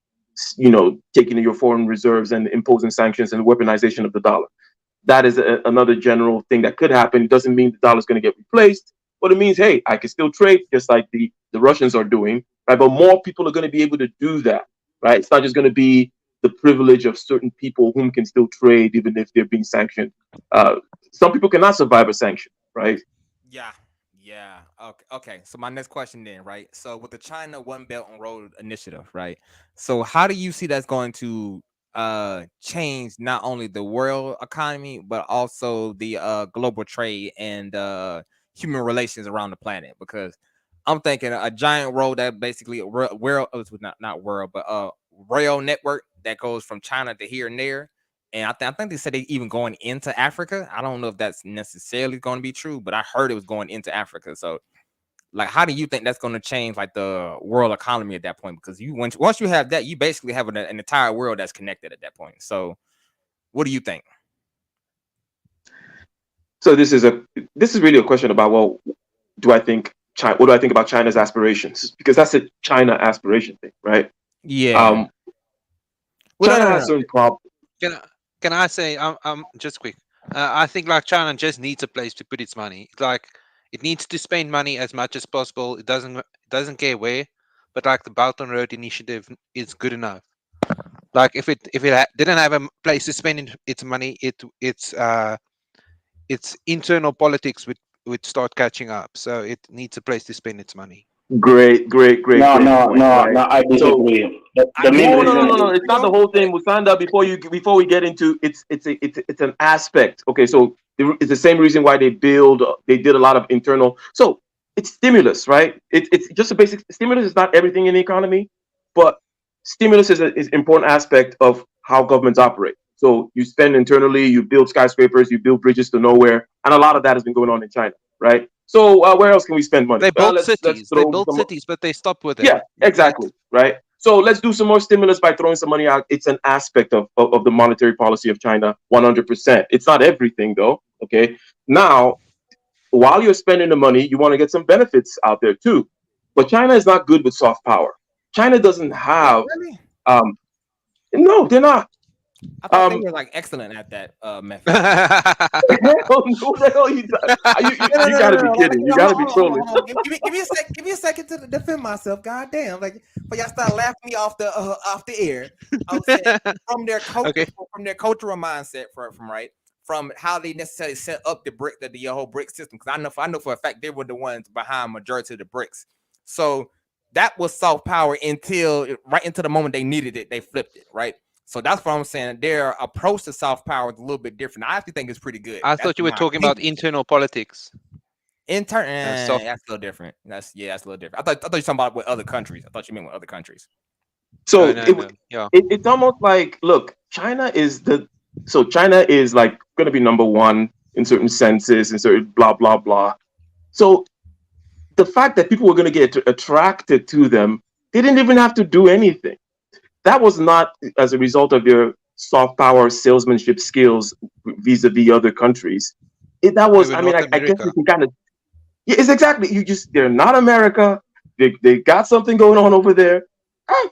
taking your foreign reserves and imposing sanctions and weaponization of the dollar. That is another general thing that could happen. It doesn't mean the dollar is going to get replaced, but it means, hey, I can still trade just like the Russians are doing, right? But more people are going to be able to do that, right? It's not just going to be the privilege of certain people whom can still trade even if they're being sanctioned. Some people cannot survive a sanction, right? Yeah. Okay. So my next question then, right? So with the China One Belt and Road Initiative, right? So how do you see that's going to change not only the world economy but also the global trade and human relations around the planet? Because I'm thinking a giant road that basically rail network that goes from China to here and there. And I think they said they even going into Africa. I don't know if that's necessarily going to be true, but I heard it was going into Africa. So, like, how do you think that's going to change like the world economy at that point? Because once you have that, you basically have an entire world that's connected at that point. So, what do you think? So this is really a question about, well, what do I think about China's aspirations? Because that's a China aspiration thing, right? Yeah. China has certain problems. Can I say, I'm just quick. I think like China just needs a place to put its money. Like it needs to spend money as much as possible. It doesn't care where, but like the Belt and Road Initiative is good enough. Like if it didn't have a place to spend its money, its internal politics would start catching up. So it needs a place to spend its money. Great. No, I disagree. No. It's not the whole thing, Musanda. Before we get into it's an aspect. Okay, so it's the same reason why they did a lot of internal. So it's stimulus, right? It's just a basic stimulus. Is not everything in the economy, but stimulus is an important aspect of how governments operate. So you spend internally, you build skyscrapers, you build bridges to nowhere, and a lot of that has been going on in China, right? So where else can we spend money? They built cities. They built cities, but they stopped with it. Yeah, exactly. Right. So let's do some more stimulus by throwing some money out. It's an aspect of the monetary policy of China, 100%. It's not everything, though. Okay. Now, while you're spending the money, you want to get some benefits out there too. But China is not good with soft power. China doesn't have. Really? No, they're not. I thought they were like excellent at that method. Who the hell you got to be kidding. You got to be trolling. Give me a second to defend myself. God damn, like, but y'all start laughing me off the air. I'm saying from their culture, from their cultural mindset, from how they necessarily set up the whole brick system. Because I know for a fact they were the ones behind majority of the bricks. So that was soft power until right into the moment they needed it, they flipped it, right? So that's what I'm saying. Their approach to soft power is a little bit different. I actually think it's pretty good. I thought you were talking about internal politics. That's a little different. That's a little different. I thought you were talking about with other countries. I thought you meant with other countries. So it's almost like, look, China is like going to be number one in certain senses and certain blah blah blah. So the fact that people were going to get attracted to them, they didn't even have to do anything. That was not as a result of their soft power salesmanship skills vis-a-vis other countries. That was, I mean, I guess you can kind of, yeah, it's exactly. They're not America. They got something going on over there.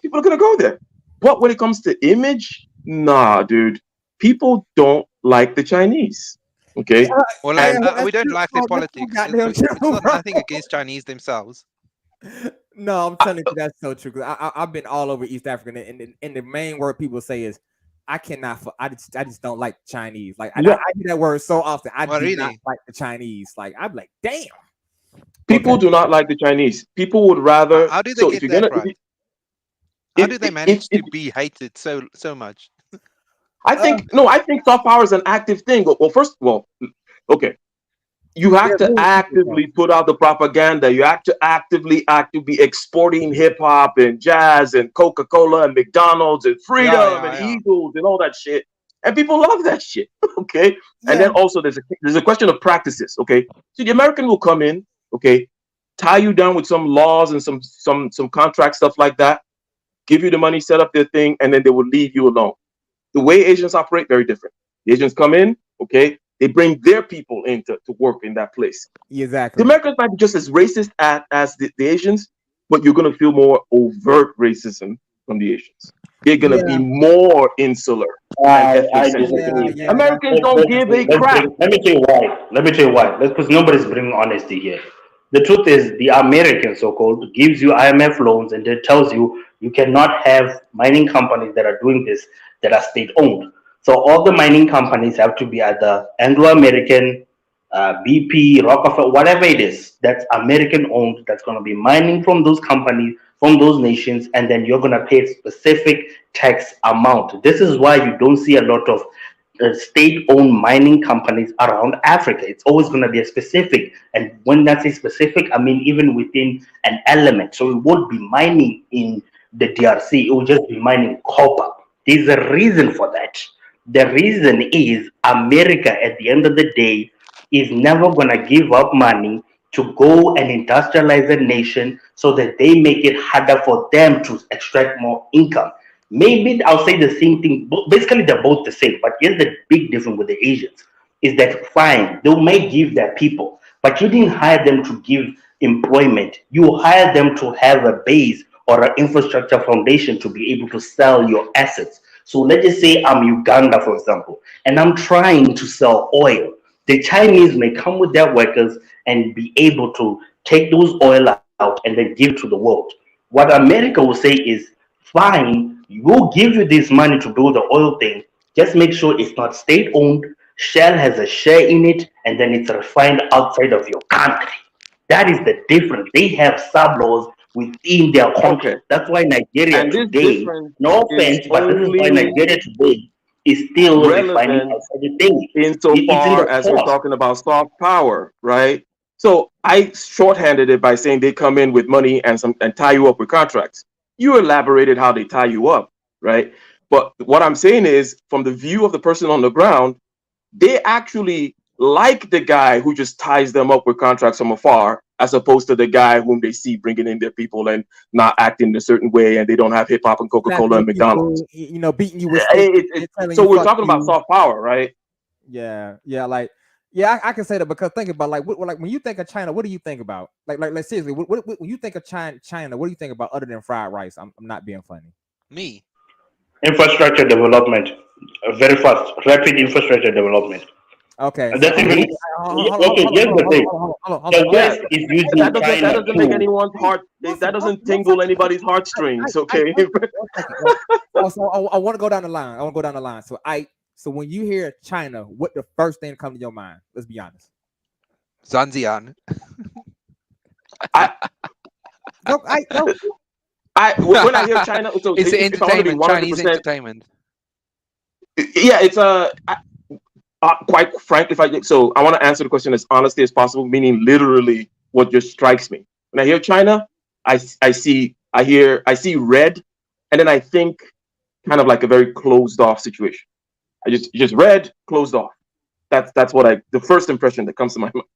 People are gonna go there. But when it comes to image, nah, dude. People don't like the Chinese. Okay. Well, we don't like their politics. It's not nothing against Chinese themselves. No, I'm telling you that's so true. I've been all over East Africa, and the main word people say is, I just don't like Chinese. Like I hear that word so often. I do not like the Chinese. Like I'm like, damn. People do not like the Chinese. People would rather. How do they get that right? How do they manage to be hated so much? I think soft power is an active thing. Well, okay. You have to actively put out the propaganda. You have to actively exporting hip hop and jazz and Coca-Cola and McDonald's and freedom and Eagles and all that shit. And people love that shit. Okay. And then also there's a question of practices. Okay. So the American will come in, okay, tie you down with some laws and some contract stuff like that, give you the money, set up their thing, and then they will leave you alone. The way Asians operate, very different. The Asians come in, okay, they bring their people in to work in that place. Exactly. The Americans might be just as racist as the Asians, but you're going to feel more overt racism from the Asians. They're going to be more insular. I disagree. Americans don't give a crap. Let me tell you why. Because nobody's bringing honesty here. The truth is, the American so-called gives you IMF loans and it tells you you cannot have mining companies that are doing this that are state-owned. So all the mining companies have to be either Anglo-American, BP, Rockefeller, whatever it is that's American-owned, that's going to be mining from those companies, from those nations, and then you're going to pay a specific tax amount. This is why you don't see a lot of state-owned mining companies around Africa. It's always going to be a specific, and when that's a specific, I mean even within an element. So it won't be mining in the DRC, it will just be mining copper. There's a reason for that. The reason is America, at the end of the day, is never going to give up money to go and industrialize a nation so that they make it harder for them to extract more income. Maybe I'll say the same thing. Basically, they're both the same. But here's the big difference with the Asians is that, fine, they may give their people, but you didn't hire them to give employment. You hired them to have a base or an infrastructure foundation to be able to sell your assets. So let's just say I'm Uganda, for example, and I'm trying to sell oil. The Chinese may come with their workers and be able to take those oil out and then give to the world. What America will say is, fine, we'll give you this money to do the oil thing. Just make sure it's not state-owned. Shell has a share in it, and then it's refined outside of your country. That is the difference. They have sub-laws within their country. That's why Nigeria today, no offense, but this is why Nigeria today is still refining outside the thing. Insofar as we're talking about soft power, right? So I shorthanded it by saying they come in with money and tie you up with contracts. You elaborated how they tie you up, right? But what I'm saying is, from the view of the person on the ground, they actually like the guy who just ties them up with contracts from afar, as opposed to the guy whom they see bringing in their people and not acting in a certain way, and they don't have hip hop and Coca-Cola and McDonald's. Beating you with so we're talking about soft power, right? I can say that because think about like when you think of China, what do you think about? Like seriously, when you think of China, what do you think about other than fried rice? I'm not being funny. Me. Infrastructure development. Very fast, rapid infrastructure development. Okay, And so that's even okay. Here's the thing: the Yeah, West is using that China doesn't make too. anyone's heart. That doesn't tingle anybody's heartstrings. Okay. So I want to go down the line. So when you hear China, what the first thing that comes to your mind? Let's be honest. Zanzian. When I hear China, so It's the if I want to be entertainment, Chinese 100%, entertainment. yeah, it's quite frank. I want to answer the question as honestly as possible, meaning literally what just strikes me when I hear China. I see red, and then I think kind of like a very closed off situation. I just red, closed off. That's what the first impression that comes to my mind.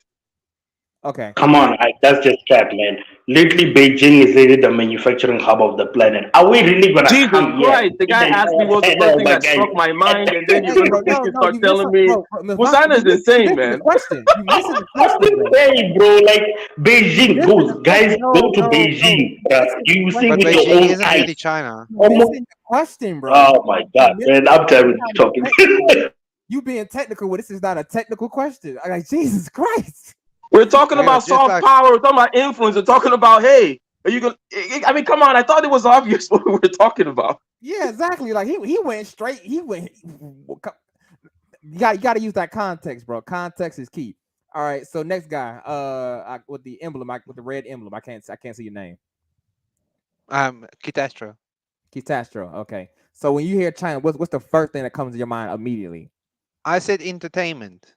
Okay. Come on, that's just crap, man. Lately, Beijing is really the manufacturing hub of the planet. Are we really gonna Jesus come Christ! here? The guy asked me what was the first thing that struck my mind, and then you're gonna start telling me, Musana is insane, man. You missing the question, bro. Hey, bro, like Beijing, guys, go to Beijing. You see But with your Beijing own isn't eyes. really China. Missing the question, bro. Oh my god, man! I'm tired of talking. You being technical, this is not a technical question. I'm like, Jesus Christ. We're talking about just soft power. We're talking about influence. We're talking about, hey, are you gonna? I mean, come on! I thought it was obvious what we were talking about. Yeah, exactly. Like he went straight. You got to use that context, bro. Context is key. All right. So next guy, with the emblem, with the red emblem. I can't see your name. Kitastro. Kitastro. Okay. So when you hear China, what's the first thing that comes to your mind immediately? I said entertainment.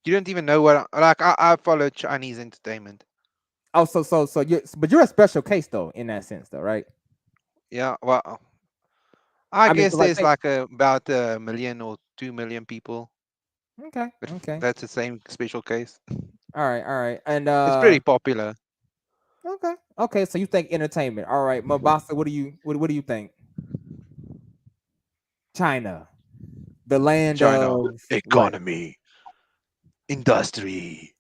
You don't even know what I follow Chinese entertainment. Oh, so you're a special case though in that sense though, right? Yeah, well, I guess mean, there's about 1 million or 2 million people. Okay. That's the same special case. All right, and it's pretty popular. Okay. So you think entertainment? All right, Mabasa, what do you think? China, the land of economy, industry.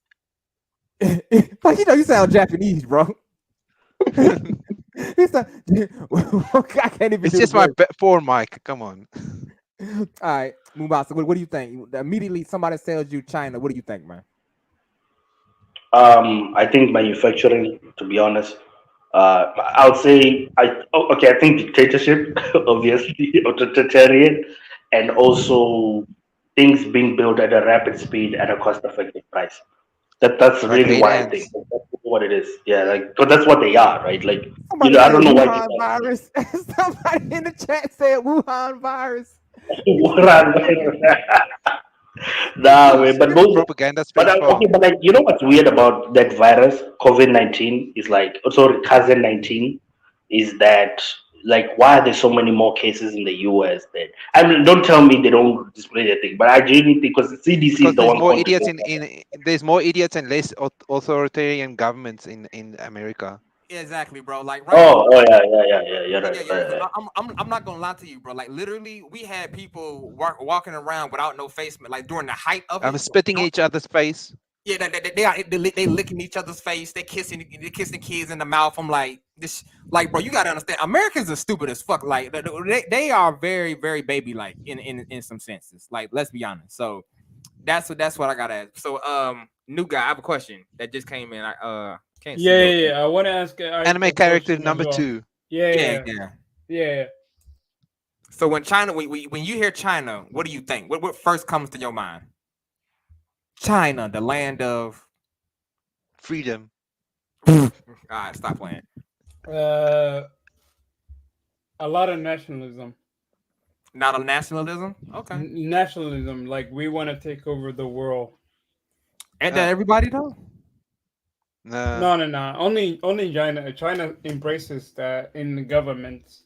Like you sound Japanese, bro. I can't even. It's just my poor mic. Come on. All right, Mubasa, what do you think? Immediately somebody tells you China, what do you think, man? I think manufacturing, to be honest. I would say I think dictatorship, obviously, authoritarian, and also things being built at a rapid speed at a cost-effective price. That's Like really what I think. That's what it is. Yeah, like but that's what they are, right? Like Somebody I don't know why. Wuhan virus. Somebody in the chat said Wuhan virus. Wuhan virus. Nah, man, but most propaganda. But like you know what's weird about that virus, COVID-19, is like sorry, cousin-19, is that like why are there so many more cases in the US? That I mean, don't tell me they don't display their thing, but I genuinely think because the CDC is the there's one. more idiots there's more idiots and less authoritarian governments in America. Exactly, bro. Like yeah. Right. I'm not gonna lie to you, bro. Like literally, we had people walking around without no face, like during the height of it. Spitting each other's face. Yeah, they licking each other's face. They kissing kids in the mouth. I'm like this, like bro. You gotta understand, Americans are stupid as fuck. Like they are very very baby like in some senses. Like let's be honest. So that's what I gotta ask. So new guy, I have a question that just came in. Can't see. Yeah. I want to ask anime character number 2. Yeah. So when China, when you hear China, what do you think? What first comes to your mind? China, the land of freedom. All right, stop playing. A lot of nationalism. Not a nationalism? Okay. Nationalism, like we want to take over the world. And everybody though? No. Only China. China embraces that in the government.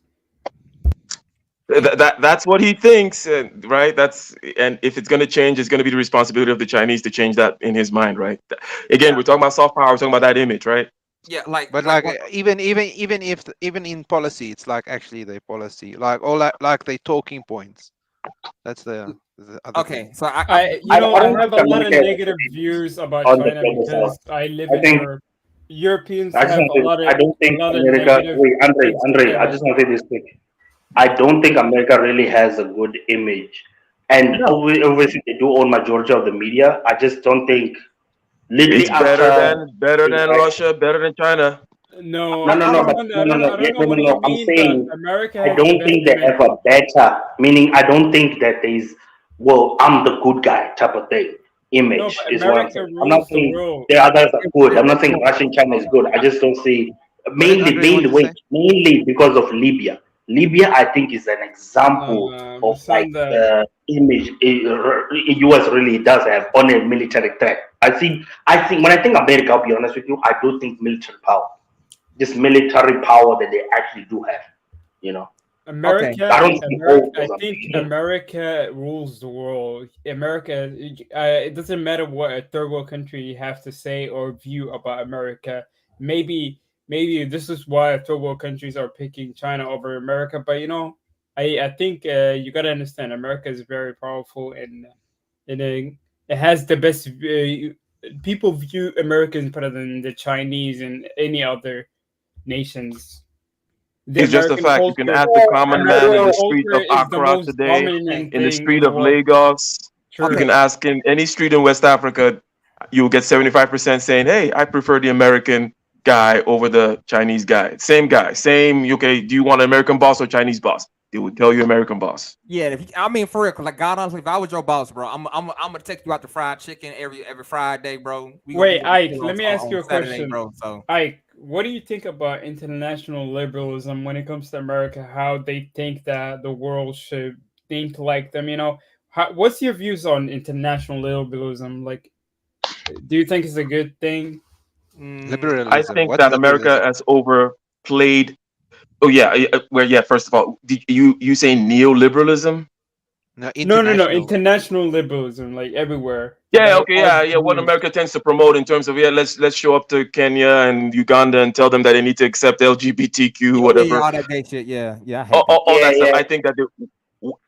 That's what he thinks, right? And if it's going to change, it's going to be the responsibility of the Chinese to change that in his mind, right? Again, we're talking about soft power. We're talking about that image, right? Yeah, even in policy, it's like actually their policy, like all like their talking points. That's the other okay. thing. So I have a lot of negative views about China because I live in Europe. Europeans have a lot of. I don't think America. Wait, Andre, I just want to say this quick. I don't think America really has a good image And obviously they do own majority of the media. I just don't think lately It's after better than Russia, better than China. No, no, no, no, but I don't know. I don't know what you I'm mean, but saying America I has the don't best think they image. have a better, meaning I don't think that there's, well, I'm the good guy type of thing. No, Image but is what I'm America saying. I'm not rules the saying world. the others are good. I'm not saying Russian China is good. I just don't see What did Andre want to say? mainly because of Libya. Libya, I think, is an example The of like son that the image US really does have on a military threat. I think when I think America, I'll be honest with you, I do think military power, this military power that they actually do have, you know. I don't see both I of them. think America rules the world. America, it doesn't matter what a third world country have to say or view about America. Maybe this is why third world countries are picking China over America. But I think you gotta understand, America is very powerful and it has the best. People view Americans better than the Chinese and any other nations. The It's just a American fact. You can culture, ask the common man in American the street culture of is the Accra most today, dominant in the thing in street the of world. Lagos. True. You can ask in any street in West Africa. You'll get 75% saying, "Hey, I prefer the American guy over the Chinese guy." Same guy, same. Okay, do you want an American boss or Chinese boss? They would tell you American boss. Yeah, I mean for real, cause like God honestly, if I was your boss, bro, I'm gonna take you out to fried chicken every Friday, bro. Wait, Ike, chill let me on ask you a Saturday, question. bro. So Ike, what do you think about international liberalism when it comes to America? How they think that the world should think like them? What's your views on international liberalism? Like, do you think it's a good thing? I Liberalism. think What's that America liberalism? has overplayed. Oh yeah, where yeah. First of all, you say neoliberalism? No, No. international. International liberalism, like everywhere. Yeah, Like okay, all yeah. What views. America tends to promote in terms of let's show up to Kenya and Uganda and tell them that they need to accept LGBTQ, yeah, whatever, all that gay shit. Yeah, I hate all, that. all Yeah, that stuff. yeah.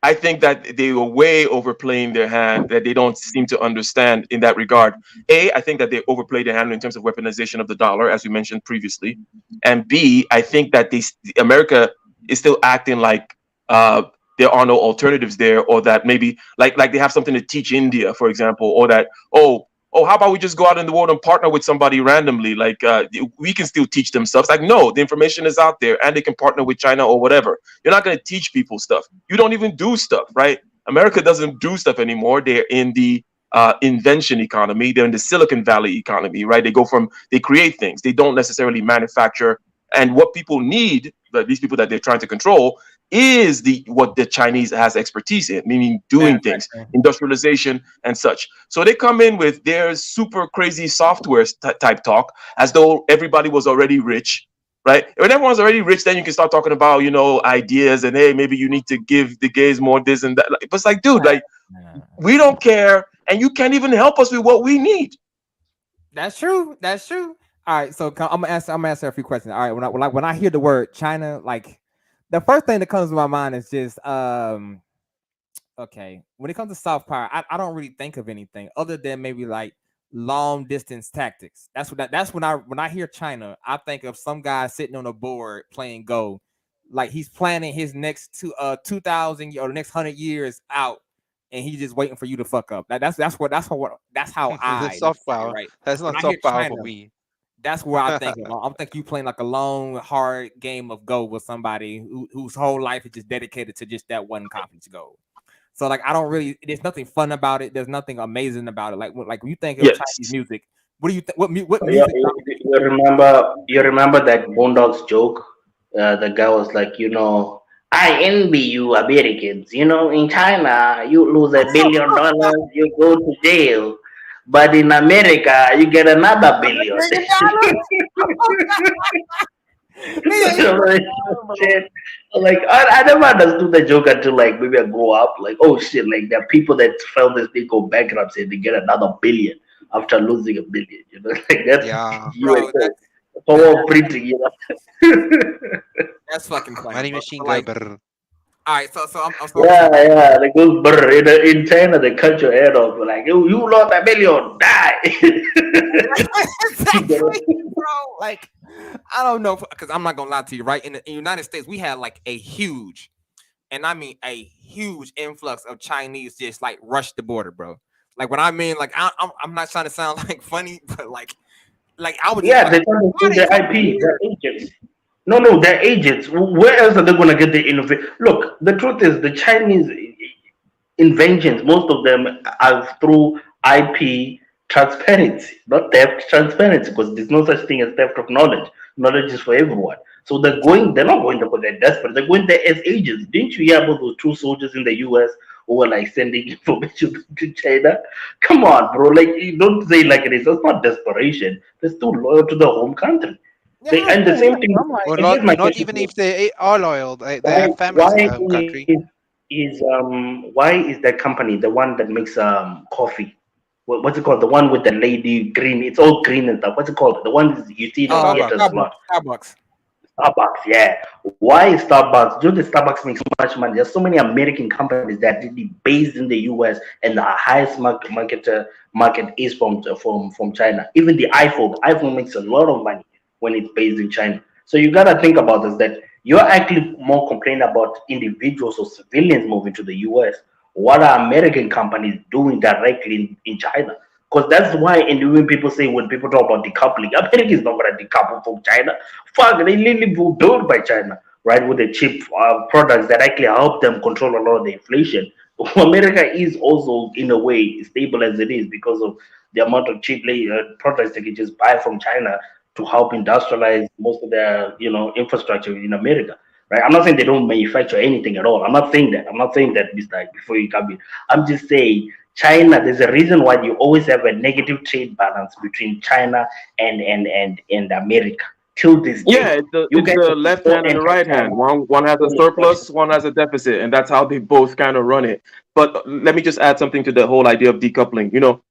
I think that they were way overplaying their hand. That they don't seem to understand in that regard. I think that they overplayed their hand in terms of weaponization of the dollar, as we mentioned previously, and B, I think that America is still acting like uh, there are no alternatives there, or that maybe like they have something to teach India, for example, or that how about we just go out in the world and partner with somebody randomly? Like we can still teach them stuff. It's like no, the information is out there, and they can partner with China or whatever. You're not going to teach people stuff. You don't even do stuff, right? America doesn't do stuff anymore. They're in the invention economy. They're in the Silicon Valley economy, right? They create things. They don't necessarily manufacture. And what people need, these people that they're trying to control, is what the Chinese has expertise in, meaning doing things, industrialization and such. So they come in with their super crazy software type talk as though everybody was already rich, right? When everyone's already rich, then you can start talking about, ideas and hey, maybe you need to give the gays more this and that. But it's like, dude, like we don't care, and you can't even help us with what we need. That's true. All right, so I'm gonna answer a few questions. All right, when I hear the word China, like the first thing that comes to my mind is just okay. When it comes to soft power, I don't really think of anything other than maybe like long distance tactics. That's when I hear China, I think of some guy sitting on a board playing Go, like he's planning his next 2,000 or the next 100 years out, and he's just waiting for you to fuck up. That's how That's soft power. right. That's When not I hear soft power China, for me. that's where I think of. I'm thinking you playing like a long, hard game of Go with somebody whose whole life is just dedicated to just that one conference goal. So like I don't really. There's nothing fun about it. There's nothing amazing about it. Like when you think of Yes. Chinese music, what do you think? What You, music? you remember that Boondocks joke? The guy was like, I envy you Americans. In China, you lose $1 billion, you go to jail. But in America, you get another billion. Shit. Like I never understood the joke until like maybe I grow up. Like, oh shit, like there are people that felt this they go bankrupt and they get another billion after losing $1 billion. Like that's Yeah. USA. Power of printing, That's fucking funny. Money Bro. machine So, go like, brr. all right, so Yeah, they go brr. In China, they cut your head off. Like, you lost $1 billion, die. exactly, bro. Like, I don't know, because I'm not gonna lie to you, right? In the United States, we had like a huge and I mean a huge influx of Chinese just like rushed the border, bro. Like when I mean, like I'm not trying to sound like funny, but like I was just Yeah, like, they're trying to why steal they their coming IP, their here? agents. No, they're agents. Where else are they going to get the innovation? Look, the truth is, the Chinese inventions, most of them are through IP transparency, not theft transparency, because there's no such thing as theft of knowledge. Knowledge is for everyone. So they're not going there because they're desperate. They're going there as agents. Didn't you hear about those two soldiers in the US who were like sending information to China? Come on, bro. Like, you don't say it like it is. That's not desperation. They're still loyal to their home country. They Yeah, and the same thing. I'm like, Or And here's my not question even to you. if they are loyal, they Why have families in why the home country. why is that company the one that makes coffee? What's it called? The one with the lady green. It's all green and stuff. What's it called? The one you see it on Starbucks. theaters a Starbucks, lot. Starbucks. Starbucks, yeah. Why is Starbucks? Do you know the Starbucks makes so much money? There's so many American companies that are really based in the US, and the highest market is from China. Even the iPhone makes a lot of money when it's based in China. So you gotta think about this, that you're actually more complaining about individuals or civilians moving to the US. What are American companies doing directly in China? Because that's why, and when people say, when people talk about decoupling, America is not going to decouple from China. Fuck, they literally were built by China, right? With the cheap products that actually help them control a lot of the inflation. America is also, in a way, stable as it is because of the amount of cheap products they can just buy from China to help industrialize most of their, infrastructure in America. Right? I'm not saying they don't manufacture anything at all. I'm not saying that. I'm not saying that, Mr. Before you come in. I'm just saying China, there's a reason why you always have a negative trade balance between China and America till this Yeah, day. You it's guys the are left so hand and the right anti-China. hand. One has a surplus, one has a deficit, and that's how they both kind of run it. But let me just add something to the whole idea of decoupling.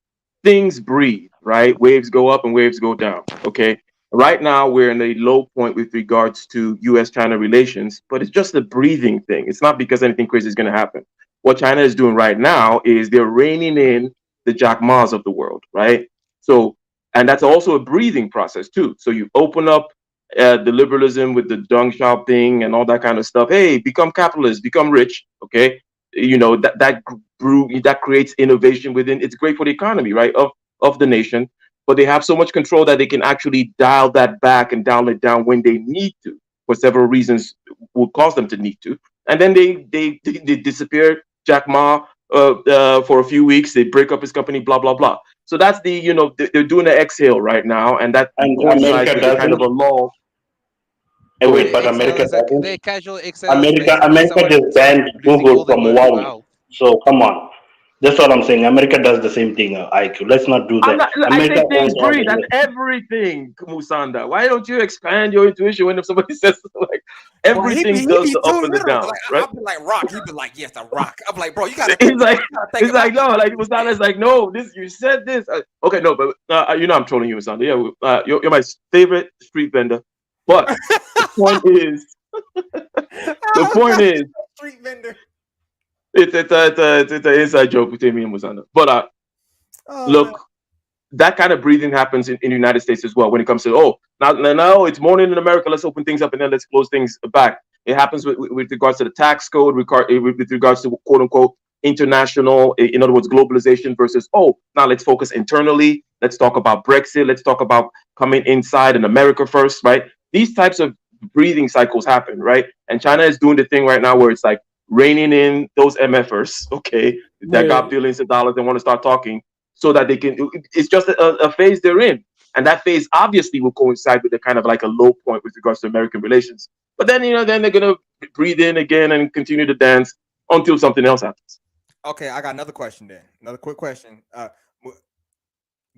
Things breathe, right? Waves go up and waves go down. Okay. Right now, we're in a low point with regards to US China relations, but it's just a breathing thing. It's not because anything crazy is going to happen. What China is doing right now is they're reining in the Jack Ma's of the world, right? So, and that's also a breathing process too. So you open up the liberalism with the Deng Xiaoping and all that kind of stuff. Hey, become capitalist, become rich. Okay, that creates innovation within. It's great for the economy, right? Of the nation, but they have so much control that they can actually dial that back and dial it down when they need to, for several reasons would cause them to need to. And then they disappear Jack Ma for a few weeks. They break up his company, blah blah blah. So that's they're doing an exhale right now, and that And coincides America with the kind of doesn't. a lull. Hey, Go wait, ahead. The but exhale America is like doesn't. their casual exhale is basically America someone just banned losing Google all their from virtual Huawei. wealth. So come on. That's what I'm saying. America does the same thing, IQ. Let's not do I'm that. not. I America say things owns all breathe. the That's US. everything, Musanda. Why don't you expand your intuition when somebody says like Well, everything he does be the up too and the literal. down, Like right? I'll be like rock. He be like, yes, a rock. I'm like, bro, you gotta It's like think about no, like Musanda's like no. This you said this. Okay, no, but I'm trolling you, Musanda. Yeah, you're my favorite street vendor. But the point is, the point is, street vendor. it's an inside joke between me and Musanda. But Oh man. look, that kind of breathing happens in the United States as well when it comes to now it's morning in America, let's open things up and then let's close things back. It happens with regards to the tax code, with regards to quote unquote international, in other words, globalization versus now let's focus internally. Let's talk about Brexit. Let's talk about coming inside and America first, right? These types of breathing cycles happen, right? And China is doing the thing right now where it's like reining in those MFers, okay, that got billions of dollars and want to start talking so that they can. It's just a phase they're in, and that phase obviously will coincide with the kind of like a low point with regards to American relations. But then then they're gonna breathe in again and continue to dance until something else happens. Okay, I got another question then. Another quick question.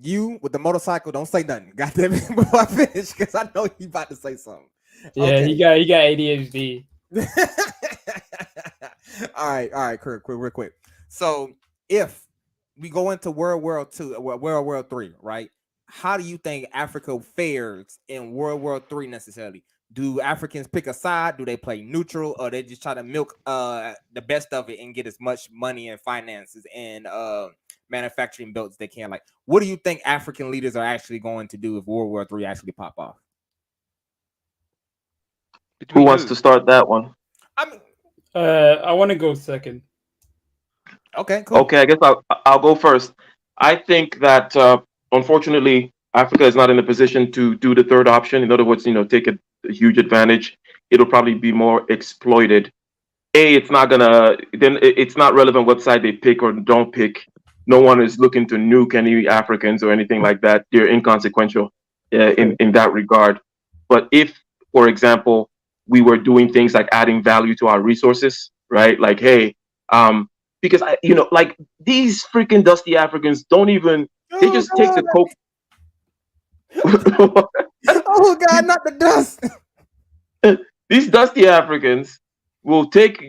You with the motorcycle, don't say nothing. Got them before I finish because I know you about to say something. Yeah, Okay. he got ADHD. all right, real quick. So if we go into World War III, right? How do you think Africa fares in World War III necessarily? Do Africans pick a side? Do they play neutral, or they just try to milk the best of it and get as much money and finances and manufacturing built as they can? Like, what do you think African leaders are actually going to do if World War III actually pop off? Who wants to start that one? I mean, I want to go second. Okay, cool. Okay, I guess I'll go first. I think that unfortunately Africa is not in a position to do the third option. In other words, take a huge advantage. It'll probably be more exploited. It's not gonna then it's not relevant what side they pick or don't pick. No one is looking to nuke any Africans or anything like that. They're inconsequential in that regard. But if, for example, we were doing things like adding value to our resources, right? Like, hey, because like these freaking dusty Africans don't even they Oh just take the God! coke. Oh God! Not the dust. These dusty Africans will take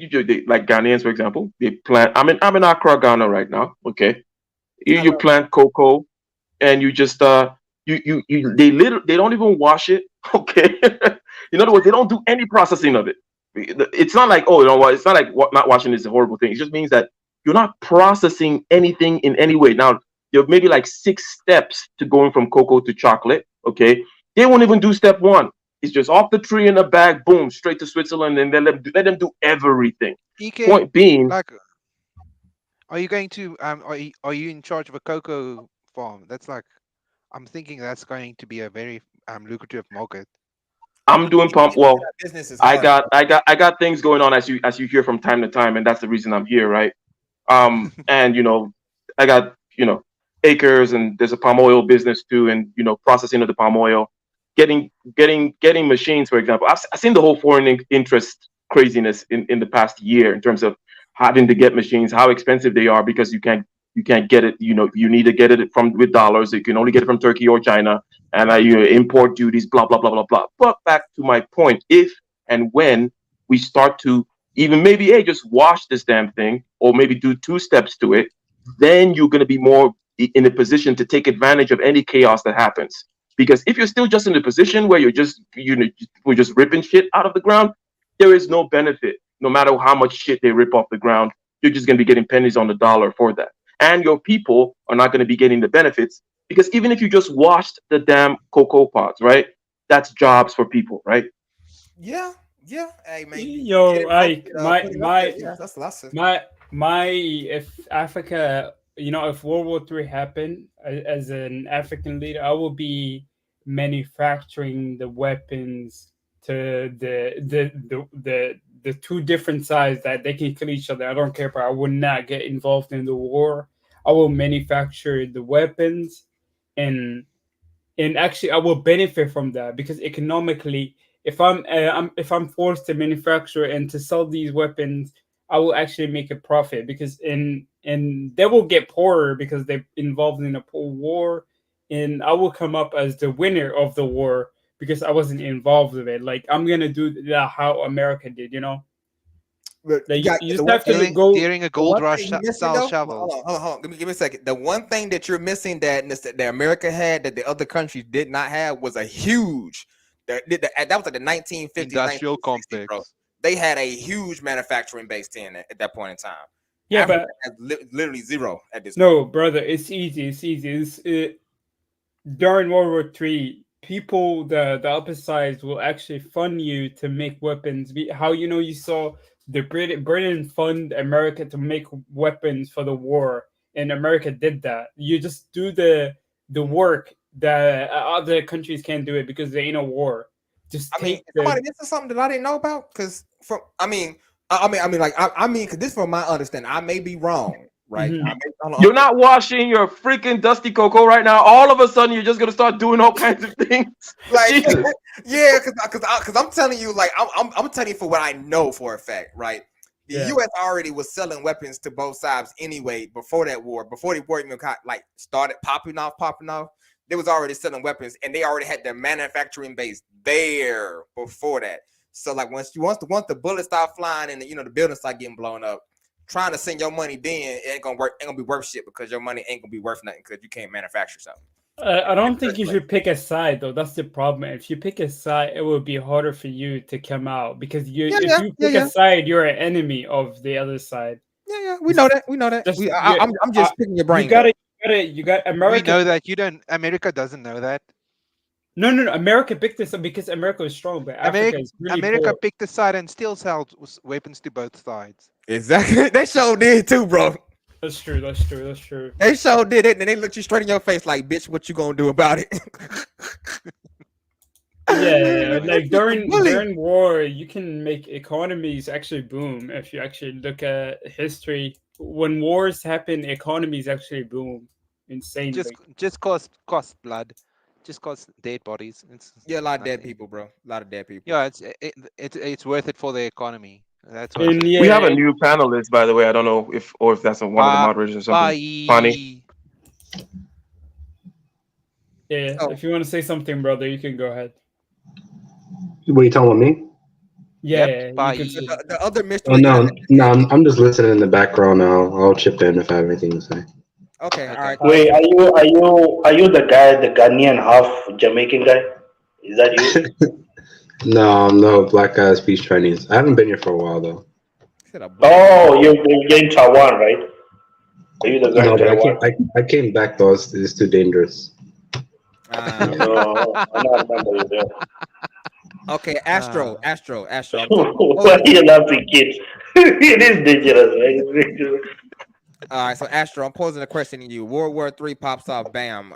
like Ghanaians, for example. They plant. I'm in Accra, Ghana right now. Okay, you plant cocoa, and you just they don't even wash it. Okay, in other words, they don't do any processing of it. It's not like, oh, it's not like not washing is a horrible thing. It just means that you're not processing anything in any way. Now you have maybe like 6 steps to going from cocoa to chocolate. Okay, they won't even do step 1. It's just off the tree in a bag, boom, straight to Switzerland, and then let them do everything. EK, Point being, like, are you going to are you in charge of a cocoa farm? That's like, I'm thinking that's going to be a very lucrative market. I'm doing pump. Well, Business is I hard. got things going on as you hear from time to time, and that's the reason I'm here, right? And I got acres, and there's a palm oil business too, and processing of the palm oil, getting machines, for example. I've seen the whole foreign interest craziness in the past year in terms of having to get machines, how expensive they are because you can't get it. You need to get it from with dollars. You can only get it from Turkey or China, and import duties, blah blah blah blah blah. But back to my point, if and when we start to even maybe, hey, just wash this damn thing, or maybe do 2 steps to it, then you're going to be more in a position to take advantage of any chaos that happens. Because if you're still just in a position where we're just ripping shit out of the ground, there is no benefit. No matter how much shit they rip off the ground, you're just going to be getting pennies on the dollar for that. And your people are not going to be getting the benefits, because even if you just washed the damn cocoa pods, right? That's jobs for people, right? Yeah, yeah. Hey man, Yo, that's my if Africa, if World War III happened, as an African leader, I will be manufacturing the weapons to the 2 different sides that they can kill each other. I don't care, but I would not get involved in the war. I will manufacture the weapons, and actually I will benefit from that, because economically, if I'm forced to manufacture and to sell these weapons, I will actually make a profit, because they will get poorer because they're involved in a poor war, and I will come up as the winner of the war because I wasn't involved with it. Like, I'm gonna do that how America did, But Like, you got you the just one have to thing, go. During a the gold one rush, thing you missing sell though. shovels. Hold on. Give me a second. The one thing that you're missing that America had that the other countries did not have was a huge. That was like the 1950s, Industrial 1960s, complex. bro. They had a huge manufacturing base then at that point in time. Yeah, Africa but has literally zero at this point. no, brother, it's easy. It's easy. During World War III, people, the upper sides will actually fund you to make weapons. How you saw the Britain fund America to make weapons for the war, and America did that. You just do the work that other countries can't do it because there ain't no war. Just I mean, take somebody, the this is something that I didn't know about. Because this from my understanding. I may be wrong, right? Mhm. Hold on. You're not washing your freaking dusty cocoa right now. All of a sudden, you're just gonna start doing all kinds of things. Like, Jesus. yeah, because I'm telling you, like, I'm telling you for what I know for a fact, right? The Yeah. U.S. already was selling weapons to both sides anyway before that war, before the war even like started popping off. They was already selling weapons, and they already had their manufacturing base there before that. So, like, once the bullets start flying and the buildings start getting blown up, trying to send your money then it ain't gonna work, ain't gonna be worth shit, because your money ain't gonna be worth nothing because you can't manufacture something. I don't think you should pick a side though. That's the problem. If you pick a side, it will be harder for you to come out, because if you pick a side, you're an enemy of the other side. Yeah, we know that. I'm just picking your brain. You got America. We know that. America doesn't know that. No. America picked this up because America is strong, but Africa is really America poor. picked a side and still sold weapons to both sides. Exactly. They sure did too, bro. That's true. That's true. That's true. They sure did it, and they looked you straight in your face like, "Bitch, what you gonna do about it?" Yeah. Like Bully. during war, you can make economies actually boom. If you actually look at history, when wars happen, economies actually boom insanely. Just cost blood, just cost dead bodies. It's Yeah, a lot of dead nothing. people, bro. A lot of dead people. Yeah, it's worth it for the economy. That's what. And We have a new panelist, by the way. I don't know if that's one of the moderators or something. Funny. Yeah, if you want to say something, brother, you can go ahead. What are you talking about, me? Yeah, Yep, you can say. The other Oh mystery. no, I'm just listening in the background now. I'll chip in if I have anything to say. Okay, all right. Wait, are you the guy, the Ghanaian half Jamaican guy? Is that you? No, black guy speaks Chinese. I haven't been here for a while though. Oh, you're in Taiwan, right? Are you the guy No, in but Taiwan? I came back though. It's too dangerous. No, I don't remember you there. Okay, Astro. Why are you laughing, kid? It is dangerous, right? All right, so Astro, I'm posing a question to you. World War III pops off. Bam.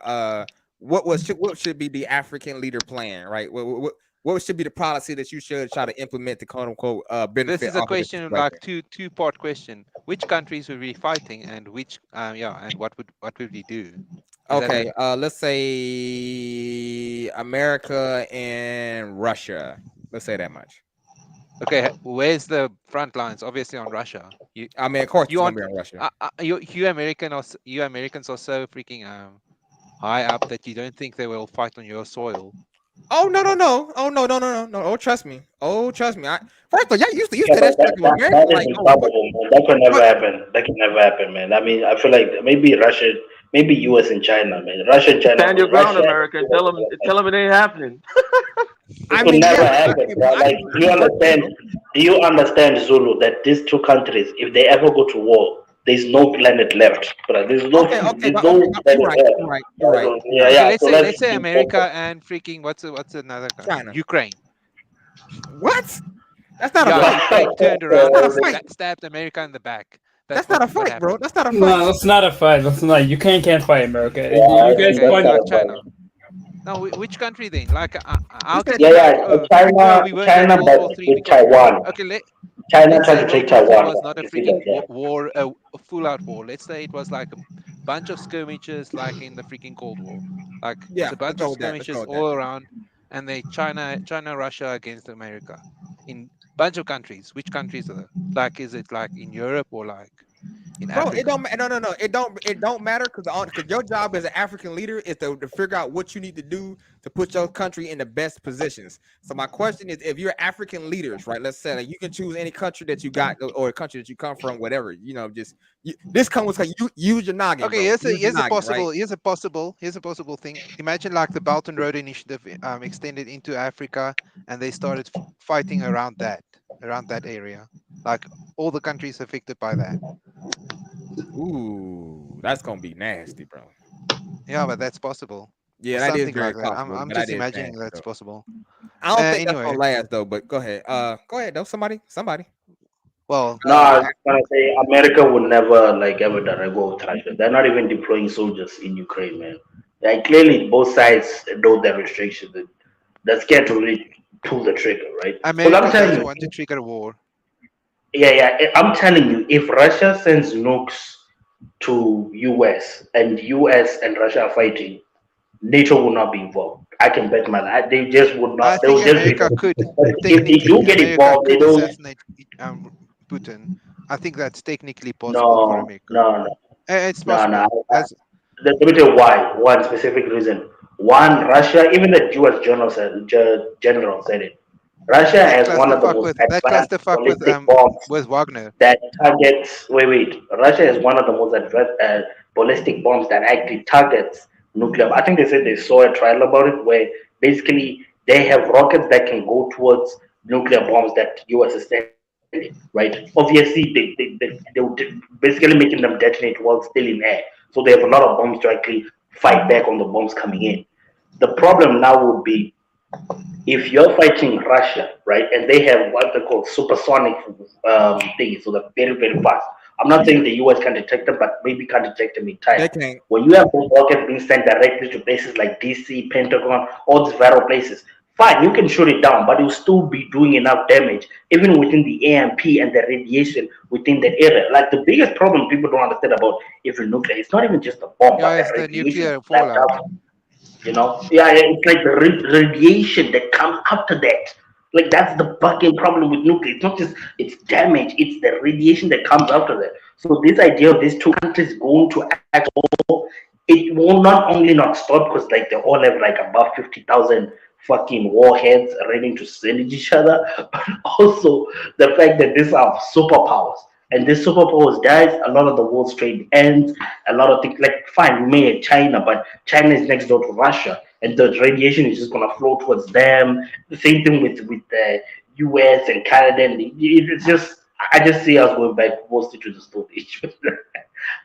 What should be the African leader plan? Right. What should be the policy that you should try to implement to quote unquote benefit? This is a off of this question situation? like two-part question. Which countries would be fighting, and which and what would we do? Okay, let's say America and Russia. Let's say that much. Okay, where's the front lines? Obviously on Russia. I mean, of course, you it's want gonna be on Russia. you Americans are so freaking high up that you don't think they will fight on your soil. Oh no! Oh no! Oh, trust me. First of all, y'all used to that that, shit like America. that is Like, improbable, man. That can never happen. That can never happen, man. I mean, I feel like maybe Russia, maybe US and China, man. Russia and China. Stand your ground, Russia, America. Tell them it ain't happening. It could never happen, bro. Like, do you understand? Do you understand, Zulu? That these two countries, if they ever go to war, there's no planet left, bro. There's no planet left. You're right. Yeah. Okay, So let's say America and freaking what's another country? China. Ukraine. What? That's not a fight. Ukraine turned around and stabbed America in the back. That's not a fight, bro. That's not a fight. No, that's not a fight. That's not. You can't fight America. Yeah, you guys that's fight not a China. No, which country then? Like, how can China, but with Taiwan. Okay, China let's tried say to take World War II Taiwan. was not a freaking war, a full-out war. Let's say it was like a bunch of skirmishes, like in the freaking Cold War. Like, it's a bunch of skirmishes all around, and China, Russia against America, in bunch of countries. Which countries are there? Like, is it like in Europe or like in Africa? It don't. No. It don't matter because your job as an African leader is to figure out what you need to do to put your country in the best positions. So my question is, if you're African leaders, right? Let's say you can choose any country that you got or a country that you come from, whatever. This comes with you use your noggin. Okay, here's a possible thing. Imagine like the Belt and Road Initiative extended into Africa, and they started fighting around that area, like all the countries affected by that. Ooh, that's gonna be nasty, bro. Yeah, but that's possible. Yeah, that is something very like that. possible. I'm but just that is imagining nasty, that's though. possible. I don't think that's Anyway. gonna last though. But go ahead. Go ahead though. Somebody. Well, no, I was gonna say America would never ever done a go with Russia. They're not even deploying soldiers in Ukraine, man. Like clearly both sides know their restrictions. They're scared to really pull the trigger, right? America doesn't want to trigger a war. Yeah. I'm telling you, if Russia sends nukes to US and US and Russia are fighting, NATO will not be involved. I can bet my life. They just would not. They would just America could. If they do get involved, they don't. Assassinate Putin. I think that's technically possible for America. No. It's possible. Let me tell you why. One specific reason. One, Russia, even the US general said it. Russia has one of the most advanced ballistic bombs with Wagner that targets. Wait. Russia has one of the most advanced ballistic bombs that actually targets nuclear. I think they said they saw a trial about it where basically they have rockets that can go towards nuclear bombs that US is sending. Right? Obviously, they would basically making them detonate while still in air. So they have a lot of bombs to actually fight back on the bombs coming in. The problem now would be if you're fighting Russia, right, and they have what they call supersonic things, so they're very, very fast. I'm not saying the US can detect them, but maybe can detect them in time. They can't. When you have those rockets being sent directly to places like DC, Pentagon, all these viral places, fine, you can shoot it down, but you'll still be doing enough damage, even within the AMP and the radiation within that area. Like the biggest problem people don't understand about even nuclear, it's not even just a bomb, Yeah, but it's the the radiation nuclear left fallout. out. Yeah, it's like the radiation that comes after that. Like that's the fucking problem with nuclear. It's not just its damage; it's the radiation that comes after that. So this idea of these two countries going to act war, it will not only not stop because like they all have like above 50,000 fucking warheads ready to send each other, but also the fact that these are superpowers. And this superpowers dies, a lot of the world's trade ends, a lot of things like fine, we may have China, but China is next door to Russia, and the radiation is just gonna flow towards them. The same thing with the US and Canada, and it's just I just see us going back mostly to the Stone Age. So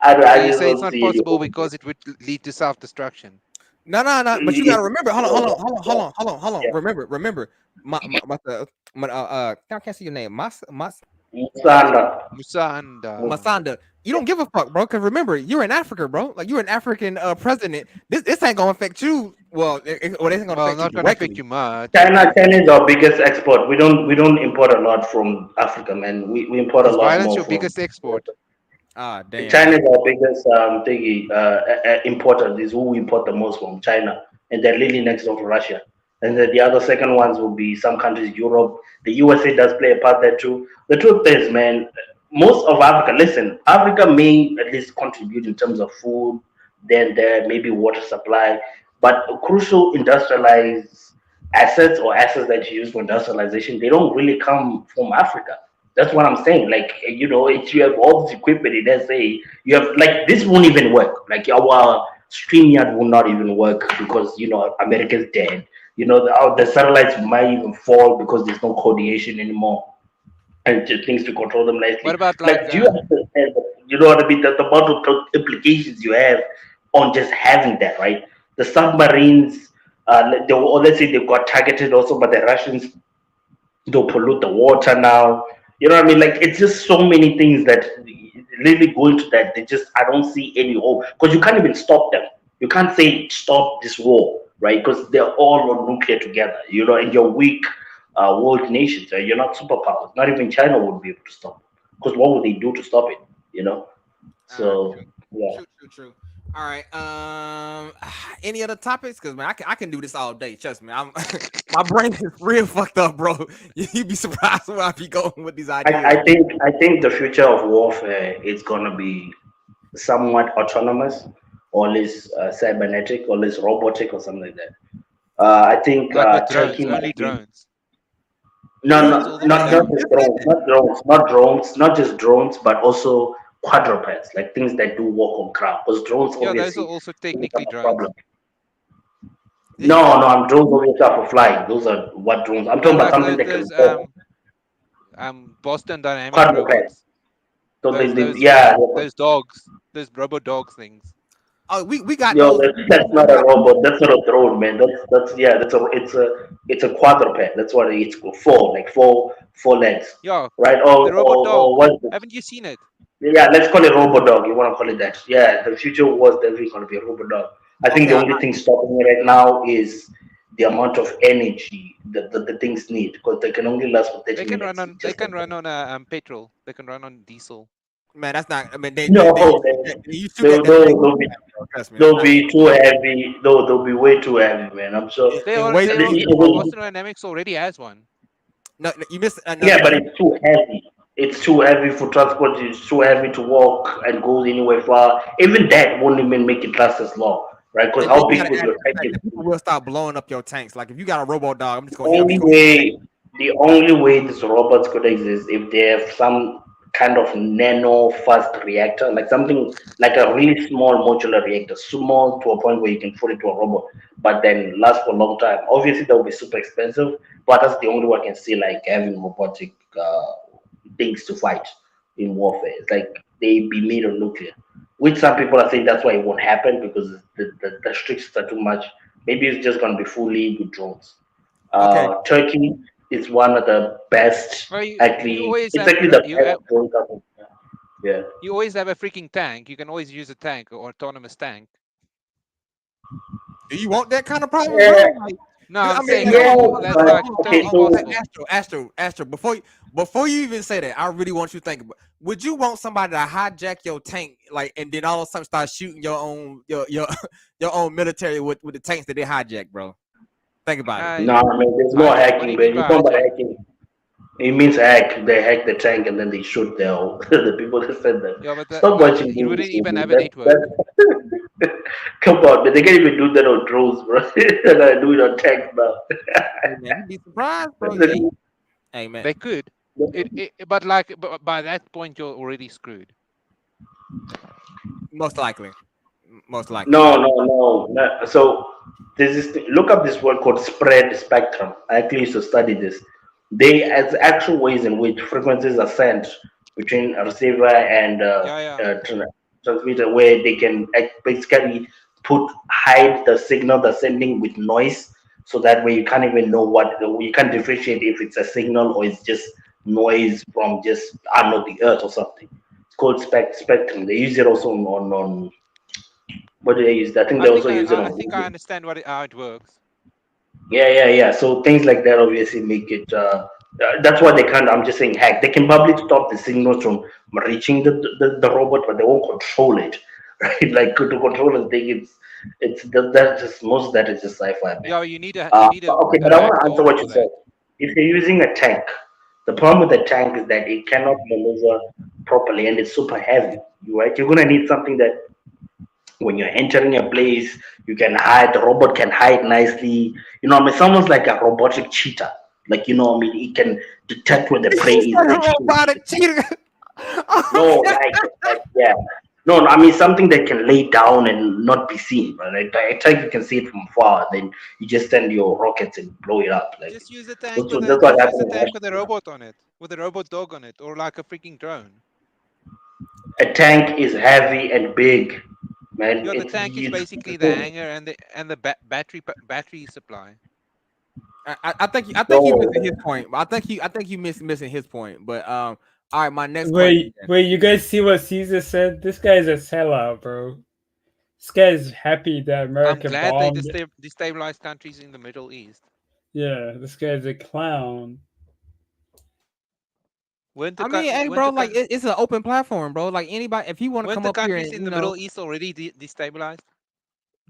I you just say it's don't not see any possible hope. because it would lead to self-destruction. No. But you gotta remember. Hold on. Yeah. Remember. I can't see your name. Musanda. Musanda. Masanda. You don't give a fuck, bro. Because remember, you're in Africa, bro. Like you're an African president. This ain't gonna affect you. Well, this ain't gonna Well, affect you not gonna affect directly. you much. China is our biggest export. We don't import a lot from Africa, man. We import a Is lot violence more your from biggest export? Ah, damn. China is our biggest thingy, importer. Is who we import the most from China, and they're really next door to Russia. And then the other second ones will be some countries, Europe. The USA does play a part there too. The truth is, man, most of Africa. Listen, Africa may at least contribute in terms of food, then there maybe water supply, but crucial industrialized assets or assets that you use for industrialization, they don't really come from Africa. That's what I'm saying. Like, it's you have all this equipment in SA. You have like this won't even work. Like our StreamYard will not even work because America's dead. The satellites might even fall because there's no coordination anymore and just things to control them What nicely. about like Like, do you understand? You know what I mean? The amount of implications you have on just having that, right? The submarines, or let's say they got targeted also by the Russians. They'll pollute the water now. You know what I mean? Like it's just so many things that really go into that. They just I don't see any hope because you can't even stop them. You can't say stop this war, right? Because they're all on nuclear together. And you're weak world nations. You're not superpowers. Not even China would be able to stop it. Because what would they do to stop it? So yeah. True. All right. Any other topics? Because man, I can do this all day. Trust me. I'm my brain is real fucked up, bro. You'd be surprised where I be going with these ideas. I think the future of warfare is gonna be somewhat autonomous, or less cybernetic, or less robotic, or something like that. I think like with drones? Turkey Only might be drones. no, Drones all no, the way not down. just drones, not just drones, but also quadrupeds, like things that do walk on ground. Because drones Yeah, those are obviously also become technically a drones. problem. No, drones obviously are for flying. Those are what drones. I'm No, talking about like something that can those walk. Boston Dynamic Quadrupeds. robots. So Those yeah. those dogs, those robo dogs things. Oh, we got Yo, those. that's not a robot. That's not a drone, man. That's yeah. It's a quadruped. That's what it's called. Four legs, Yeah, right? the Or robot or, dog. or what? Haven't you seen it? Yeah, let's call it robot dog. You want to call it that? Yeah, the future was definitely going to be a robot dog. I think Okay, the only thing stopping it right now is the amount of energy that the things need because they can only last for 30 They can minutes. they Just can like run on petrol. They can run on diesel. man, that's not. I mean, no, you shoot they'll, at them. they'll, they'll be Trust me, they'll be too heavy. They'll be way too heavy, man. I'm sure. Boston Dynamics already has one. No, you missed. Yeah, but it's too heavy. It's too heavy for transport. It's too heavy to walk and go anywhere far. Even that won't even make it last as long, right? Because And then how you big gotta would add your the tank fact that be? people will start blowing up your tanks. Like if you got a robot dog, I'm just going. The only way these robots could exist if they have some kind of nano fast reactor, like something like a really small modular reactor, small to a point where you can put it to a robot, but then last for a long time. Obviously, that will be super expensive, but that's the only way I can see like having robotic things to fight in warfare. It's like they be made of nuclear, which some people are saying that's why it won't happen because the restrictions are too much. Maybe it's just gonna be fully with drones. Okay. Turkey is one of the best. Well, you Actually, always it's have actually the you best drone company. Yeah. you always have a freaking tank. You can always use a tank or autonomous tank. Do you want that kind of problem, Yeah. bro? Like, No, I'm I mean, saying like, Yeah. that's But like okay, totally so possible. Astro, before you even say that, I really want you to think about. Would you want somebody to hijack your tank, like, and then all of a sudden start shooting your own your own military with the tanks that they hijack, bro? Think about it. no, I mean, there's more Hijack. What do hacking, you but mean it's by not about hijack? hacking. It means hack. They hack the tank and then they shoot the people that said that. Yeah, but Stop like watching it wouldn't movies. even have a That, network. come on, but they can't even do that on drones, bro. They're gonna do it on tanks now. Hey, man, you'd be surprised, bro. That's Hey, it. hey, man. They could. But like, but by that point, you're already screwed. Most likely. No. So there's this. Look up this word called spread spectrum. I actually used to study this. They as actual ways in which frequencies are sent between a receiver and Yeah. transmitter, where they can basically hide the signal they're sending with noise, so that way you can't even know you can't differentiate if it's a signal or it's just noise from just I don't know the earth or something. It's called spectrum. They use it also on what do they use? I think they also use it I on think I Google. understand how it works. Yeah. So things like that obviously make it. That's why they can't. I'm just saying hack. They can probably stop the signals from reaching the robot, but they won't control it, right? Like to control the thing, that's just most of that is just sci-fi, man. Yeah, you need Okay, a but I want to answer backdoor what for you said. that. If you're using a tank, the problem with the tank is that it cannot maneuver properly and it's super heavy. Right? You're gonna need something that when you're entering a place, you can hide. The robot can hide nicely. You know, I mean, it's almost like a robotic cheetah. Like, you know, I mean, it can detect where the prey You is said and a then shoot. robotic cheetah. No, like, yeah. No, I mean something that can lay down and not be seen. Right? Like, a tank you can see it from far. Then you just send your rockets and blow it up. Like Just use a tank that's what with happened. a robot on it, with a robot dog on it, or like a freaking drone. A tank is heavy and big, man. Yeah, the tank is basically the hanger and the battery supply. I think you no. missing his point. I think you missing his point. But all right, my next Wait, question. you guys see what Caesar said? This guy's a sellout, bro. This guy's happy that I'm America glad they bombed. destabilized countries in the Middle East. Yeah, this guy's a clown. I mean, hey, bro, like it's an open platform, bro. Like anybody, if you want to weren't come the up here countries and in the Middle East already destabilized?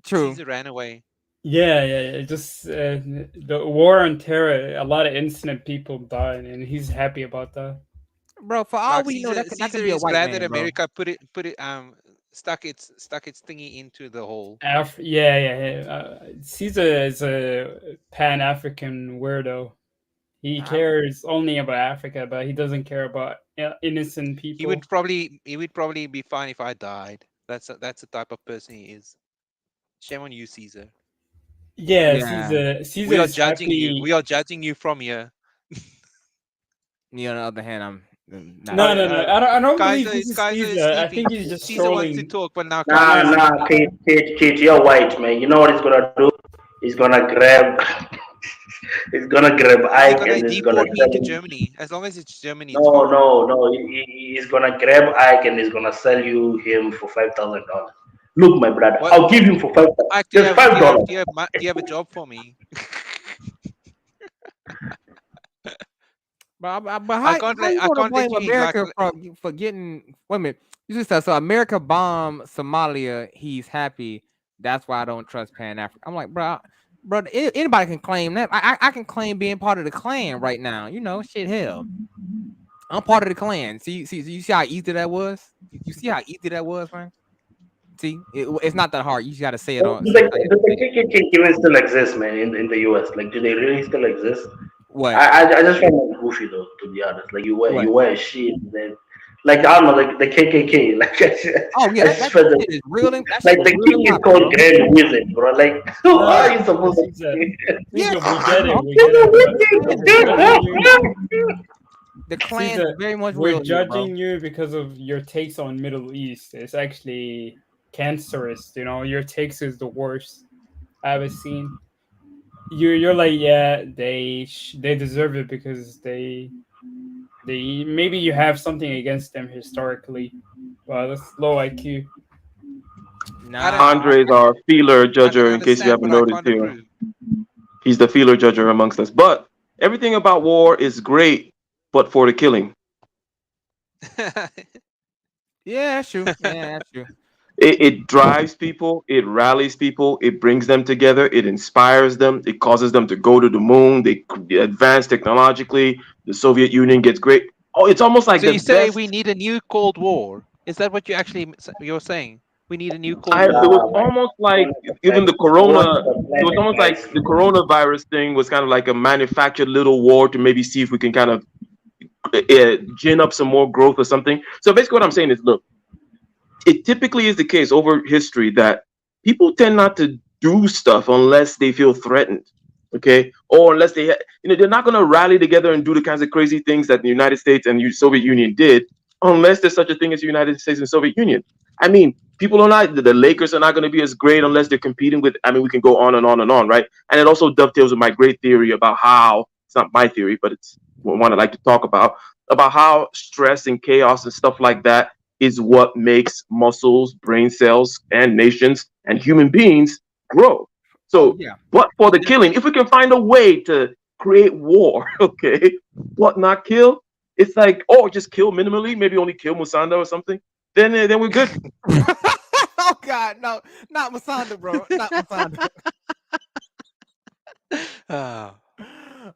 true. Caesar ran away. Yeah. Just the war on terror. A lot of innocent people died, and he's happy about that. Bro, for all Like we know, that Caesar could be a is white glad that man, bro. America stuck its thingy into the hole. Caesar is a Pan-African weirdo. He cares only about Africa, but he doesn't care about innocent people. He would probably be fine if I died. That's the type of person he is. Shame on you, Caesar. Yeah. Caesar We are is judging happy. you. We are judging you from here. Me on the other hand, I'm not. No. I don't believe Kaiser this is is Caesar. I sleeping. think he's just Caesar wants to trolling. talk, but now Nah, Kaiser is sleeping. Kate, you're white, man. You know what he's gonna do? He's gonna grab, he's gonna grab Is he Ike gonna and he's gonna deport me sell into him. Germany? As long as it's Germany, it's No, fine. no, no. He's gonna grab Ike and he's gonna sell him for $5,000. Look, my brother, What? I'll give him for $5,000. Ike, Just $5. do you have a job for me? But I how can't you I gonna can't let blame you in. Like, America for getting? Wait a minute. You just said so. America bombed Somalia. He's happy. That's why I don't trust Pan Africa. I'm like, bro, anybody can claim that. I can claim being part of the clan right now. You know, shit, hell, I'm part of the clan. See, you see how easy that was. You see how easy that was, man. See, it's not that hard. You just got to say it on. Do the KKK even still exist, man, in the US? Like, do they really still exist? What? I just find it goofy though, to be honest. Like you wear a sheet, and then like I don't know, like the KKK, like oh yeah, that shit is real. like the king is called bro. Grand Wizard, bro. Like who are you supposed to? Yeah, we get it. The clan Caesar, is very much we're real. judging you because of your takes on Middle East. It's actually cancerous. You know, your takes is the worst. I haven't seen. You're like, yeah, they deserve it because they maybe you have something against them historically. Wow, that's low IQ. Nah, Andre is our feeler I judger, in case you understand, haven't but I noticed can't here. approve. He's the feeler judger amongst us. But everything about war is great, but for the killing. yeah, that's true. Yeah, that's true. It drives people, it rallies people, it brings them together, it inspires them, it causes them to go to the moon, they advance technologically, the Soviet Union gets great. Oh, it's almost like So the you say best. we need a new Cold War? Is that what you're saying? We need a new Cold It War? was Nah, man. almost like even the The war is corona. the It was planet, almost like guys. the coronavirus thing was kind of like a manufactured little war to maybe see if we can kind of gin up some more growth or something. So basically, what I'm saying is, look, it typically is the case over history that people tend not to do stuff unless they feel threatened, okay, or unless they're not going to rally together and do the kinds of crazy things that the United States and the Soviet Union did, unless there's such a thing as the United States and Soviet Union. I mean, people are not, the Lakers are not going to be as great unless they're competing with, I mean, we can go on and on and on, right? And it also dovetails with my great theory about how, it's not my theory, but it's one I like to talk about how stress and chaos and stuff like that is what makes muscles, brain cells, and nations and human beings grow. Oh So, yeah. but for the killing, if we can find a way to create war, okay, but not kill, it's like, oh, just kill minimally, maybe only kill Musanda or something. Then we're good. Oh God, no, not Masanda, bro, not Masanda. Ah.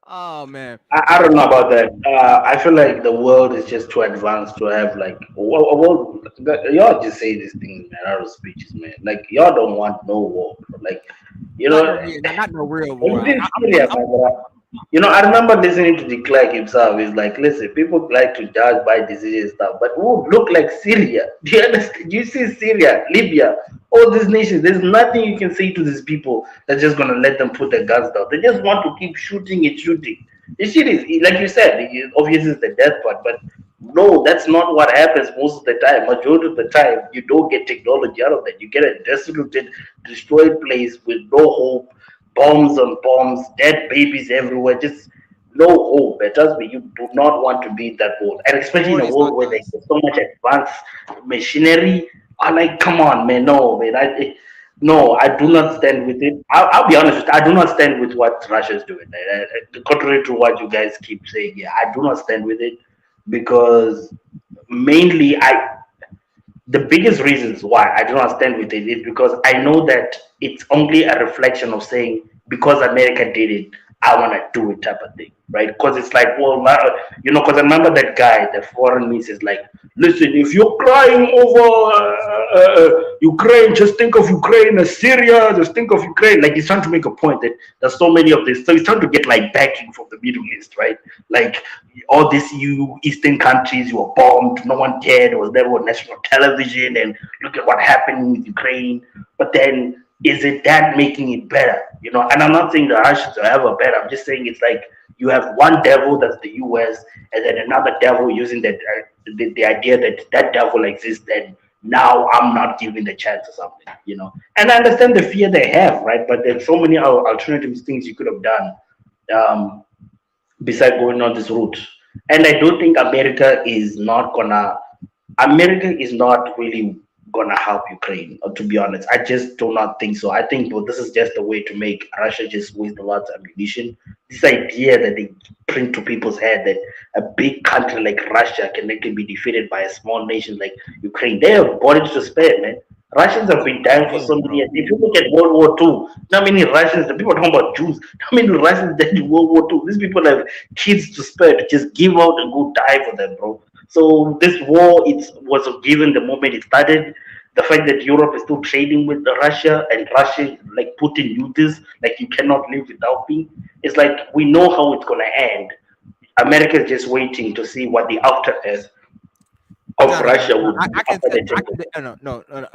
Oh man, I don't know about that. I feel like the world is just too advanced to have like, y'all just say these things, man, out of speeches, man. Like y'all don't want no war, bro. Like, you not know, no real, not no real war. it's in Syria, man. I remember listening to the Clerk himself. He's like, listen, people like to judge by disease and stuff, but who look like Syria? Do you understand? You see Syria, Libya, all these nations. There's nothing you can say to these people that's just gonna let them put their guns down. They just want to keep shooting and shooting. The shit is like you said. Obviously, it's the death part, but no, that's not what happens most of the time. Majority of the time, you don't get technology out of that. You get a desolated, destroyed place with no hope, bombs on bombs, dead babies everywhere, just no hope. But trust me, you do not want to be in that world. And especially in War a is world not where nice. there's so much advanced machinery. I'm like, come on, man, no, man. No, I do not stand with it. I'll be honest with you, I do not stand with what Russia is doing. Contrary to what you guys keep saying, yeah, I do not stand with it because mainly the biggest reasons why I do not stand with it is because I know that it's only a reflection of saying because America did it, I want to do it type of thing, right? Because it's like, well, because I remember that guy, the foreign minister, is like, listen, if you're crying over Ukraine, just think of Ukraine as Syria, just think of Ukraine. Like he's trying to make a point that there's so many of this. So he's trying to get like backing from the Middle East, right? Like all these Eastern countries were bombed, no one cared, it was never on national television, and look at what happened with Ukraine. But then is it that making it better? And I'm not saying the Russians are ever better. I'm just saying it's like you have one devil that's the US, and then another devil using the idea that that devil exists, and now I'm not giving the chance or something. And I understand the fear they have, right? But there's so many alternative things you could have done. Besides going on this route. And I do think America is not really gonna help Ukraine, to be honest. I just do not think so. I think this is just a way to make Russia just waste a lot of ammunition. This idea that they print to people's head that a big country like Russia can actually be defeated by a small nation like Ukraine. They have bodies to spare, man. Russians have been dying for so many years. If you look at World War II, how many Russians, the people talking about Jews, how many Russians died in World War II? These people have kids to spare to just give out and go die for them, bro. So this war was given the moment it started. The fact that Europe is still trading with Russia and Russia like Putin knew this, like you cannot live without me. It's like we know how it's gonna end. America is just waiting to see what the aftermath of No, no, no, Russia no. would I be can after tell. they take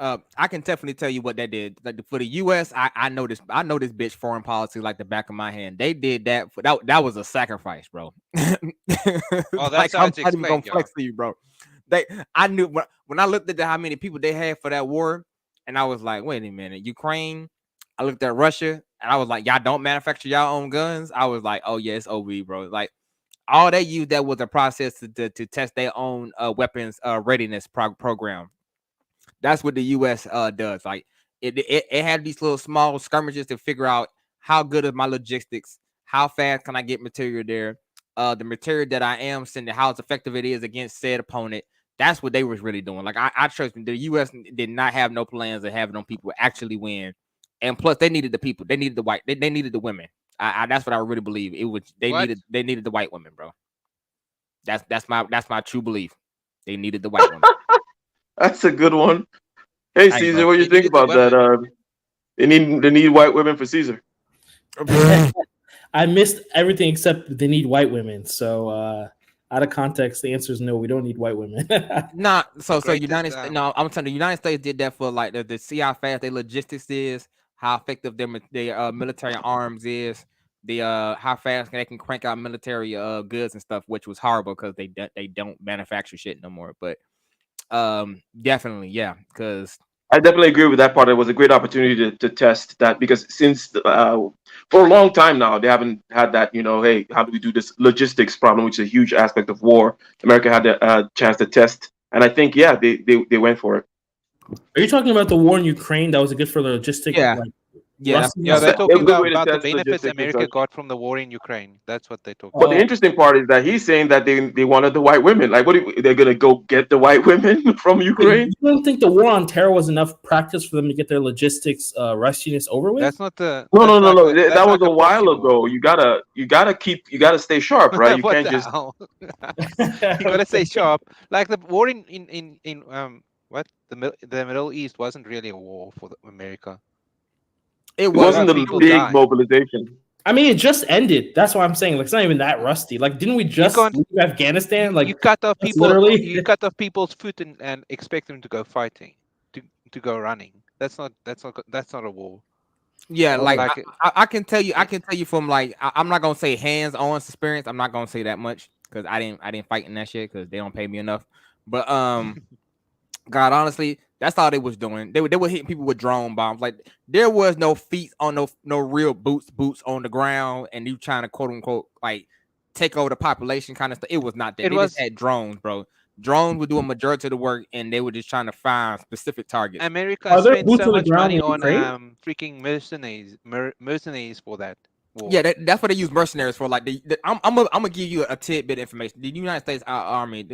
it. I can definitely tell you what that did. Like for the U.S., I know this. I know this bitch foreign policy like the back of my hand. They did that. That was a sacrifice, bro. Well, Like that's I'm hard to not even gonna explain, flex y'all. to you, bro. I knew when I looked at how many people they had for that war, and I was like, wait a minute, Ukraine, I looked at Russia and I was like, y'all don't manufacture y'all own guns. I was like, oh yeah, it's OB, bro. Like all they used that was a process to test their own weapons readiness program. That's what the U.S. Does. Like it had these little small skirmishes to figure out how good is my logistics, how fast can I get material there, the material that I am sending, how effective it is against said opponent. That's what they was really doing. Like I trust me, the U.S. did not have no plans of having them people actually win, and plus they needed the people, they needed the white, they needed the women. That's what I really believe. It was they needed the white women, bro. That's my true belief. They needed the white women. That's a good one. Hey, Caesar, what do you think about that? They need white women for Caesar. I missed everything except they need white women. So out of context, the answer is no. We don't need white women. So United States. No, I'm telling you, the United States did that for like the see how fast their logistics is, how effective their military arms is, the how fast they can crank out military goods and stuff, which was horrible because they don't manufacture shit no more. But definitely, yeah, because I definitely agree with that part. It was a great opportunity to test that because since for a long time now, they haven't had that, hey, how do we do this logistics problem, which is a huge aspect of war. America had a chance to test. And I think, yeah, they went for it. Are you talking about the war in Ukraine that was good for the logistics? Yeah. Yeah, they're talking about the benefits America got from the war in Ukraine. That's what they talk about. But the interesting part is that he's saying that they wanted the white women. Like, they're going to go get the white women from Ukraine? You don't think the war on terror was enough practice for them to get their logistics rustiness over with? That's not the. No. That was a while ago. You gotta stay sharp, right? You can't just. You gotta stay sharp. Like the war in the Middle East wasn't really a war for America. It wasn't a big mobilization. I mean, it just ended. That's what I'm saying. Like, it's not even that rusty. Like, didn't we just leave Afghanistan? Like, you cut off people. Literally... You cut off people's foot and expect them to go fighting, to go running. That's not a war. Yeah, like I can tell you from like I'm not gonna say hands-on experience. I'm not gonna say that much because I didn't fight in that shit because they don't pay me enough. But God, honestly, that's all they was doing. They were hitting people with drone bombs. Like there was no feet on no real boots on the ground, and you trying to quote unquote like take over the population kind of stuff. It was not that. They just had drones, bro. Drones would do a majority of the work, and they were just trying to find specific targets. America spent so much money on freaking mercenaries for that war. Yeah, that's what they use mercenaries for. Like, I'm gonna give you a tidbit of information. The United States Army,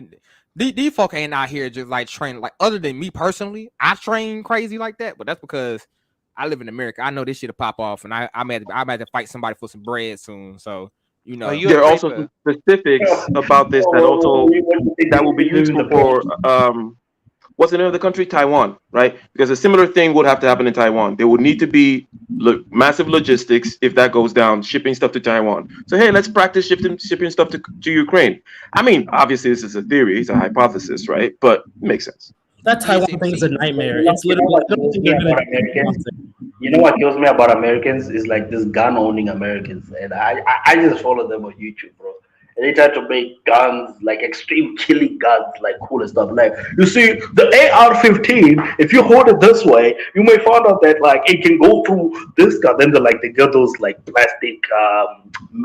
these folk ain't out here just like training. Like, other than me personally, I train crazy like that, but that's because I live in America. I know this shit'll pop off, and I'm at to fight somebody for some bread soon. So. You know, there are also some specifics about this that will be useful for what's the name of the country? Taiwan, right? Because a similar thing would have to happen in Taiwan. There would need to be massive logistics if that goes down, shipping stuff to Taiwan. So hey, let's practice shipping stuff to Ukraine. I mean, obviously this is a theory, it's a hypothesis, right? But it makes sense. That Taiwan thing is a nightmare. It's literally you know what kills me about Americans is like this gun owning Americans, and I just follow them on YouTube, bro. And they try to make guns like extreme killing guns, like cool and stuff. Like you see, the AR-15, if you hold it this way, you may find out that like it can go through this gun. Then they got those like plastic,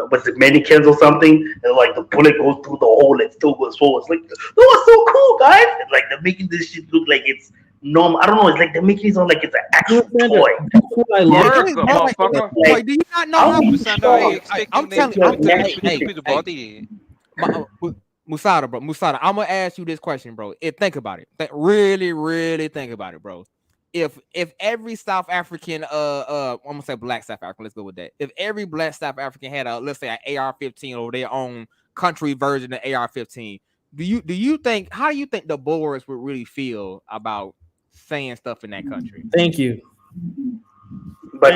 what's it, mannequins or something, and like the bullet goes through the hole and still goes forward. It's like that was so cool, guys. And, like they're making this shit look like it's normal. I don't know. It's like they're making it sound like it's an actual toy. Boy, do you not know? I'm telling you, Musada, bro. Musada, I'm gonna ask you this question, bro. Think about it. Really, really think about it, bro. If every South African, I'm gonna say black South African. Let's go with that. If every black South African had let's say an AR-15 or their own country version of AR-15, do you think? How do you think the Boers would really feel about saying stuff in that country? Thank you. But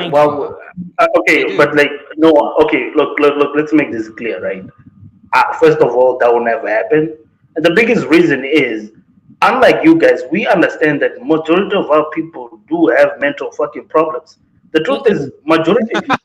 okay, but like no, okay. Look. Let's make this clear, right? First of all, that will never happen. And the biggest reason is, unlike you guys, we understand that majority of our people do have mental fucking problems. The truth is, majority of gun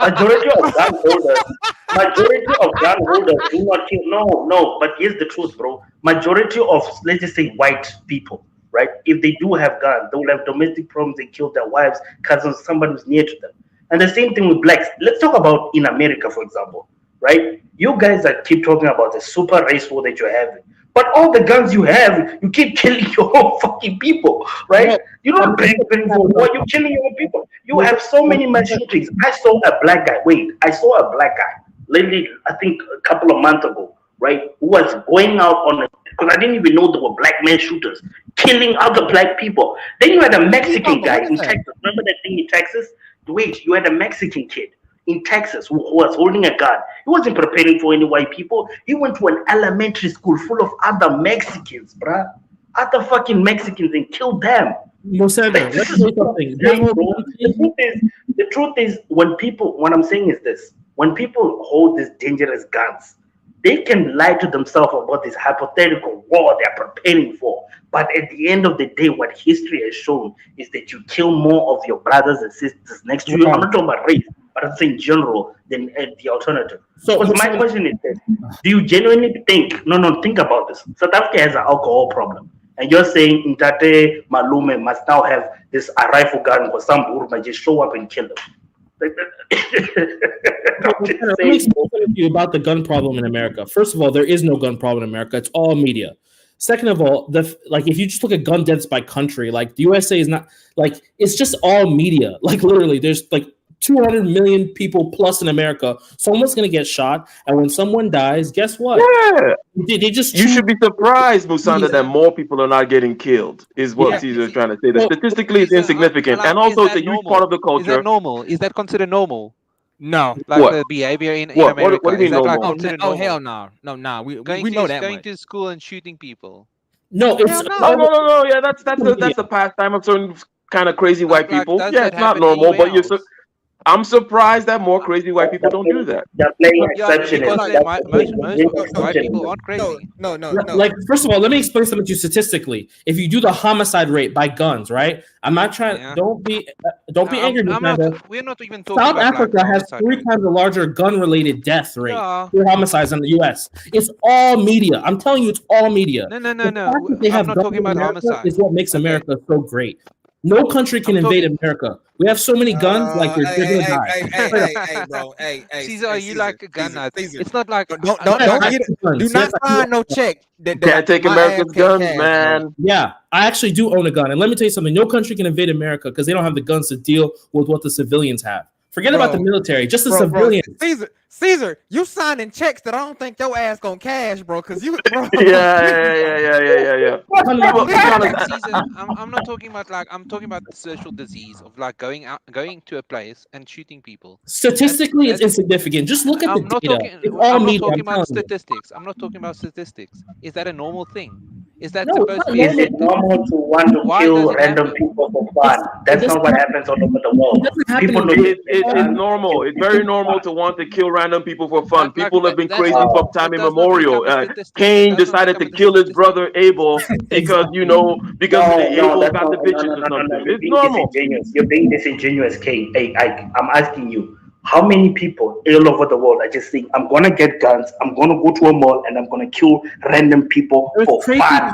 holders do not kill. No. But here's the truth, bro. Majority of, let's just say, white people, right? If they do have guns, they will have domestic problems. They kill their wives, cousins, somebody who's near to them. And the same thing with blacks. Let's talk about in America, for example, right? You guys that keep talking about the super race war that you're having, but all the guns you have, you keep killing your own fucking people, right? You don't bring for war, you're killing your own people. You have so many mass shootings. I saw a black guy. Wait, I saw a black guy lately, I think a couple of months ago, right? Who was going out on a, because I didn't even know there were black men shooters killing other black people. Then you had a Mexican guy in Texas. Remember that thing in Texas? Wait, you had a Mexican kid in Texas who was holding a gun. He wasn't preparing for any white people. He went to an elementary school full of other Mexicans, bruh. Other fucking Mexicans, and killed them. Musanda, let's say something. The truth is, what I'm saying is this: when people hold these dangerous guns, they can lie to themselves about this hypothetical war they're preparing for. But at the end of the day, what history has shown is that you kill more of your brothers and sisters next to you. I'm not talking about race, but I'm saying general than the alternative. So my question is this: do you genuinely think? No, think about this. South Africa has an alcohol problem. And you're saying Ntate Malume must now have this a rifle gun because some Burma just show up and kill them. Let me explain to you about the gun problem in America. First of all, there is no gun problem in America. It's all media. Second of all, if you just look at gun deaths by country, like the USA is not it's just all media. Like literally, there's 200 million people plus in America. Someone's gonna get shot, and when someone dies, guess what? Yeah, they just you should be surprised, Musanda, that more people are not getting killed. Is what Caesar is trying to say. That statistically, it's insignificant, and also it's a huge part of the culture. Is that normal? Is that considered normal? No, like the behavior in America. What do you mean normal? Oh hell no, We know that. Going to school and shooting people. No, it's no. Yeah, that's the pastime of certain kind of crazy white people. Yeah, it's not normal, but I'm surprised that more crazy white people don't do that. They're playing exception. Most white people aren't crazy. No. Like, first of all, let me explain something to you statistically. If you do the homicide rate by guns, right? I'm not trying. Yeah. Don't be angry. We're not even talking South about Africa has 3 times a larger gun-related death rate for homicides than the U.S. It's all media. I'm telling you, it's all media. No. They have I'm not talking about homicide. Is what makes America so great. No country can invade America. We have so many guns, they're gonna die. Hey, bro. Hey, Caesar, are you like a gun nut? It's not like do not sign no check. Can't take America's guns, man. Yeah, I actually do own a gun, and let me tell you something. No country can invade America because they don't have the guns to deal with what the civilians have. Forget about the military, just the civilians. Caesar, you signing checks that I don't think your ass gonna cash, bro. Because you, bro. Yeah. Caesar, I'm not talking about I'm talking about the social disease of going to a place and shooting people. Statistically, it's insignificant. Just look at the data. I'm not talking about statistics. I'm not talking about statistics. Is that a normal thing? Is that supposed to be? Is it normal to want to kill random people for fun? That's not what happens all over the world. It's normal. It's very normal to want to kill random people for fun. People have been crazy from time immemorial. Cain decided to kill his brother Abel because Abel got the bitches or something. It's normal. You're being disingenuous, Cain. Hey, I'm asking you. How many people all over the world are just saying, I'm going to get guns, I'm going to go to a mall, and I'm going to kill random people for fun?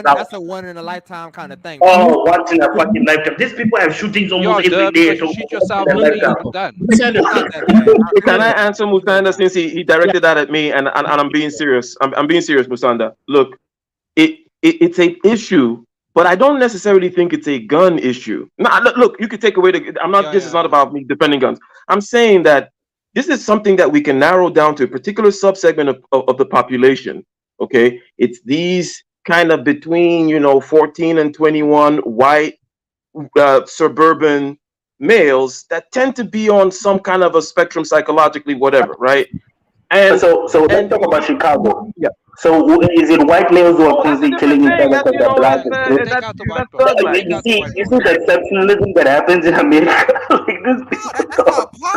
That's a one in a lifetime kind of thing. Oh, once in a fucking lifetime. These people have shootings almost every day. You shoot yourself when you're done. Can I answer Musanda since he directed that at me, and I'm being serious. I'm being serious, Musanda. Look, it's an issue. But I don't necessarily think it's a gun issue. Now, look, you could take away this is not about me defending guns. I'm saying that this is something that we can narrow down to a particular subsegment of the population. Okay, it's these kind of between 14 and 21 white suburban males that tend to be on some kind of a spectrum psychologically, whatever, right? And so let's talk about Chicago. Yeah. So is it white males who are constantly killing each other because they're black? You see the exceptionalism that happens in America. Like this.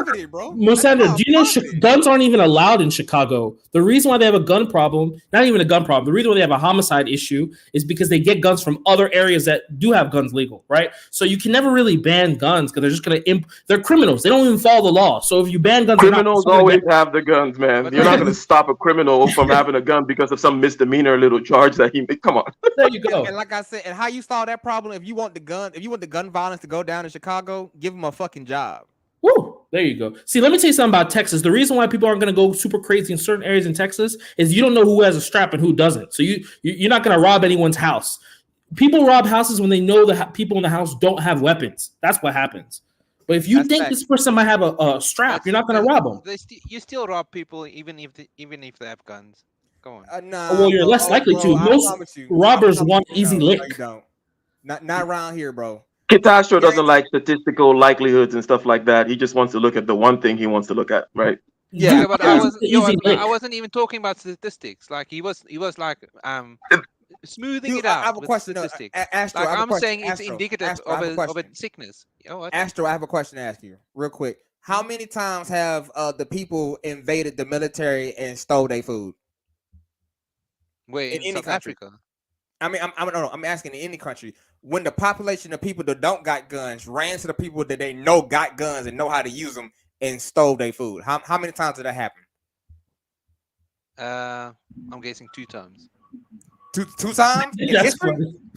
confident, bro. Musanda, do you know guns aren't even allowed in Chicago? The reason why they have a gun problem, not even a gun problem, the reason why they have a homicide issue is because they get guns from other areas that do have guns legal, right? So you can never really ban guns because they're just going to, they're criminals. They don't even follow the law. So if you ban guns, criminals always have the guns, man. You're not going to stop a criminal from having a gun because of some misdemeanor little charge that he made. Come on. There you go. And like I said, and how you solve that problem, if you want the gun violence to go down in Chicago, give them a fucking job. Woo! There you go. See, let me tell you something about Texas. The reason why people aren't going to go super crazy in certain areas in Texas is you don't know who has a strap and who doesn't. So you're not going to rob anyone's house. People rob houses when they know that people in the house don't have weapons. That's what happens. But if you think this person might have a strap, you're not going to rob them. You still rob people even if they have guns. Come on. Nah, well, you're less likely to. Most robbers want easy lick. You don't. Not around here, bro. Catastro doesn't like statistical likelihoods and stuff like that. He just wants to look at the one thing he wants to look at, right? Yeah, but I wasn't even talking about statistics. Like he was like smoothing it out. I have a question. Astro, I'm saying it's indicative of a sickness. You know what? Astro, I have a question to ask you, real quick. How many times have the people invaded the military and stole their food? Wait, in South Africa. I mean, I'm asking in any country. When the population of people that don't got guns ran to the people that they know got guns and know how to use them and stole their food, how many times did that happen? I'm guessing 2 times. Two times? Yes,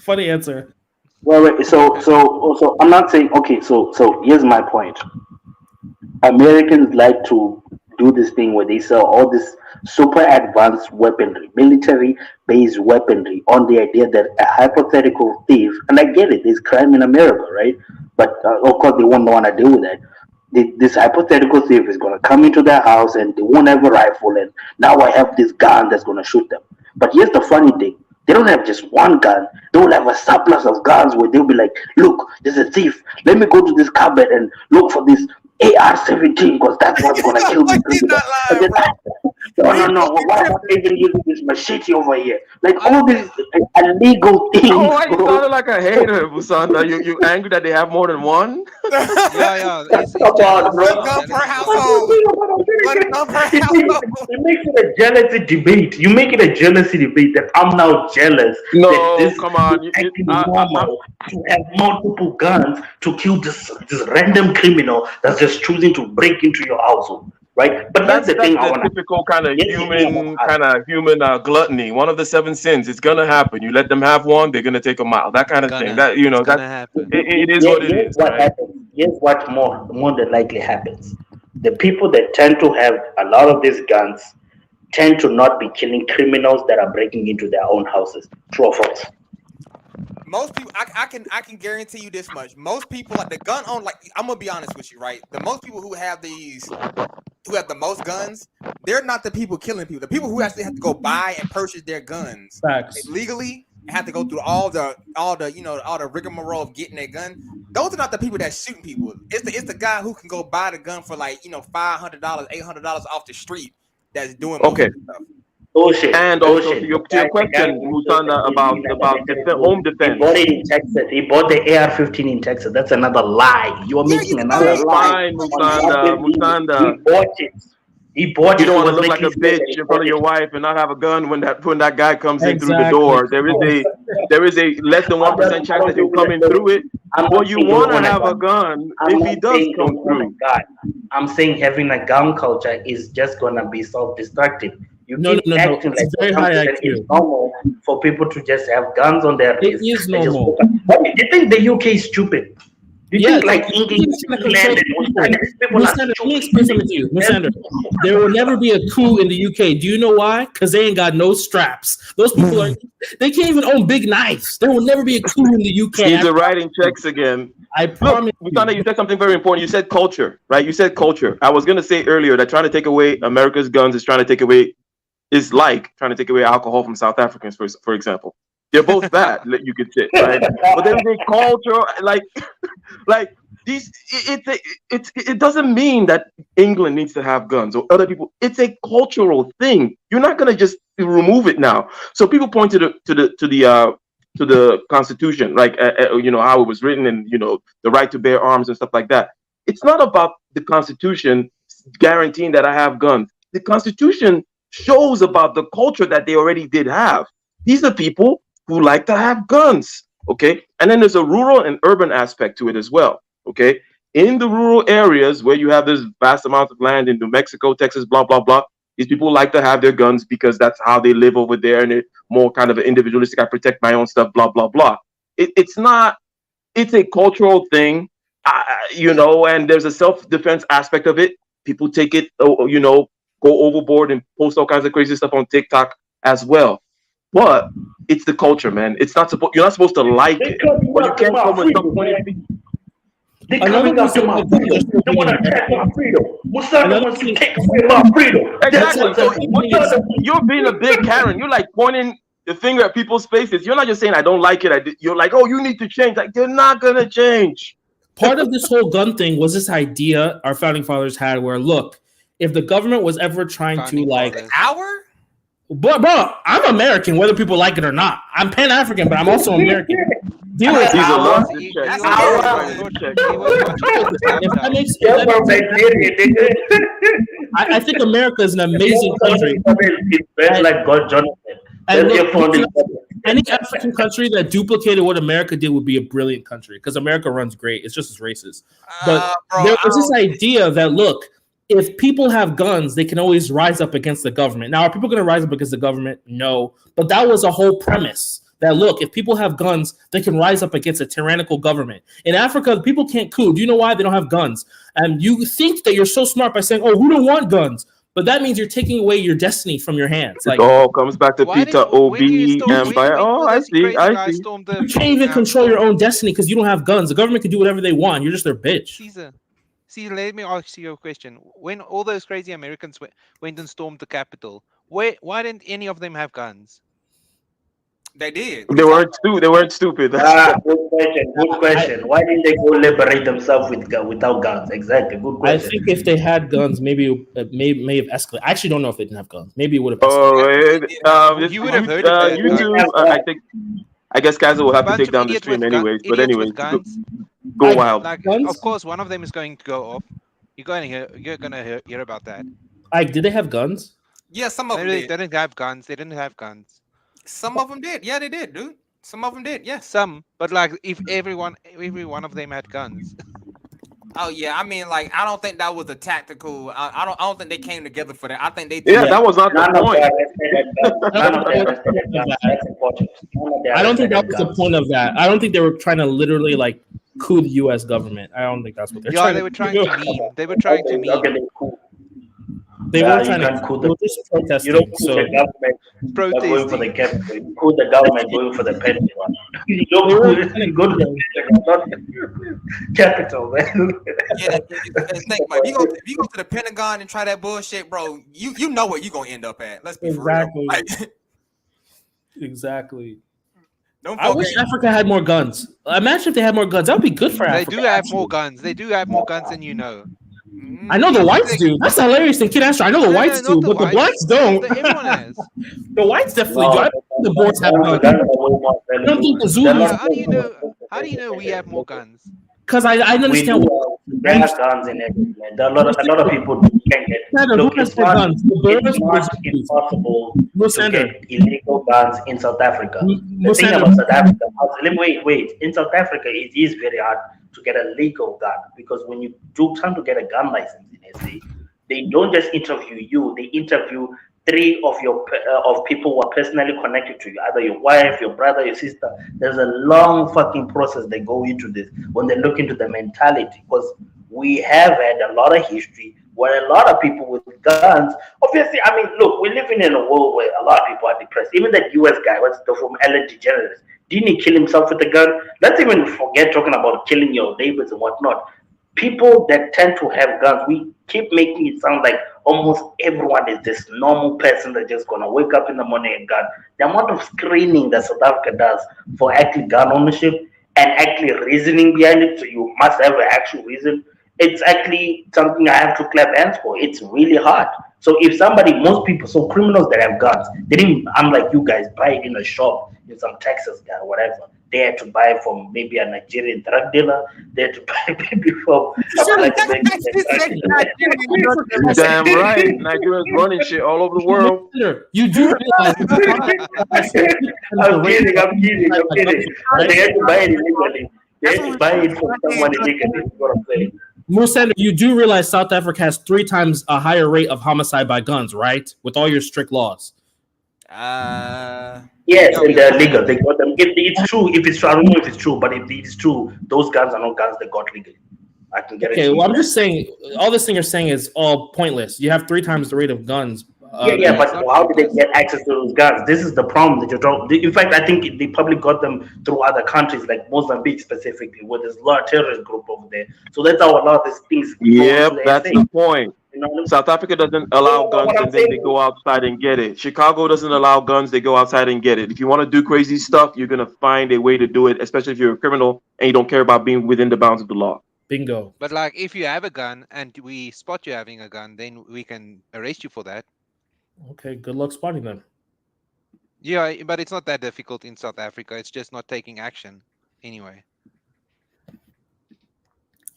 funny answer. Well, so I'm not saying okay. So here's my point. Americans like to do this thing where they sell all this super advanced weaponry, military-based weaponry, on the idea that a hypothetical thief, and I get it, there's crime in America, right? But of course, they won't want to deal with that. This hypothetical thief is going to come into their house and they won't have a rifle, and now I have this gun that's going to shoot them. But here's the funny thing. They don't have just one gun. They will have a surplus of guns where they'll be like, look, there's a thief. Let me go to this cupboard and look for this AR-17 because that's what's going to kill me. No. Why am I even using this machete over here? Like all these illegal things. Oh, you sounded like a hater, Musanda. You angry that they have more than one? Yeah. It's gun per household. It makes it a jealousy debate. You make it a jealousy debate that I'm now jealous. No, that come on. To have multiple guns to kill this random criminal that's just choosing to break into your household. Right, but that's the thing. Typical kind of human gluttony. One of the 7 sins. It's gonna happen. You let them have one, they're gonna take a mile. That kind of thing. That happen. It is what it is. What happens? Here's what more than likely happens. The people that tend to have a lot of these guns tend to not be killing criminals that are breaking into their own houses. True or false? Most people, I can guarantee you this much. Most people, like the gun on, like I'm gonna be honest with you, right? The most people who have the most guns, they're not the people killing people. The people who actually have to go buy and purchase their guns legally and have to go through all the rigmarole of getting their gun. Those are not the people that's shooting people. It's the guy who can go buy the gun for like $500, $800 off the street that's doing okay. Stuff. And also to your question, Musanda, about home defense. He bought it in Texas. He bought the AR-15 in Texas. That's another lie. You are making another lie. Fine, Musanda. He bought it. You don't want to look like a bitch in front of your wife and not have a gun when that guy comes in through the door. There is a less than 1% chance that he'll come in through it. Or you want to have a gun if he does come through. I'm saying having a gun culture is just gonna be self-destructive. No. It's very high IQ. It's normal for people to just have guns on their wrists. It is normal. But do you think the UK is stupid? Do you think like England, let me explain something to you. Musanda, there will never be a coup in the UK. Do you know why? Because they ain't got no straps. Those people they can't even own big knives. There will never be a coup in the UK. He's writing checks again. I promise. Musanda, you said something very important. You said culture, right? You said culture. I was gonna say earlier that trying to take away America's guns is trying to take away alcohol from South Africans, for example. They're both bad, you could say, right? But there's a culture, like these. It doesn't mean that England needs to have guns or other people. It's a cultural thing. You're not gonna just remove it now. So people point to the Constitution, like how it was written, and the right to bear arms and stuff like that. It's not about the Constitution guaranteeing that I have guns. The Constitution shows about the culture that they already did have. These are people who like to have guns. Okay. And then there's a rural and urban aspect to it as well. Okay. In the rural areas where you have this vast amount of land in New Mexico, Texas, blah, blah, blah, these people like to have their guns because that's how they live over there, and they're more kind of an individualistic. I protect my own stuff, blah, blah, blah. It's not, it's a cultural thing, and there's a self-defense aspect of it. People take it, go overboard and post all kinds of crazy stuff on TikTok as well. But it's the culture, man. It's not supposed. You're not supposed to like it. But you can't come with some funny. They coming after my freedom. They want to attack my freedom. What's up? They want to take away my freedom. Exactly. So you're being a big Karen. You're like pointing the finger at people's faces. You're not just saying I don't like it. You're like, oh, you need to change. Like, they're not gonna change. Part of this whole gun thing was this idea our founding fathers had, where look, if the government was ever trying to like our. But bro, I'm American, whether people like it or not. I'm Pan-African, but I'm also American. Deal with I think America is an amazing country. Like God, Jonathan. Any African country that duplicated what America did would be a brilliant country, because America runs great. It's just as racist. But there was this idea that, look, if people have guns, they can always rise up against the government. Now, are people going to rise up against the government? No. But that was a whole premise. That, look, if people have guns, they can rise up against a tyrannical government. In Africa, people can't coup. Do you know why? They don't have guns. And you think that you're so smart by saying, oh, we don't want guns. But that means you're taking away your destiny from your hands. Like, it all comes back to Peter Obi Empire. Oh, I see. You can't even control your own destiny because you don't have guns. The government can do whatever they want. You're just their bitch. Caesar, let me ask you a question. When all those crazy Americans went and stormed the Capitol, why didn't any of them have guns? They did. They weren't stupid. Good question. Why didn't they go liberate themselves without guns? Exactly. Good question. I think if they had guns, maybe it may have escalated. I actually don't know if they didn't have guns. Maybe it would have escalated. You would have heard of YouTube. I guess Kaiser will have to take down the stream anyways. But anyways, go wild. Like, of course, one of them is going to go off. You're gonna hear about that. Did they have guns? Yeah, some of them They did. didn't have guns. They didn't have guns. Some of them did. Yeah, they did, dude. Some of them did. Yeah. Some, but like if every one of them had guns. Oh yeah, I mean, like, I don't think that was a tactical. I don't think they came together for that. I think they. That was not the point. I don't think that was the point of that. I don't think they were trying to literally like coup the U.S. government. I don't think that's what they're trying. They were trying to meme. They were trying to meme. They were trying to. They were just protesting. You don't coup the government going for the capital. You coup the government going for the Pentagon. You don't go to the capital, man. Yeah, think, man. If you go to the Pentagon and try that bullshit, bro, you know where you're gonna end up at. Let's be for real. Exactly. I wish Africa had more guns. Imagine if they had more guns. That would be good for Africa. They do have more guns. They do have more guns than you know. I know the whites do. That's the hilarious thing, Kid Astro. I know the whites do, but the blacks don't. Everyone has. The whites definitely do. I think the boards have guns. I don't think the Zulus. How do you know we have more guns? Because I understand. There are guns in everything. There are a lot of people who can't get. Look, it's not impossible to get illegal guns in South Africa. The thing about South Africa, wait. In South Africa, it is very hard to get a legal gun, because when you do trying to get a gun license in SA, they don't just interview you; they interview 3 of your people who are personally connected to you, either your wife, your brother, your sister. There's a long fucking process they go into this when they look into the mentality, because we have had a lot of history where a lot of people with guns. Obviously, I mean, look, we're living in a world where a lot of people are depressed. Even that US guy, what's the from Ellen DeGeneres, didn't he kill himself with a gun? Let's even forget talking about killing your neighbors and whatnot. People that tend to have guns, we keep making it sound like almost everyone is this normal person that's just gonna wake up in the morning and gun. The amount of screening that South Africa does for actually gun ownership and actually reasoning behind it, so you must have an actual reason, it's actually something I have to clap hands for. It's really hard. So if most people, so criminals that have guns, they didn't, unlike you guys, buy it in a shop in some Texas guy or whatever. They had to buy it from maybe a Nigerian drug dealer. They had to buy it maybe from a black Mexican. You're damn right. Nigerians running shit all over the world. You do realize I'm kidding. They had to buy it illegally. They had to buy it from someone illegally. Is what I'm saying. Musenda, you do realize South Africa has 3 times a higher rate of homicide by guns, right? With all your strict laws. Yes, and they're legal. They got them. If it's true, I don't know if it's true, but if it's true, those guns are not guns they got legally. I can get it. Okay, well, I'm just saying, all this thing you're saying is all pointless. You have 3 times the rate of guns. Yeah, but how did they get access to those guns? This is the problem that you're talking. In fact, I think they probably got them through other countries, like Mozambique specifically, where there's a lot of terrorist group over there. So that's how a lot of these things. Yep, that's the point. South Africa doesn't allow guns, and then they go outside and get it. Chicago doesn't allow guns; they go outside and get it. If you want to do crazy stuff, you're gonna find a way to do it, especially if you're a criminal and you don't care about being within the bounds of the law. Bingo. But like, if you have a gun and we spot you having a gun, then we can arrest you for that. Okay, good luck spotting them. Yeah, but it's not that difficult in South Africa. It's just not taking action anyway.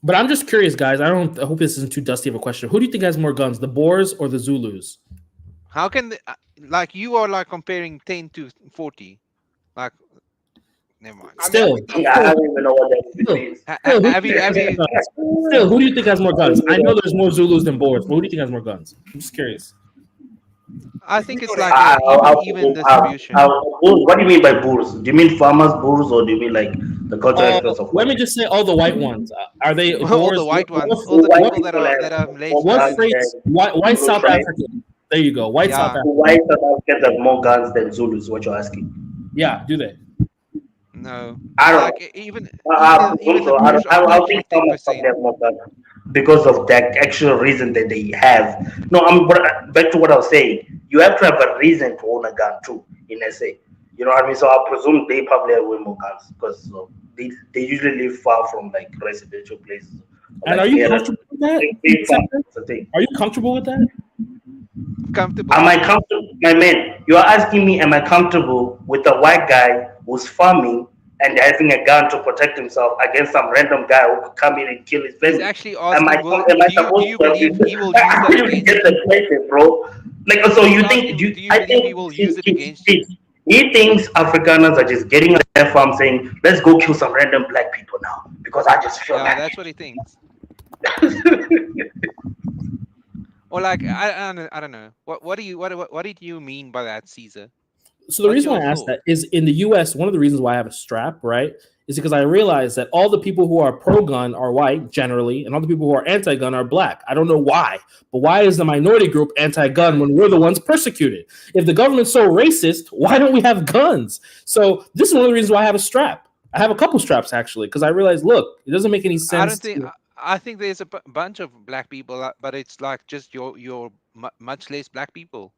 But I'm just curious, guys. I hope this isn't too dusty of a question. Who do you think has more guns, the Boers or the Zulus? How can like you are like comparing 10 to 40? Like, never mind. Still, I don't even know what that means. Still, who do you think has more guns? I know there's more Zulus than Boers, but who do you think has more guns? I'm just curious. I think it's like even distribution. What do you mean by Boers? Do you mean farmers Boers, or do you mean like the cultural aspects of? Let me just say, all the white ones. Are they all the white ones? All the people that are white South African? There you go. White South African. White South Africans have more guns than Zulus. What you're asking? Yeah, do they? No, I don't. Like, even I think farmers have more guns because of that actual reason that they have. No, back to what I was saying. You have to have a reason to own a gun too in SA. You know what I mean? So I presume they probably have way more guns because they usually live far from like residential places. And are you comfortable with that? Are you comfortable with that? Comfortable. Am I comfortable, my man? You are asking me, am I comfortable with a white guy who's farming and having a gun to protect himself against some random guy who could come in and kill his family? He's actually asking, do you believe he will use that against get the question, bro. Like, so you think? I think he will use it against you? He thinks Afrikaners are just getting on their farm saying, "Let's go kill some random black people now," because I just feel like that's what he thinks. Or like I don't know. What did you mean by that, Caesar? So the reason why I asked that is in the US, one of the reasons why I have a strap, right, is because I realize that all the people who are pro-gun are white generally, and all the people who are anti-gun are black. I don't know why, but why is the minority group anti-gun when we're the ones persecuted? If the government's so racist, why don't we have guns? So this is one of the reasons why I have a strap. I have a couple straps actually, because I realize, look, it doesn't make any sense. I think there's a bunch of black people, but it's like just your much less black people.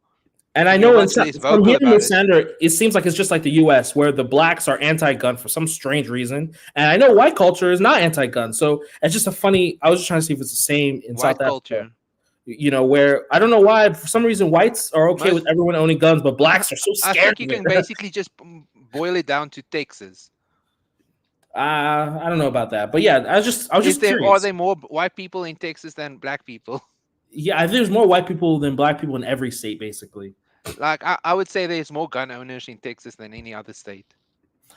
And I know from here in Sandra, it seems like it's just like the U.S., where the blacks are anti-gun for some strange reason, and I know white culture is not anti-gun. So it's just a funny. I was just trying to see if it's the same in South Africa. You know, where I don't know why for some reason whites are okay with everyone owning guns, but blacks are so scared. I think you can basically just boil it down to Texas. I don't know about that, but yeah, I was just curious. Are there more white people in Texas than black people? Yeah, I think there's more white people than black people in every state, basically. Like I would say there's more gun owners in Texas than any other state.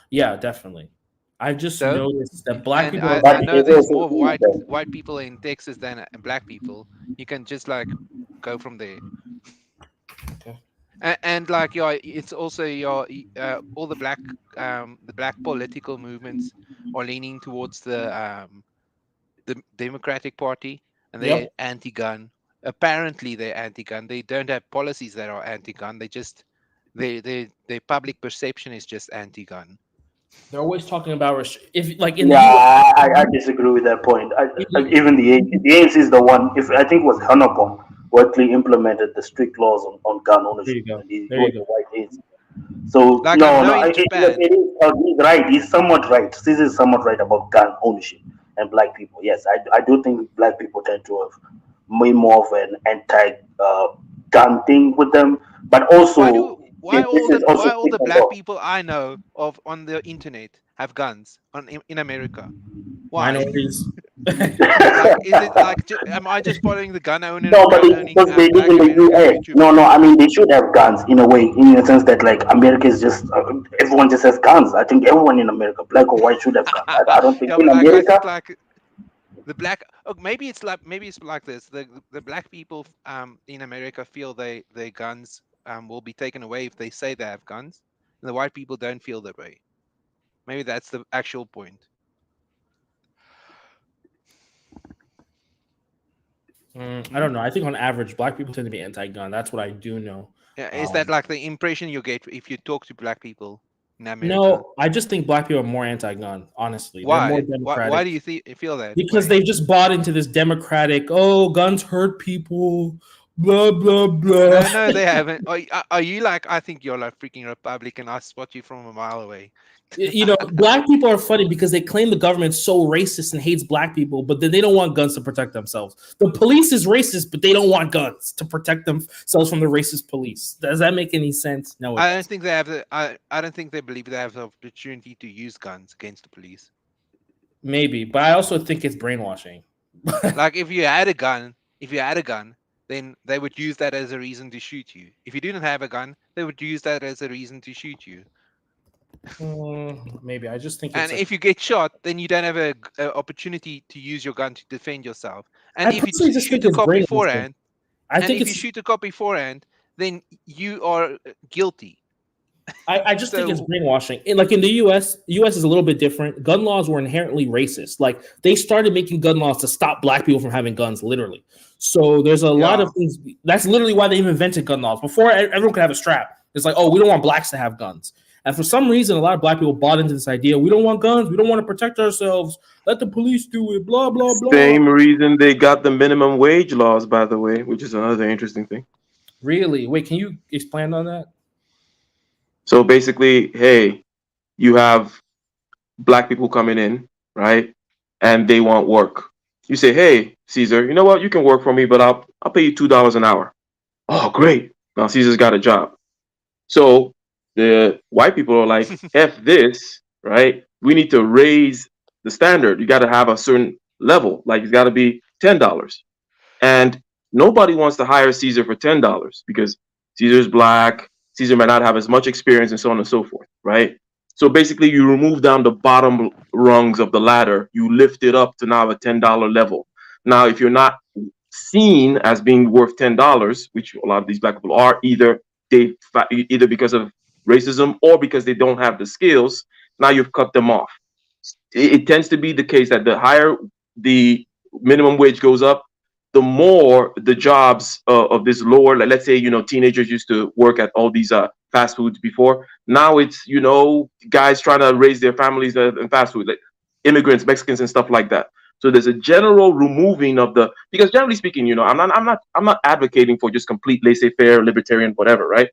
Yeah, definitely. I just noticed that black people. I know there's more white people in Texas than black people. You can just like go from there. Okay. And like it's also all the black political movements are leaning towards the Democratic Party, and they're anti-gun. Apparently they're anti-gun. They don't have policies that are anti-gun. They just their public perception is just anti-gun. They're always talking about I disagree with that point. Even the ANC is the one. If I think it was Hanapon who actually implemented the strict laws on gun ownership. There you go. White ANC. So he's right. He's somewhat right. This is somewhat right about gun ownership and black people. Yes, I do think black people tend to have way more of an anti-gun thing with them, but also why this is also all the black people I know of on the internet have guns in America? Why? Minorities. Like, is it like am I just following the gun owning No, but owning because they live black in the American US. No, YouTubers? no, I mean they should have guns in a way, in the sense that like America is just everyone just has guns. I think everyone in America, black or white, should have guns. I don't think Yeah, in but like I America. think like the black maybe it's like this. The black people in America feel their guns will be taken away if they say they have guns, and the white people don't feel that way. Maybe that's the actual point. I don't know. I think on average, black people tend to be anti-gun. That's what I do know. Yeah, is that like the impression you get if you talk to black people in America? No, I just think black people are more anti-gun. Honestly, Why? They're more democratic. Why do you feel that? Because way? they've just bought into this democratic. Oh, guns hurt people. Blah blah blah. No, they haven't. Are you like? I think you're like freaking Republican. I spot you from a mile away. You know, black people are funny because they claim the government's so racist and hates black people, but then they don't want guns to protect themselves. The police is racist, but they don't want guns to protect themselves from the racist police. Does that make any sense? No. I don't think they have the. I don't think they believe they have the opportunity to use guns against the police. Maybe, but I also think it's brainwashing. Like if you had a gun, then they would use that as a reason to shoot you. If you didn't have a gun, they would use that as a reason to shoot you. Maybe I just think. And if you get shot, then you don't have a opportunity to use your gun to defend yourself. And if you shoot a cop beforehand, if you shoot a cop beforehand, then you are guilty. I just think it's brainwashing. Like in the US is a little bit different. Gun laws were inherently racist. Like they started making gun laws to stop black people from having guns, literally. So there's a lot of things. That's literally why they even invented gun laws. Before everyone could have a strap. It's like, oh, we don't want blacks to have guns. And for some reason, a lot of black people bought into this idea. We don't want guns. We don't want to protect ourselves. Let the police do it. Blah, blah, blah. Same reason they got the minimum wage laws, by the way, which is another interesting thing. Really? Wait, can you expand on that? So basically, hey, you have black people coming in, right? And they want work. You say, hey, Caesar, you know what? You can work for me, but I'll pay you $2 an hour. Oh, great. Now Caesar's got a job. So the white people are like, F this, right? We need to raise the standard. You got to have a certain level. Like it's got to be $10. And nobody wants to hire Caesar for $10 because Caesar's black. Caesar might not have as much experience and so on and so forth, right? So basically you remove down the bottom rungs of the ladder, you lift it up to now a $10 level. Now, if you're not seen as being worth $10, which a lot of these black people are, either because of racism or because they don't have the skills, now you've cut them off. It tends to be the case that the higher the minimum wage goes up, the more the jobs of this lower, like, let's say, teenagers used to work at all these fast foods before. Now it's, guys trying to raise their families in fast food, like immigrants, Mexicans and stuff like that. So there's a general removing of because generally speaking, I'm not advocating for just complete laissez-faire, libertarian, whatever, right?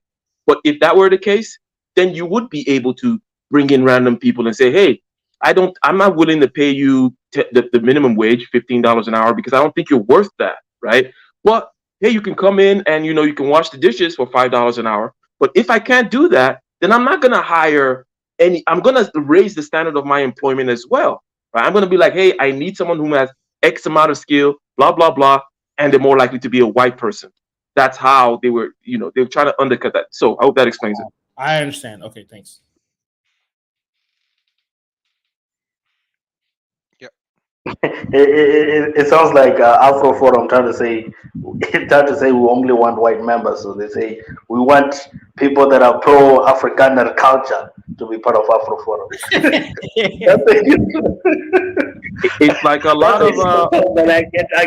But if that were the case, then you would be able to bring in random people and say, hey, I'm not willing to pay you the minimum wage, $15 an hour, because I don't think you're worth that, right? Well, hey, you can come in and, you can wash the dishes for $5 an hour. But if I can't do that, then I'm not going to hire I'm going to raise the standard of my employment as well, right? I'm going to be like, hey, I need someone who has X amount of skill, blah, blah, blah, and they're more likely to be a white person. That's how they were, they were trying to undercut that. So I hope that explains it. I understand. Okay, thanks. It sounds like Afro Forum trying to say we only want white members. So they say we want people that are pro Afrikaner culture to be part of Afro Forum. It's like a lot of but I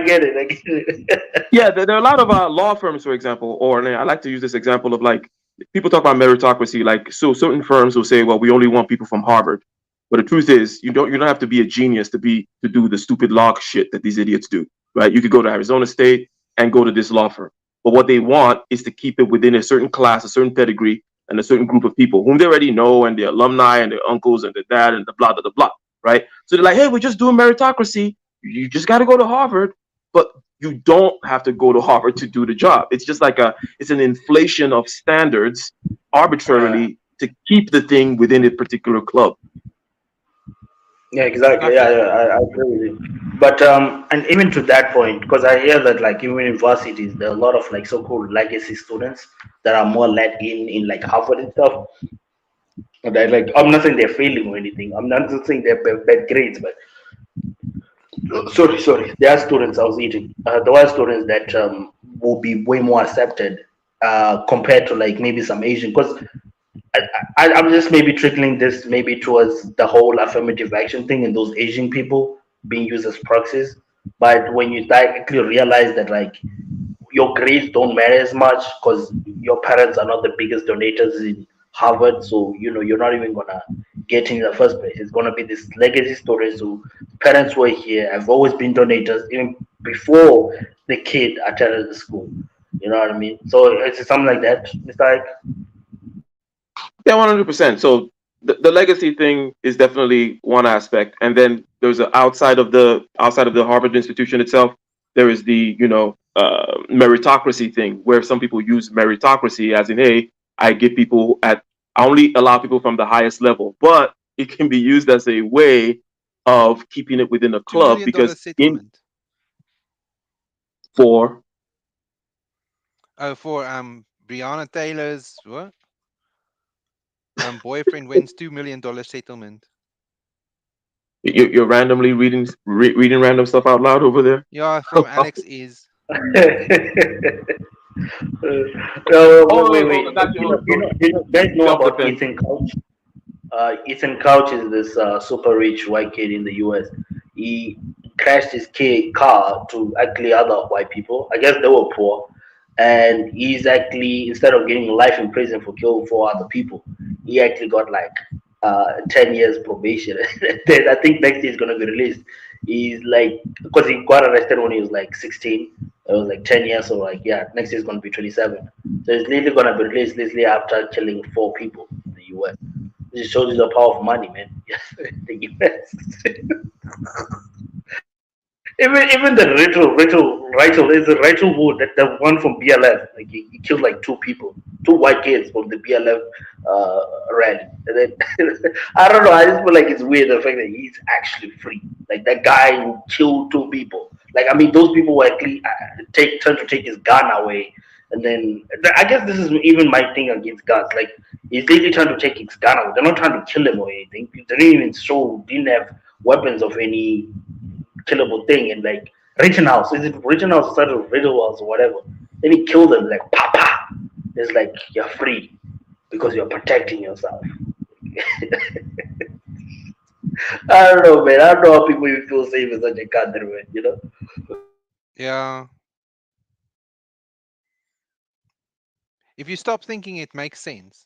get it. Yeah, there are a lot of law firms, for example, or I like to use this example of like people talk about meritocracy. Like, so certain firms will say, well, we only want people from Harvard. But the truth is, you don't have to be a genius to do the stupid law shit that these idiots do, right? You could go to Arizona State and go to this law firm. But what they want is to keep it within a certain class, a certain pedigree, and a certain group of people whom they already know, and their alumni and their uncles and their dad and the blah, blah, blah, blah, right? So they're like, hey, we're just doing meritocracy. You just got to go to Harvard, but you don't have to go to Harvard to do the job. It's just like it's an inflation of standards arbitrarily to keep the thing within a particular club. Yeah, exactly. I agree with you. But and even to that point, because I hear that like even universities, there are a lot of like so-called legacy students that are more let in like Harvard and stuff. And they're like, I'm not saying they're failing or anything. I'm not saying they're bad grades, but sorry. There are students I was eating. There are students that will be way more accepted compared to like maybe some Asian. Because I'm just maybe trickling this maybe towards the whole affirmative action thing and those Asian people being used as proxies. But when you directly realize that like your grades don't matter as much because your parents are not the biggest donators in Harvard, so you're not even gonna get in the first place. It's gonna be this legacy story. So parents were here, have always been donators even before the kid attended the school. You know what I mean? So it's something like that, Mr. Ike. Yeah, 100%. So the legacy thing is definitely one aspect, and then there's outside of the Harvard institution itself, there is the meritocracy thing, where some people use meritocracy as in, hey, I only allow people from the highest level, but it can be used as a way of keeping it within a club $2 million because settlement. For Breonna Taylor's what? Boyfriend wins $2 million settlement. you're randomly reading random stuff out loud over there. Yeah, from Alex is. Wait. You guys know about Ethan Couch? Ethan Couch is this super rich white kid in the US. He crashed his car to actually other white people. I guess they were poor. And he's actually, instead of getting life in prison for killing 4 other people, he actually got like 10 years probation. Then I think next year he's going to be released. He's like, because he got arrested when he was like 16. It was like 10 years. So, like, yeah, next year is going to be 27. So he's literally going to be released literally after killing 4 people in the US. It just shows you the power of money, man. The US. Even the Rachel is a Rachel Wood, that the one from BLF. Like he killed like 2 people, 2 white kids from the BLF rally. And then I don't know. I just feel like it's weird the fact that he's actually free. Like that guy who killed 2 people. Like I mean, those people were actually trying to take his gun away. And then I guess this is even my thing against guns. Like he's literally trying to take his gun away. They're not trying to kill him or anything. They didn't have weapons of any killable thing. And like Rittenhouse, is it Rittenhouse instead of Rittenhouse or whatever? Then he killed them like papa. It's like you're free because you're protecting yourself. I don't know, man. I don't know how people even feel safe in such a country, man. You know? Yeah. If you stop thinking, it makes sense.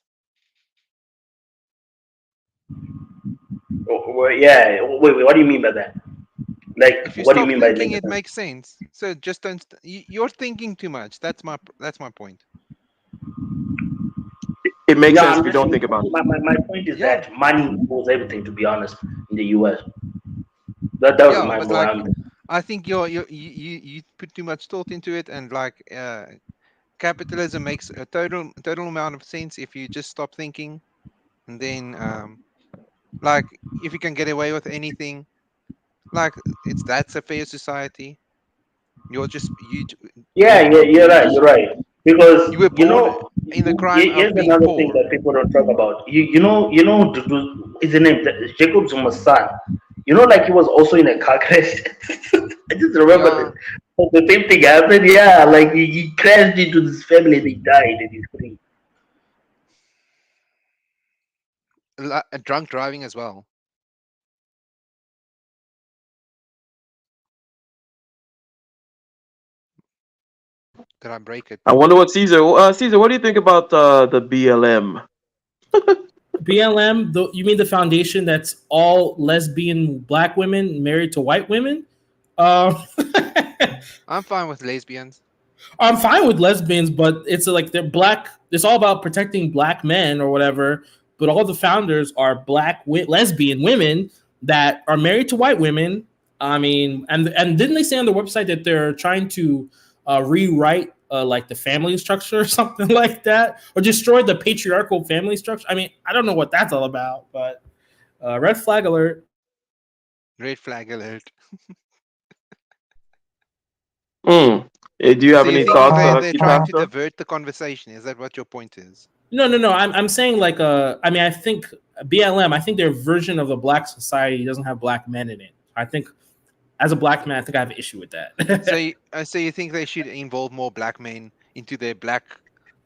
Yeah. Wait. What do you mean by that? Like, if you what do stop you mean by thinking, that? it makes sense. So just don't. You're thinking too much. That's my point. It makes sense if you don't think about it. My point is that money equals everything. To be honest, in the US, that was my point. I think you put too much thought into it, and like capitalism makes a total amount of sense if you just stop thinking, and then like if you can get away with anything, like that's a fair society. You're You're right. Because you were born in the crime here's of being another poor. thing that people don't talk about. You know, is the name Jacob Zuma's son. You know, like he was also in a car crash. I just remember the same thing happened. Yeah, like he crashed into this family and he died and he's free. Drunk driving as well. Did I break it? I wonder what Caesar, what do you think about the BLM? BLM, you mean the foundation that's all lesbian black women married to white women? I'm fine with lesbians. I'm fine with lesbians, but it's like they're black. It's all about protecting black men or whatever. But all the founders are black lesbian women that are married to white women. I mean, and didn't they say on the website that they're trying to rewrite like the family structure or something like that, or destroy the patriarchal family structure? I mean, I don't know what that's all about, but red flag alert. Red flag alert. Do you have So any you're thoughts? thinking they're trying to Pastor? divert the conversation? Is that what your point is? No. I'm saying like I mean, I think BLM. I think their version of the black society doesn't have black men in it. I think as a black man, I think I have an issue with that. So you think they should involve more black men into their black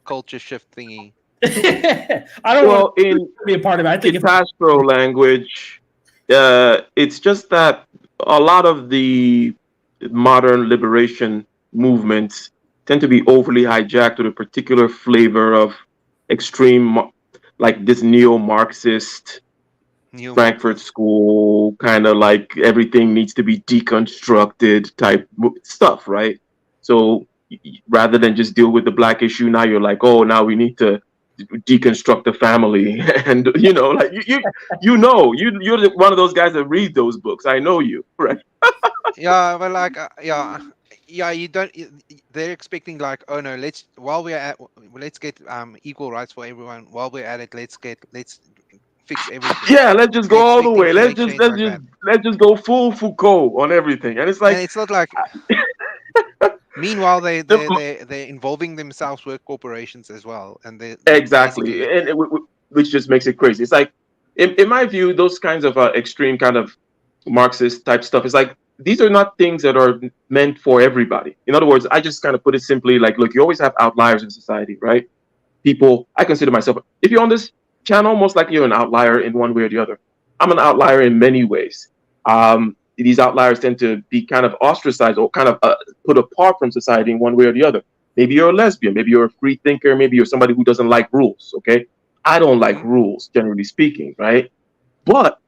culture shift thingy? I don't want to be a part of it. I think in pastoral language, it's just that a lot of the modern liberation movements tend to be overly hijacked with a particular flavor of extreme, like this neo-Marxist Frankfurt School kind of like everything needs to be deconstructed type stuff, right? So rather than just deal with the black issue, now you're like, oh, now we need to deconstruct the family. And you know, like you're one of those guys that read those books. I know you, right? Yeah, but like you don't. They're expecting like, oh no, let's get equal rights for everyone. While we're at it, let's fix everything. Yeah, let's just go all the way. Let's just go full Foucault on everything. And it's like, and it's not like. Meanwhile, they're involving themselves with corporations as well, and they exactly, which just makes it crazy. It's like, in my view, those kinds of extreme kind of Marxist type stuff is like, these are not things that are meant for everybody. In other words, I just kind of put it simply like, look, you always have outliers in society, right? People, I consider myself, if you're on this channel, most likely you're an outlier in one way or the other. I'm an outlier in many ways. These outliers tend to be kind of ostracized or kind of put apart from society in one way or the other. Maybe you're a lesbian, maybe you're a free thinker, maybe you're somebody who doesn't like rules, okay? I don't like rules, generally speaking, right? But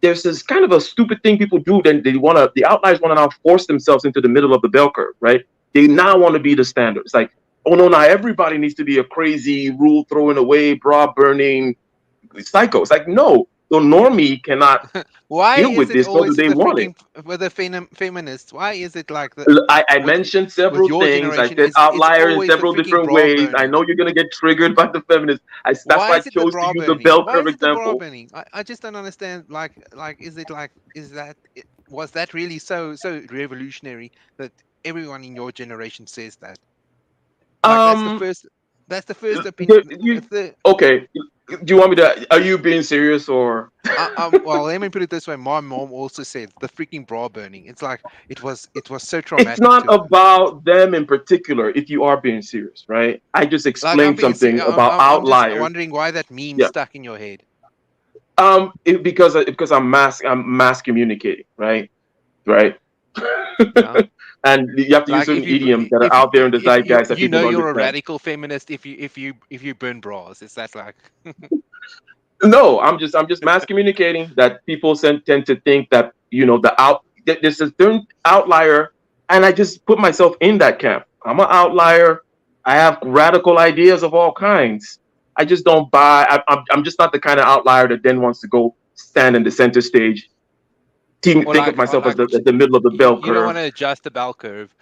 there's this kind of a stupid thing people do, then the outliers want to now force themselves into the middle of the bell curve, right? They now want to be the standard. It's like, oh no, now everybody needs to be a crazy, rule throwing away, bra burning psycho. It's like, no, the normie cannot deal with this, nor do they want it. With the feminists, why is it like that? I mentioned several things. I said outlier in several different ways. I know you're going to get triggered by the feminists. That's why I chose to use the bell curve example. I just don't understand. Was that really so revolutionary that everyone in your generation says that? That's the first opinion. Okay. Do you want me to? Are you being serious or? Well, let me put it this way. My mom also said the freaking bra burning. It's like it was so traumatic. It's not about them in particular. If you are being serious, right? I just explained something about outliers. I'm just wondering why that meme stuck in your head. Because I'm mass communicating, right? Yeah. And you have to use certain idioms that are out there in the zeitgeist that people you're understand. a radical feminist if you burn bras. Is that like? No, I'm just mass communicating that people tend to think that there's a certain outlier, and I just put myself in that camp. I'm an outlier. I have radical ideas of all kinds. I just don't buy. I'm just not the kind of outlier that then wants to go stand in the center stage. Think of myself as the middle of the bell curve. You don't want to adjust the bell curve.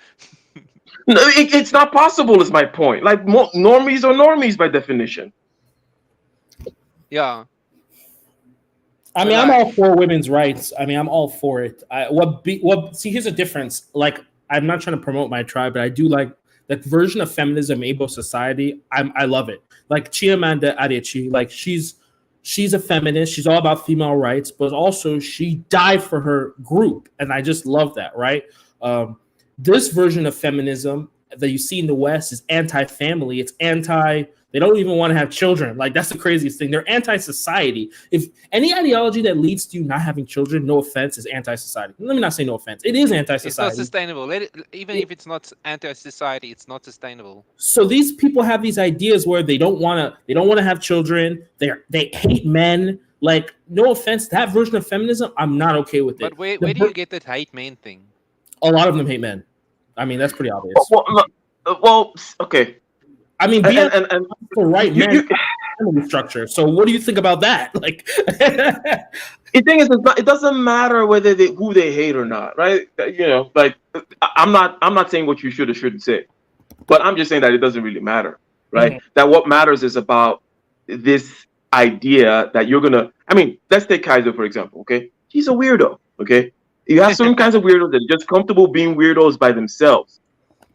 No, it's not possible. Is my point. Like normies are normies by definition. Yeah. I mean, I'm all for women's rights. I mean, I'm all for it. See, here's the difference. Like, I'm not trying to promote my tribe, but I do like that version of feminism, able society. I love it. Like Chimamanda Adichie, like she's a feminist. She's all about female rights, but also she died for her group. And I just love that, right? This version of feminism that you see in the West is anti-family. It's they don't even want to have children. Like, that's the craziest thing. They're anti-society. If any ideology that leads to you not having children, no offense, is anti-society. Let me not say no offense. It is anti-society. It's not sustainable. Even if it's not anti-society, it's not sustainable. So these people have these ideas where they don't want to have children. They hate men. Like, no offense, that version of feminism, I'm not okay with it. But where do you get that hate men thing? A lot of them hate men. I mean, that's pretty obvious. Well, okay. I mean, and for right man family structure. So what do you think about that? Like, The thing is, it doesn't matter whether who they hate or not, right? You know, like I'm not saying what you should or shouldn't say, but I'm just saying that it doesn't really matter, right? That what matters is about this idea that you're gonna. I mean, let's take Kaiser for example. Okay, he's a weirdo. Okay, you have certain kinds of weirdos that are just comfortable being weirdos by themselves,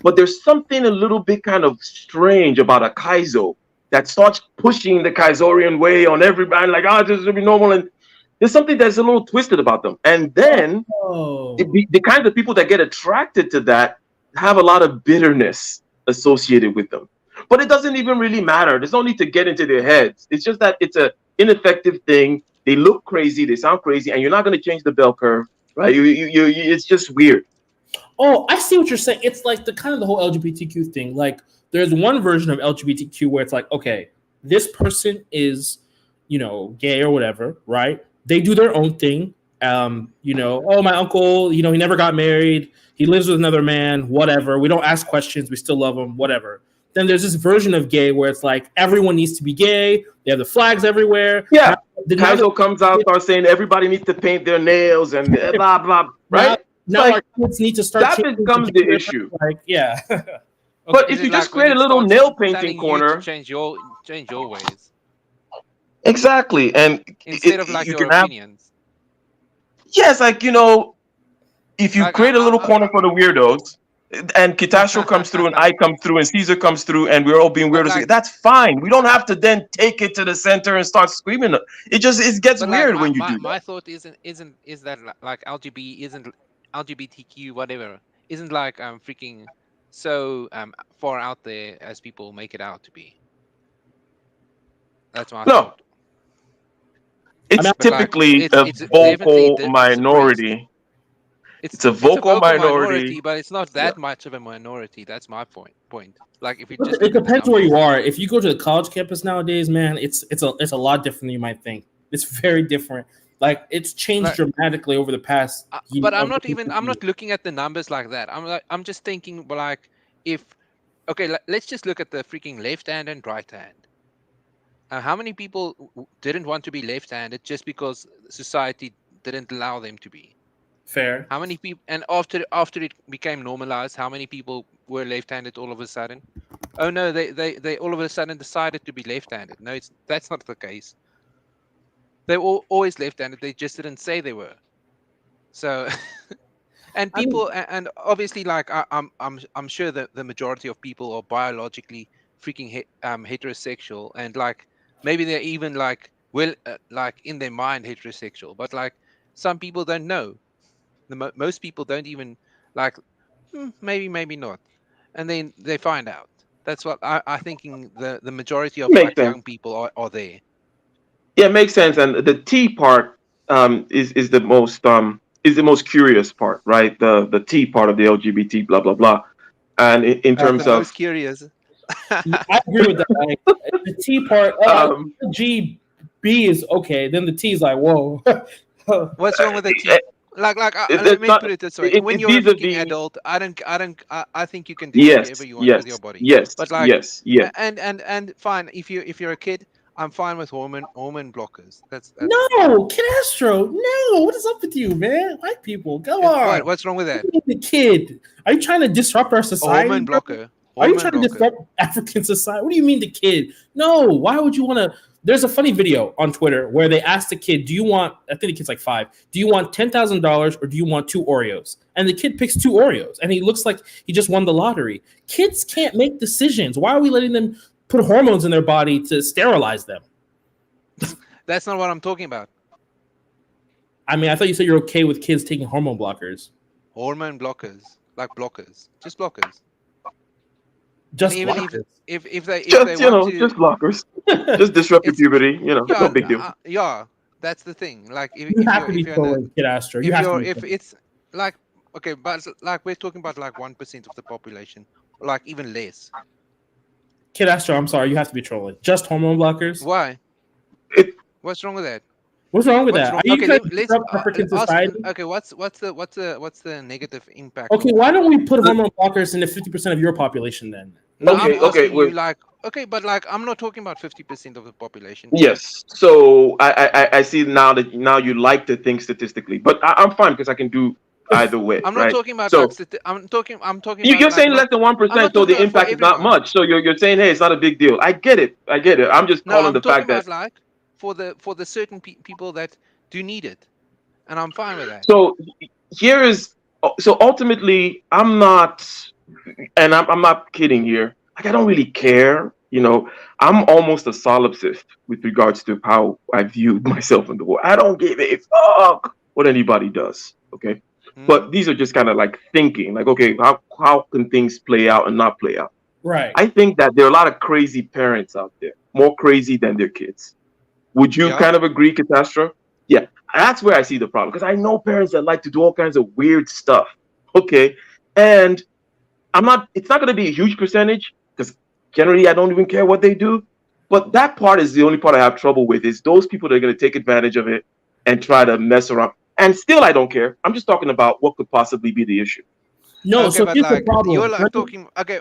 but there's something a little bit kind of strange about a Kaizo that starts pushing the Kaisorian way on everybody, like, oh, this is be normal, and there's something that's a little twisted about them. And then the kinds of people that get attracted to that have a lot of bitterness associated with them. But it doesn't even really matter. There's no need to get into their heads. It's just that it's an ineffective thing. They look crazy, they sound crazy, and you're not going to change the bell curve, right? It's just weird. Oh, I see what you're saying. It's like the kind of the whole LGBTQ thing. Like, there's one version of LGBTQ where it's like, okay, this person is, you know, gay or whatever, right? They do their own thing. You know, oh, my uncle, you know, he never got married. He lives with another man, whatever. We don't ask questions. We still love him, whatever. Then there's this version of gay where it's like everyone needs to be gay. They have the flags everywhere. Yeah. Kaizo comes out, starts saying everybody needs to paint their nails and blah, blah, right? Now like, our kids need to start. That becomes the issue. Like, yeah. But if you just create a little nail painting corner, change your ways. Exactly, and instead of like your opinions. Yes, like, you know, if you create a little corner for the weirdos, and Kitastro comes through, and I come through, and Caesar comes through, and we're all being weirdos, like, that's fine. We don't have to then take it to the center and start screaming. It gets weird when you do that. My thought is that like LGBTQ whatever isn't like freaking so far out there as people make it out to be. That's my thought. It's typically a vocal minority. It's a vocal minority, but it's not that much of a minority. That's my point. Like, if it depends where you are. If you go to the college campus nowadays, man, it's a lot different than you might think. It's very different. Like, it's changed dramatically over the past. But I'm not looking at the numbers like that. I'm just thinking, like, let's just look at the freaking left hand and right hand. How many people didn't want to be left-handed just because society didn't allow them to be? Fair. How many people, and after it became normalized, how many people were left-handed all of a sudden? Oh no, they all of a sudden decided to be left-handed. No, that's not the case. They were always left-handed. They just didn't say they were. So, and people, and obviously, like I'm sure that the majority of people are biologically freaking heterosexual, and like maybe they're even like like in their mind heterosexual, but like some people don't know. Most people don't even like maybe not, and then they find out. That's what I thinking the majority of like young people are there. Yeah, it makes sense. And the T part is the most curious part, right? The T part of the LGBT blah blah blah. And in terms of most curious. I agree with that. Like, the T part, the G B is okay. Then the T is like, whoa. What's wrong with the T? Like let me put it this way: when you're a freaking adult, I think you can do whatever you want with your body. Yes, but like, yes. And fine. If you're a kid, I'm fine with hormone blockers. That's no, Kid Astro. No, what is up with you, man? White people, go on. What's wrong with that? The kid. Are you trying to disrupt our society? Hormone blocker. Are you trying to disrupt African society? What do you mean the kid? No, why would you want to? There's a funny video on Twitter where they asked the kid, do you want, I think the kid's like 5, do you want $10,000 or do you want 2 Oreos? And the kid picks 2 Oreos and he looks like he just won the lottery. Kids can't make decisions. Why are we letting them put hormones in their body to sterilize them? That's not what I'm talking about. I mean, I thought you said you're okay with kids taking hormone blockers. Hormone blockers, like blockers, just blockers. Just even blockers. If they want to, just blockers, just disrupt your puberty. You know, no big deal. Yeah, that's the thing. Like if it's like okay, but like we're talking about like 1% of the population, like even less. Kid Astro, I'm sorry, you have to be trolling. Just hormone blockers? Why? What's wrong with that? What's wrong with that? Okay, let's okay. What's the negative impact? Okay, why don't we put hormone blockers into 50% of your population then? No, Okay, I'm asking you wait. like, okay, but like I'm not talking about 50% of the population. Yes. So I see now that now you like to think statistically, but I'm fine because I can do either way, I'm not right? talking about like So I'm talking about you're like saying not. less than I'm not 1%, so talking the about for impact is not everyone. much. So you're saying, hey, it's not a big deal. I get it. I get it. I'm just No, calling I'm the talking fact that. about like for the certain people that do need it, and I'm fine with that. So here is so ultimately, I'm not, and I'm not kidding here. Like I don't really care. I'm almost a solipsist with regards to how I view myself in the world. I don't give a fuck what anybody does. Okay. But these are just kind of like thinking, like, okay, how can things play out and not play out? Right. I think that there are a lot of crazy parents out there, more crazy than their kids. Would you Yeah. kind of agree, Catastra? Yeah, that's where I see the problem because I know parents that like to do all kinds of weird stuff. Okay, and it's not going to be a huge percentage because generally I don't even care what they do. But that part is the only part I have trouble with is those people that are going to take advantage of it and try to mess around. And still, I don't care. I'm just talking about what could possibly be the issue. No, Okay, so but here's the like problem. you're like talking. Okay,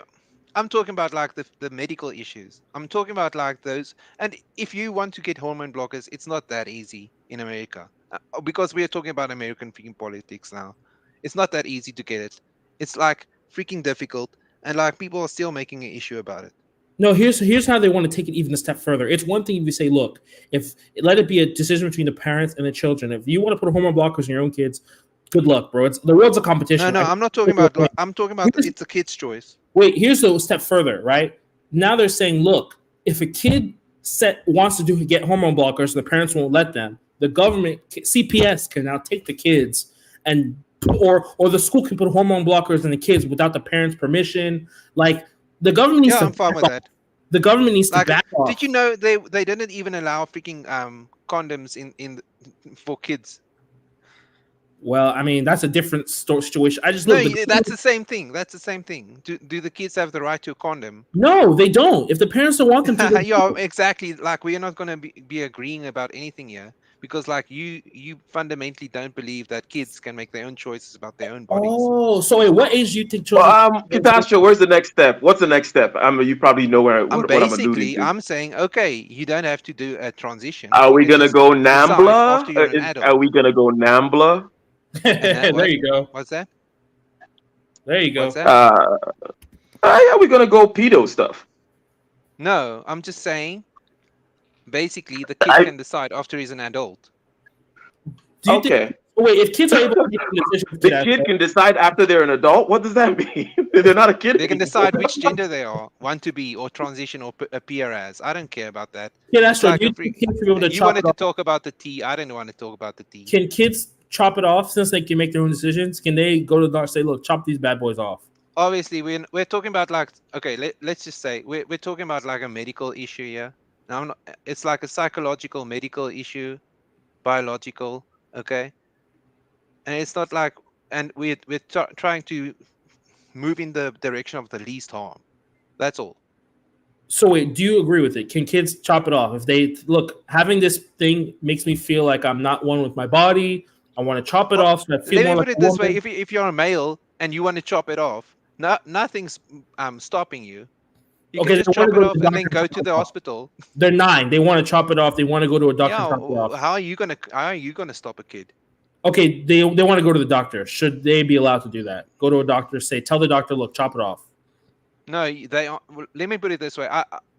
I'm talking about like the medical issues. I'm talking about like those. And if you want to get hormone blockers, it's not that easy in America because we are talking about American freaking politics now. It's not that easy to get it. It's like freaking difficult, and like people are still making an issue about it. No, here's how they want to take it even a step further. It's one thing if you say, look, if let it be a decision between the parents and the children. If you want to put hormone blockers in your own kids, good luck, bro. The world's a competition. No, right? I'm not talking about. I'm talking about it's a kid's choice. Wait, here's a step further, right? Now they're saying, look, if a kid wants to get hormone blockers and the parents won't let them, the government, CPS, can now take the kids and or the school can put hormone blockers in the kids without the parents' permission. Like the government needs to. I'm fine with that. The government needs to back off. Did you know they didn't even allow freaking condoms for kids? Well, I mean that's a different situation. I just no, look. that's the same thing. That's the same thing. Do the kids have the right to a condom? No, they don't. If the parents don't want them to, yeah, exactly. Like we are not going to be agreeing about anything here because like you fundamentally don't believe that kids can make their own choices about their own bodies. Oh, so wait, what age do you think children? Catastra, where's the next step? What's the next step? You probably know what I'm alluding to. I'm saying, okay, you don't have to do a transition. Are we gonna go NAMBLA? After you're an adult. Are we gonna go NAMBLA? There you go. What's that? There you go. What's that? Are we gonna go pedo stuff? No, I'm just saying. Basically, the kid can decide after he's an adult. Okay. Wait, if kids are able to make a decision, the kid can decide after they're an adult. What does that mean? They're not a kid. They can decide which gender they want to be, or transition, or appear as. I don't care about that. Yeah, that's right. Like you wanted to talk about the T. I didn't want to talk about the T. Can kids chop it off since they can make their own decisions? Can they go to the doctor and say, "Look, chop these bad boys off"? Obviously, we're talking about like let's just say we're talking about like a medical issue here. Now, it's like a psychological, medical issue, biological. Okay. And it's not like, and we're trying to move in the direction of the least harm. That's all. So wait, do you agree with it? Can kids chop it off? If they look, having this thing makes me feel like I'm not one with my body. I want to chop it off. So I feel Let me more put like it this way: if you're a male and you want to chop it off, nothing's stopping you. You can just chop it off and then go to the hospital. They're 9. They want to chop it off. They want to go to a doctor. Yeah, and chop it off. how are you gonna stop a kid? Okay, they want to go to the doctor. Should they be allowed to do that? Go to a doctor, tell the doctor, look, chop it off. No, they are. Let me put it this way: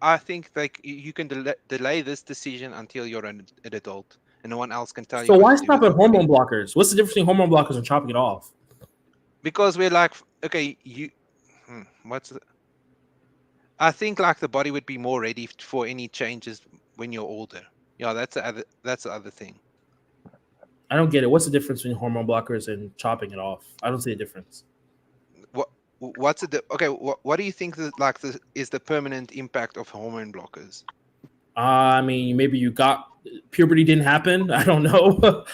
I think you can delay this decision until you're an adult, and no one else can tell you. So why stop at hormone blockers? What's the difference between hormone blockers and chopping it off? Because we're like, okay, I think like the body would be more ready for any changes when you're older. Yeah, that's the other thing. I don't get it. What's the difference between hormone blockers and chopping it off? I don't see a difference. What's the okay? What do you think that is the permanent impact of hormone blockers? I mean, maybe you got puberty didn't happen. I don't know.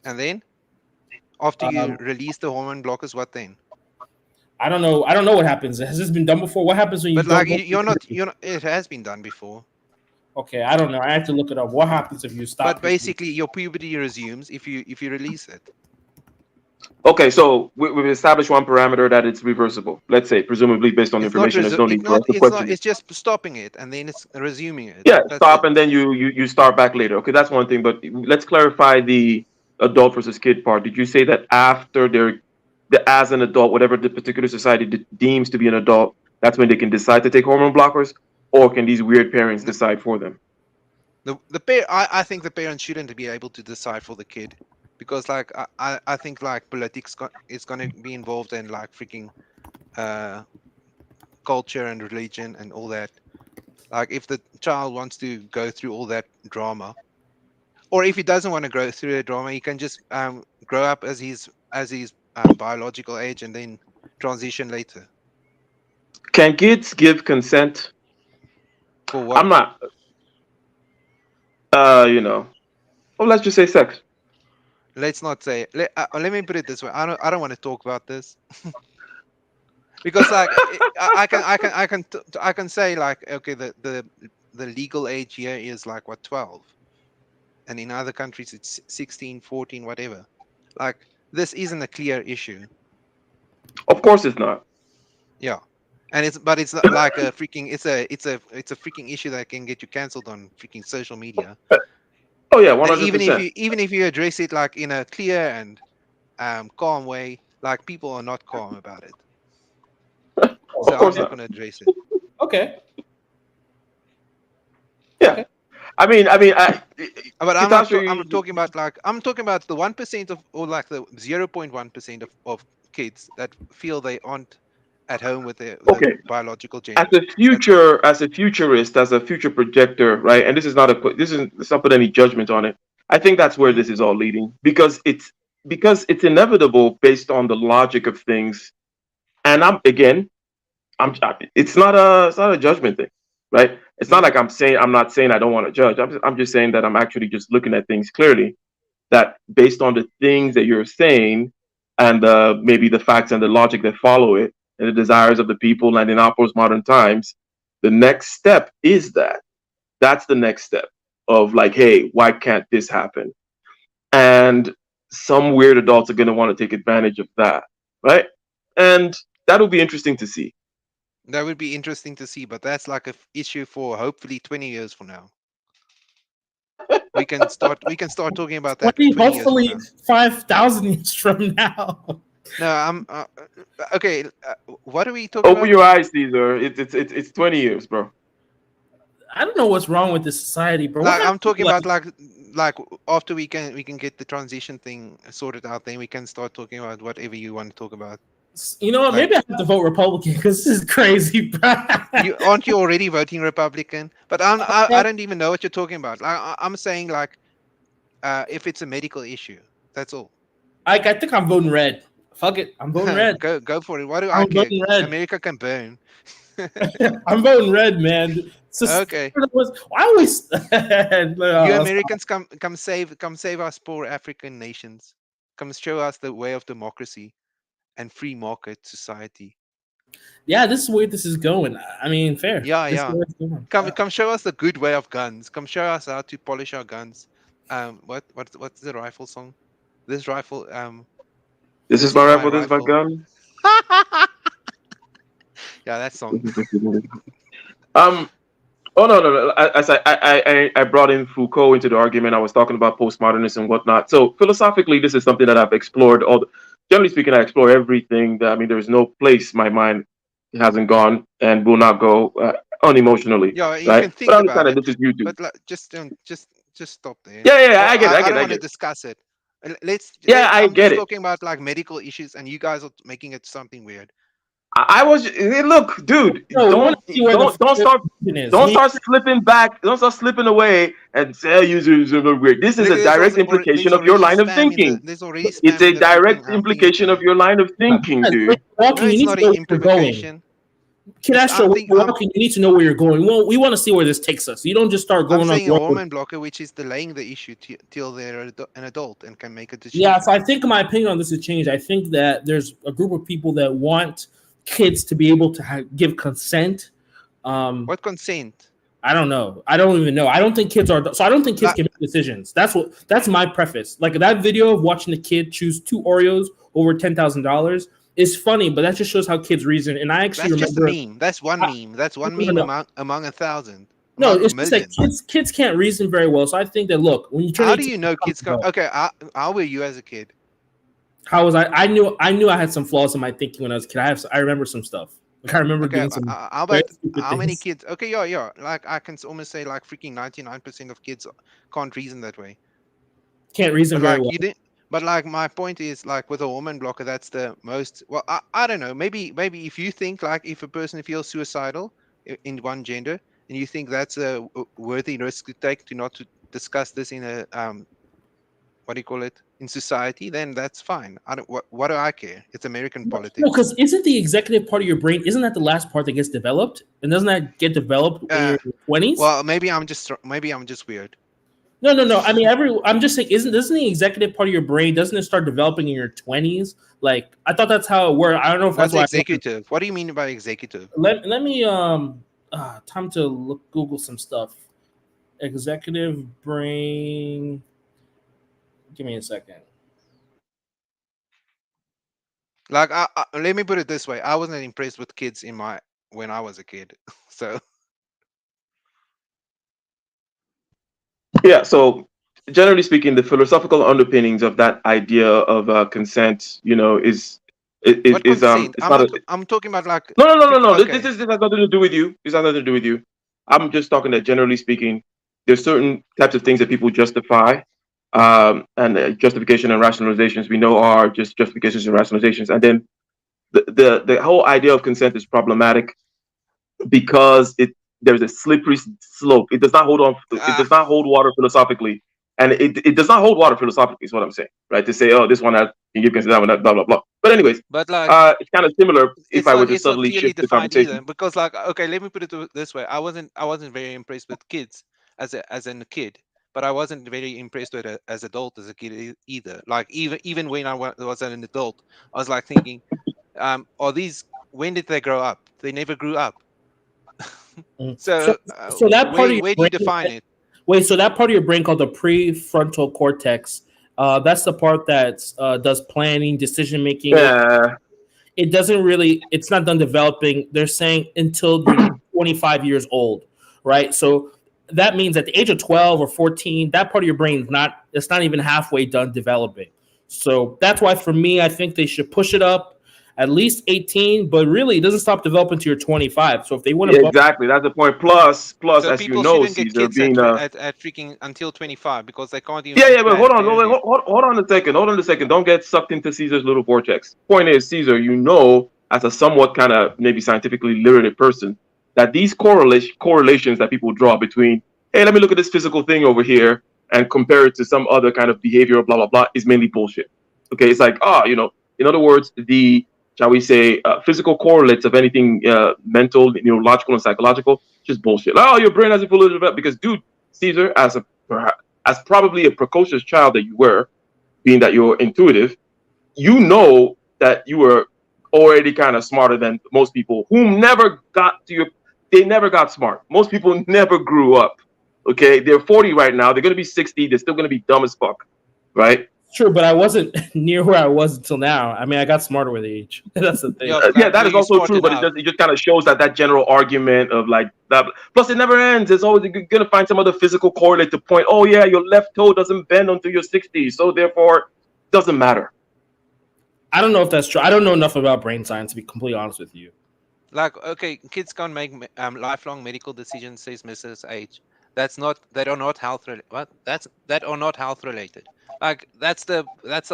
And then, after you release the hormone blockers, what then? I don't know. I don't know what happens. Has this been done before? What happens when you? But like you're not. It has been done before. Okay, I don't know. I have to look it up. What happens if you stop? But basically, your puberty resumes if you release it. Okay, so we've established one parameter that it's reversible. Let's say, presumably based on It's not. information, there's no need for us to It's not. question it. It's just stopping it and then it's resuming it. Yeah, That's stop it. and then you start back later. Okay, that's one thing. But let's clarify the adult versus kid part. Did you say that after as an adult, whatever the particular society deems to be an adult, that's when they can decide to take hormone blockers, or can these weird parents decide for them? I think the parents shouldn't be able to decide for the kid, because like I think like politics is going to be involved in like freaking culture and religion and all that. Like if the child wants to go through all that drama, or if he doesn't want to go through the drama, he can just grow up as his biological age and then transition later. Can kids give consent? For what? I'm not. Well, let's just say sex. Let's not say. Let me put it this way. I don't want to talk about this. Because like I can say like, okay, the legal age here is like what, 12, and in other countries it's 16, 14, whatever. Like this isn't a clear issue. Of course it's not. Yeah, and it's not like a freaking it's a freaking issue that can get you cancelled on freaking social media. Oh yeah, And 100%. even if you address it like in a clear and calm way, like people are not calm about it. So I'm not going to address it. Okay. Yeah. Okay. I mean, but I'm talking about like the 1% of, or like the 0.1% of kids that feel they aren't at home with their biological gender. As a futurist, as a future projector, right? And let's not put any judgment on it. I think that's where this is all leading, because it's inevitable based on the logic of things. And it's not a judgment thing, right? It's not like I'm not saying I don't want to judge. I'm just saying that I'm actually just looking at things clearly, that based on the things that you're saying and maybe the facts and the logic that follow it and the desires of the people, and in our postmodern times, the next step is that's the next step of like, hey, why can't this happen? And some weird adults are going to want to take advantage of that, right? And that'll be interesting to see. That would be interesting to see, but that's like an issue for hopefully 20 years from now. We can start talking about that. Hopefully 5,000 years from now. No, I'm okay. What are we talking about? Open your eyes, Caesar. It's 20 years, bro. I don't know what's wrong with this society, bro. Like, I'm talking about like after we can get the transition thing sorted out, then we can start talking about whatever you want to talk about. You know what? Maybe I have to vote Republican because this is crazy, bro. Aren't you already voting Republican? But I don't even know what you're talking about. I'm saying like, if it's a medical issue, that's all. I think I'm voting red. Fuck it, I'm voting red. Go for it. Why do I care? America can burn. I'm voting red, man. Okay. I always you Americans come save us poor African nations. Come show us the way of democracy and free market society. Yeah, this is where this is going. I mean, fair. Yeah. Come show us the good way of guns. Come show us how to polish our guns. What's the rifle song? This rifle. This is my rifle. This is my gun. Yeah, that song. Oh no. As I brought in Foucault into the argument. I was talking about postmodernism and whatnot. So philosophically, this is something that I've explored. Generally speaking, I explore everything. There's no place my mind hasn't gone and will not go unemotionally. Yeah, you right? can think about it. This is YouTube. But just stop there. Yeah, I get it. I don't want to discuss it. I'm get it. Talking about like medical issues, and you guys are making it something weird. I was look, dude. Don't start slipping back. Don't start slipping away and say users are weird. This is a direct implication of your line of thinking. It's a direct implication of your line of thinking, dude. It's not an implication. Kid Astro, you need to know where you're going. We want to see where this takes us. You don't just start going. I'm saying a hormone blocker, which is delaying the issue till they're an adult and can make a decision. Yeah, so I think my opinion on this has changed. I think that there's a group of people that want kids to be able to give consent. What consent? I don't know. I don't even know. I don't think kids are. So I don't think kids can make decisions. That's my preface. Like that video of watching the kid choose 2 Oreos over $10,000 is funny, but that just shows how kids reason. And I actually That's remember just a meme. That's one meme. That's one meme among 1,000. No, among it's just that kids can't reason very well. So I think that look, when you turn, how do you know kids can't? Okay, how were you as a kid? How was I? I knew I had some flaws in my thinking when I was a kid. I remember some stuff. Like I remember doing some. How about how many kids? Okay, yeah. Like I can almost say like freaking 99% of kids can't reason that way. Can't reason very well. You didn't. But like my point is like with a hormone blocker, that's the most. Well, I don't know. Maybe if you think like if a person feels suicidal in one gender, and you think that's a worthy risk to take to not to discuss this in a what do you call it, in society, then that's fine. I don't. What do I care? It's American politics. No, because isn't the executive part of your brain? Isn't that the last part that gets developed? And doesn't that get developed in your 20s? Well, maybe I'm just weird. No. I mean, I'm just saying, doesn't the executive part of your brain, doesn't it start developing in your 20s? Like I thought that's how it worked. I don't know if that's executive. What do you mean by executive? Let me time to Google some stuff. Executive brain. Give me a second. Like, let me put it this way: I wasn't impressed with kids when I was a kid. So, yeah. So, generally speaking, the philosophical underpinnings of that idea of consent, is I'm talking about like no. Okay. This has nothing to do with you. This has nothing to do with you. I'm just talking that generally speaking, there's certain types of things that people justify. And justification and rationalizations we know are just justifications and rationalizations, and then the whole idea of consent is problematic because there's a slippery slope. It does not hold on. It does not hold water philosophically, and it does not hold water philosophically. Is what I'm saying, right? To say, oh, this one you give consent, that one, that blah blah blah. But anyways, it's kind of similar. If I were to suddenly shift the conversation, either, because like, okay, let me put it this way: I wasn't very impressed with kids as a kid. But I wasn't very impressed with it as adult as a kid either. Like even when I was an adult, I was like thinking, when did they grow up? They never grew up. So that part where do you define it? Wait, so that part of your brain called the prefrontal cortex, that's the part that does planning, decision making. Yeah. It doesn't really. It's not done developing. They're saying until you're 25 years old, right? So that means at the age of 12 or 14, that part of your brain it's not even halfway done developing. So that's why for me, I think they should push it up at least 18, but really it doesn't stop developing to your 25. So if they want to exactly, that's the point. Plus, so as you know, Caesar being at freaking until 25 because they can't even. Yeah, but hold on a second. Don't get sucked into Caesar's little vortex. Point is, Caesar, as a somewhat kind of maybe scientifically literate person, that these correlations that people draw between, hey, let me look at this physical thing over here and compare it to some other kind of behavioral blah blah blah is mainly bullshit. Okay, it's like in other words, the shall we say physical correlates of anything mental, neurological, and psychological, just bullshit. Oh, your brain has a full development because, dude, Caesar, as probably a precocious child that you were, being that you're intuitive, that you were already kind of smarter than most people who never got to they never got smart. Most people never grew up. Okay, they're 40 right now. They're gonna be 60. They're still gonna be dumb as fuck, right? Sure, but I wasn't near where I was until now. I mean, I got smarter with age. That's the thing. That is also true, but it just kind of shows that general argument of like that. Plus, it never ends. There's always you're gonna find some other physical correlate to point. Oh yeah, your left toe doesn't bend until you're 60, so therefore, it doesn't matter. I don't know if that's true. I don't know enough about brain science to be completely honest with you. Like, okay, kids can't make lifelong medical decisions, says Mrs. H. That are not health related. Like that's the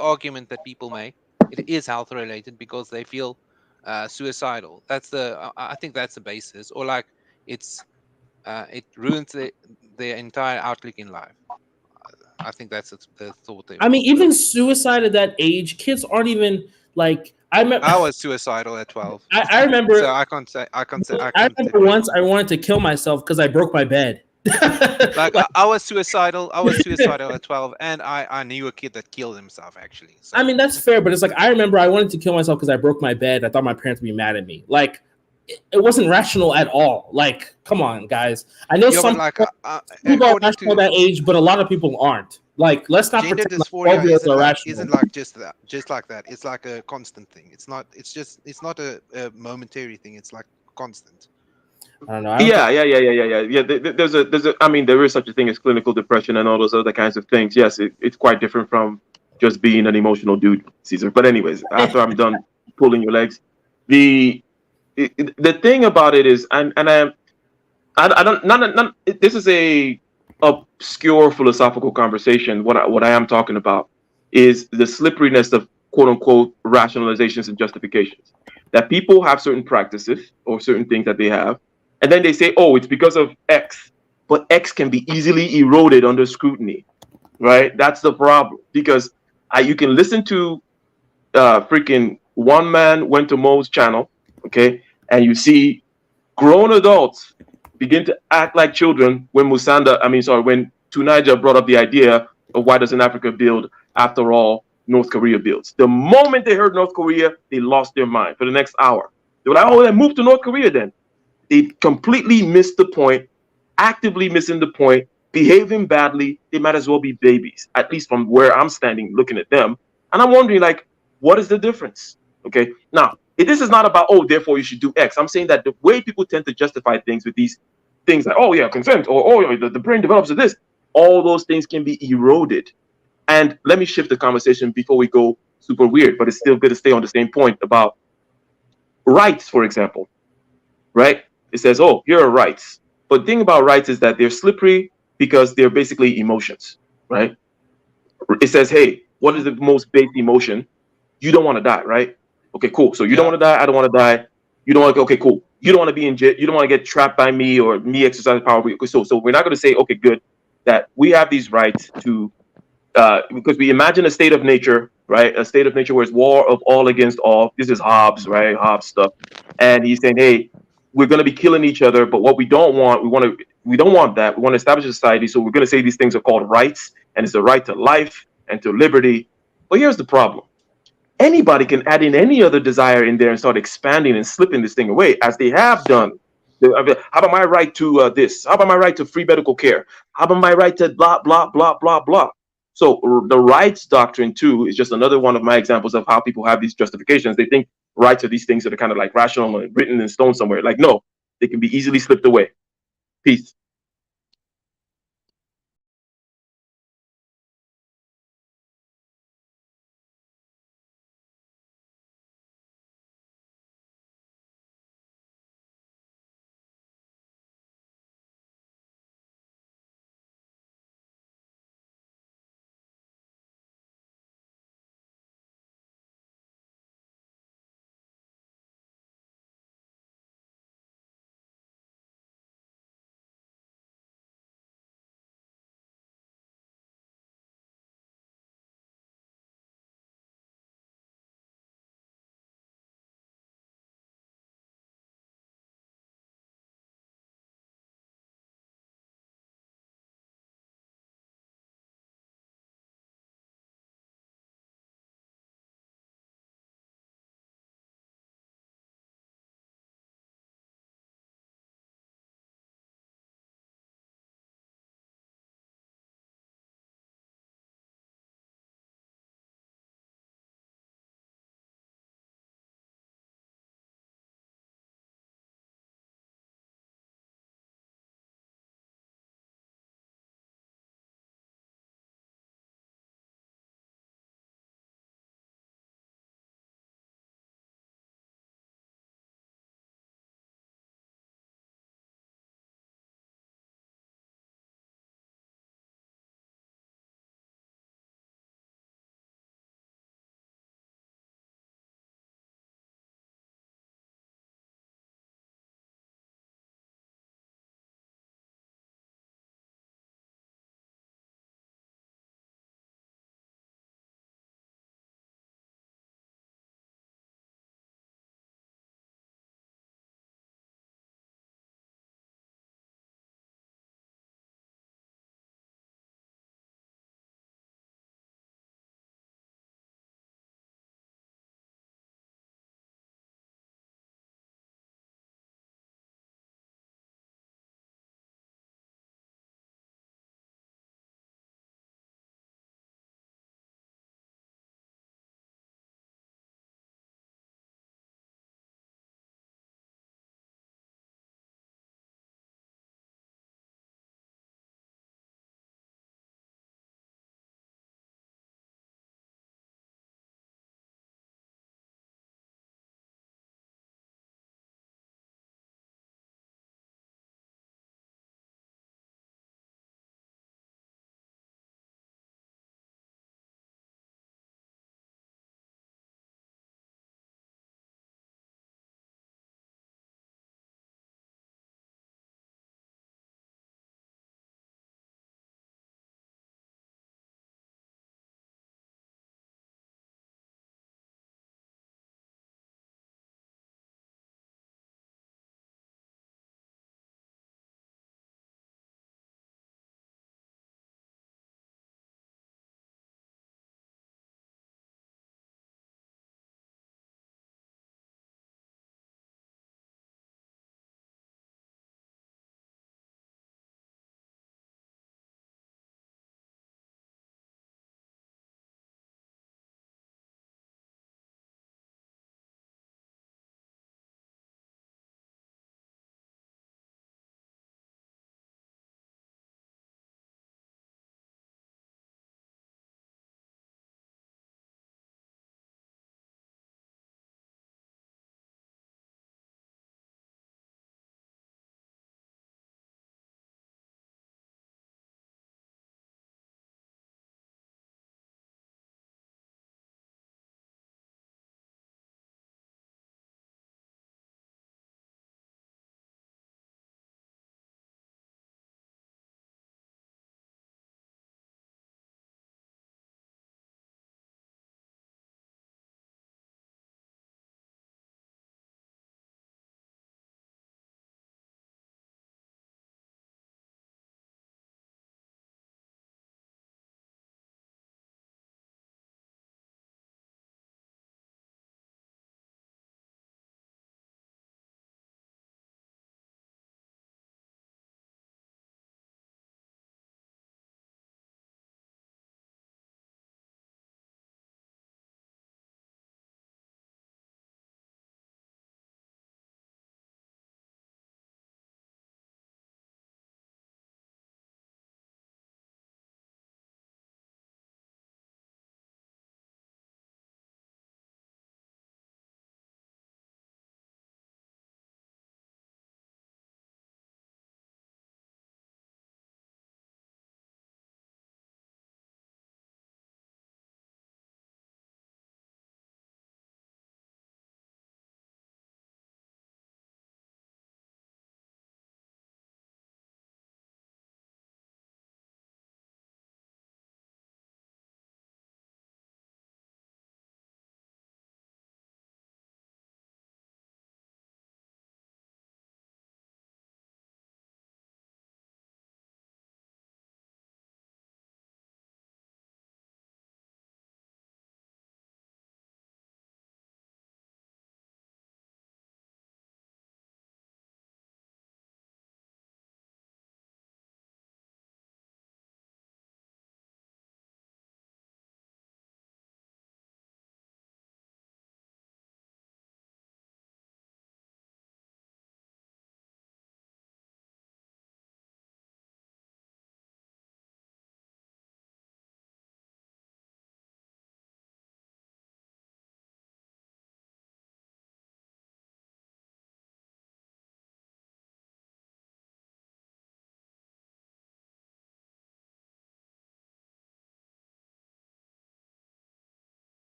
argument that people make. It is health related because they feel suicidal. I think that's the basis. Or like it ruins their entire outlook in life. I think that's the thought. I mean, even suicide at that age, kids aren't even like. I was suicidal at 12. I remember. So I can't say. I remember once I wanted to kill myself because I broke my bed. Like I was suicidal. I was suicidal at 12, and I knew a kid that killed himself actually. So. I mean, that's fair, but it's like I remember I wanted to kill myself because I broke my bed. I thought my parents would be mad at me. Like it wasn't rational at all. Like, come on, guys. I know Yeah, but some like people are according rational to at that age, but a lot of people aren't. Like, let's not gender pretend like dysphoria 12-year-olds are rational. isn't like just like that. It's like a constant thing. It's not. It's not a momentary thing. It's like constant. I don't know. Yeah. There's a. I mean, there is such a thing as clinical depression and all those other kinds of things. Yes, it's quite different from just being an emotional dude, Caesar. But anyways, after I'm done pulling your legs, the thing about it is, I don't. None. This is a obscure philosophical conversation. What I am talking about is the slipperiness of quote unquote rationalizations and justifications. That people have certain practices or certain things that they have, and then they say, "Oh, it's because of X," but X can be easily eroded under scrutiny, right? That's the problem because you can listen to freaking one man went to Mo's channel, okay, and you see grown adults begin to act like children when when Tunija brought up the idea of why doesn't Africa build after all North Korea builds. The moment they heard North Korea, they lost their mind for the next hour. They were like, oh, then move to North Korea then. They completely missed the point, actively missing the point, behaving badly. They might as well be babies, at least from where I'm standing looking at them. And I'm wondering, like, what is the difference? Okay. Now, this is not about, oh, therefore you should do X. I'm saying that the way people tend to justify things with these things like, oh, yeah, consent, or oh, yeah, the brain develops of this, all those things can be eroded. And let me shift the conversation before we go super weird, but it's still good to stay on the same point about rights, for example, right? It says, oh, here are rights. But the thing about rights is that they're slippery because they're basically emotions, right? It says, hey, what is the most base emotion? You don't want to die, right? Okay, cool. So you don't want to die. I don't want to die. You don't want to. Okay, cool. You don't want to be in jail. You don't want to get trapped by me or me exercise power. So we're not going to say, okay, good, that we have these rights to, because we imagine a state of nature, right? A state of nature where it's war of all against all. This is Hobbes, right? Hobbes stuff, and he's saying, hey, we're going to be killing each other, but what we don't want, we don't want that. We want to establish a society. So we're going to say these things are called rights, and it's the right to life and to liberty. But here's the problem. Anybody can add in any other desire in there and start expanding and slipping this thing away, as they have done. How about my right to this? How about my right to free medical care? How about my right to blah, blah, blah, blah, blah? So the rights doctrine, too, is just another one of my examples of how people have these justifications. They think rights are these things that are kind of like rational and written in stone somewhere. Like, no, they can be easily slipped away. Peace.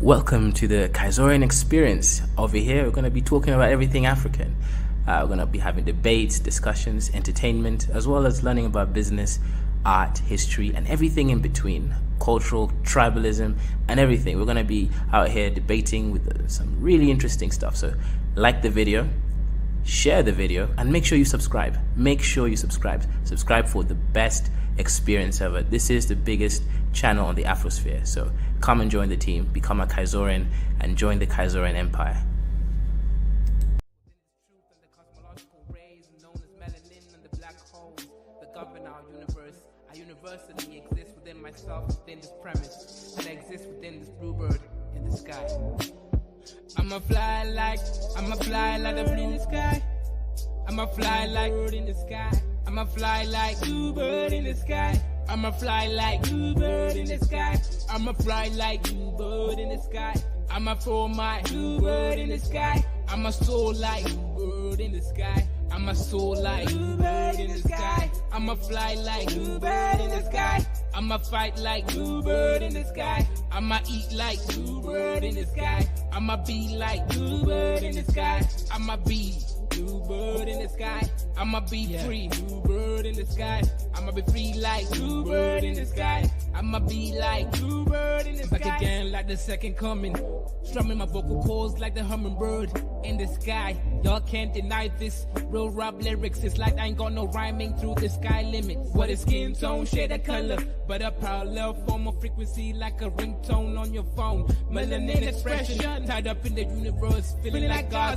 Welcome to the Kaizorian experience. Over here, we're going to be talking about everything African. We're going to be having debates, discussions, entertainment, as well as learning about business, art, history, and everything in between. Cultural, tribalism, and everything. We're going to be out here debating with some really interesting stuff. So like the video, share the video, and make sure you subscribe. Make sure you subscribe. Subscribe for the best experience ever. This is the biggest channel on the Afrosphere. So come and join the team, become a Kaizorian, and join the Kaizorian Empire. Universally exist within myself, within this premise, and I exist within this bluebird in the sky. I'ma fly like the bird in the sky. I'ma fly like bird in the sky. I'ma fly like bluebird in the sky. I'ma fly like bluebird in the sky. I'ma fly like bluebird in the sky. I'ma throw my bluebird in the sky. I'ma soar like bluebird in the sky. I'ma soar like bluebird in the sky. I'ma fly like bluebird in the sky. I'ma fight like bluebird in the sky. I'ma eat like bluebird in the sky. I'ma be like bluebird in the sky. I'ma be bluebird in the sky. I'ma be free, bluebird in the sky. I'ma be free like bluebird in the sky. I'ma be like bluebird in the sky. Back again like the second coming. Strumming my vocal cords like the hummingbird in the sky. Y'all can't deny this. Real rap lyrics, it's like I ain't got no rhyming through the sky limit. What is skin tone, shade of color, but a parallel form of frequency like a ringtone on your phone. Melanin expression, tied up in the universe, feeling like God's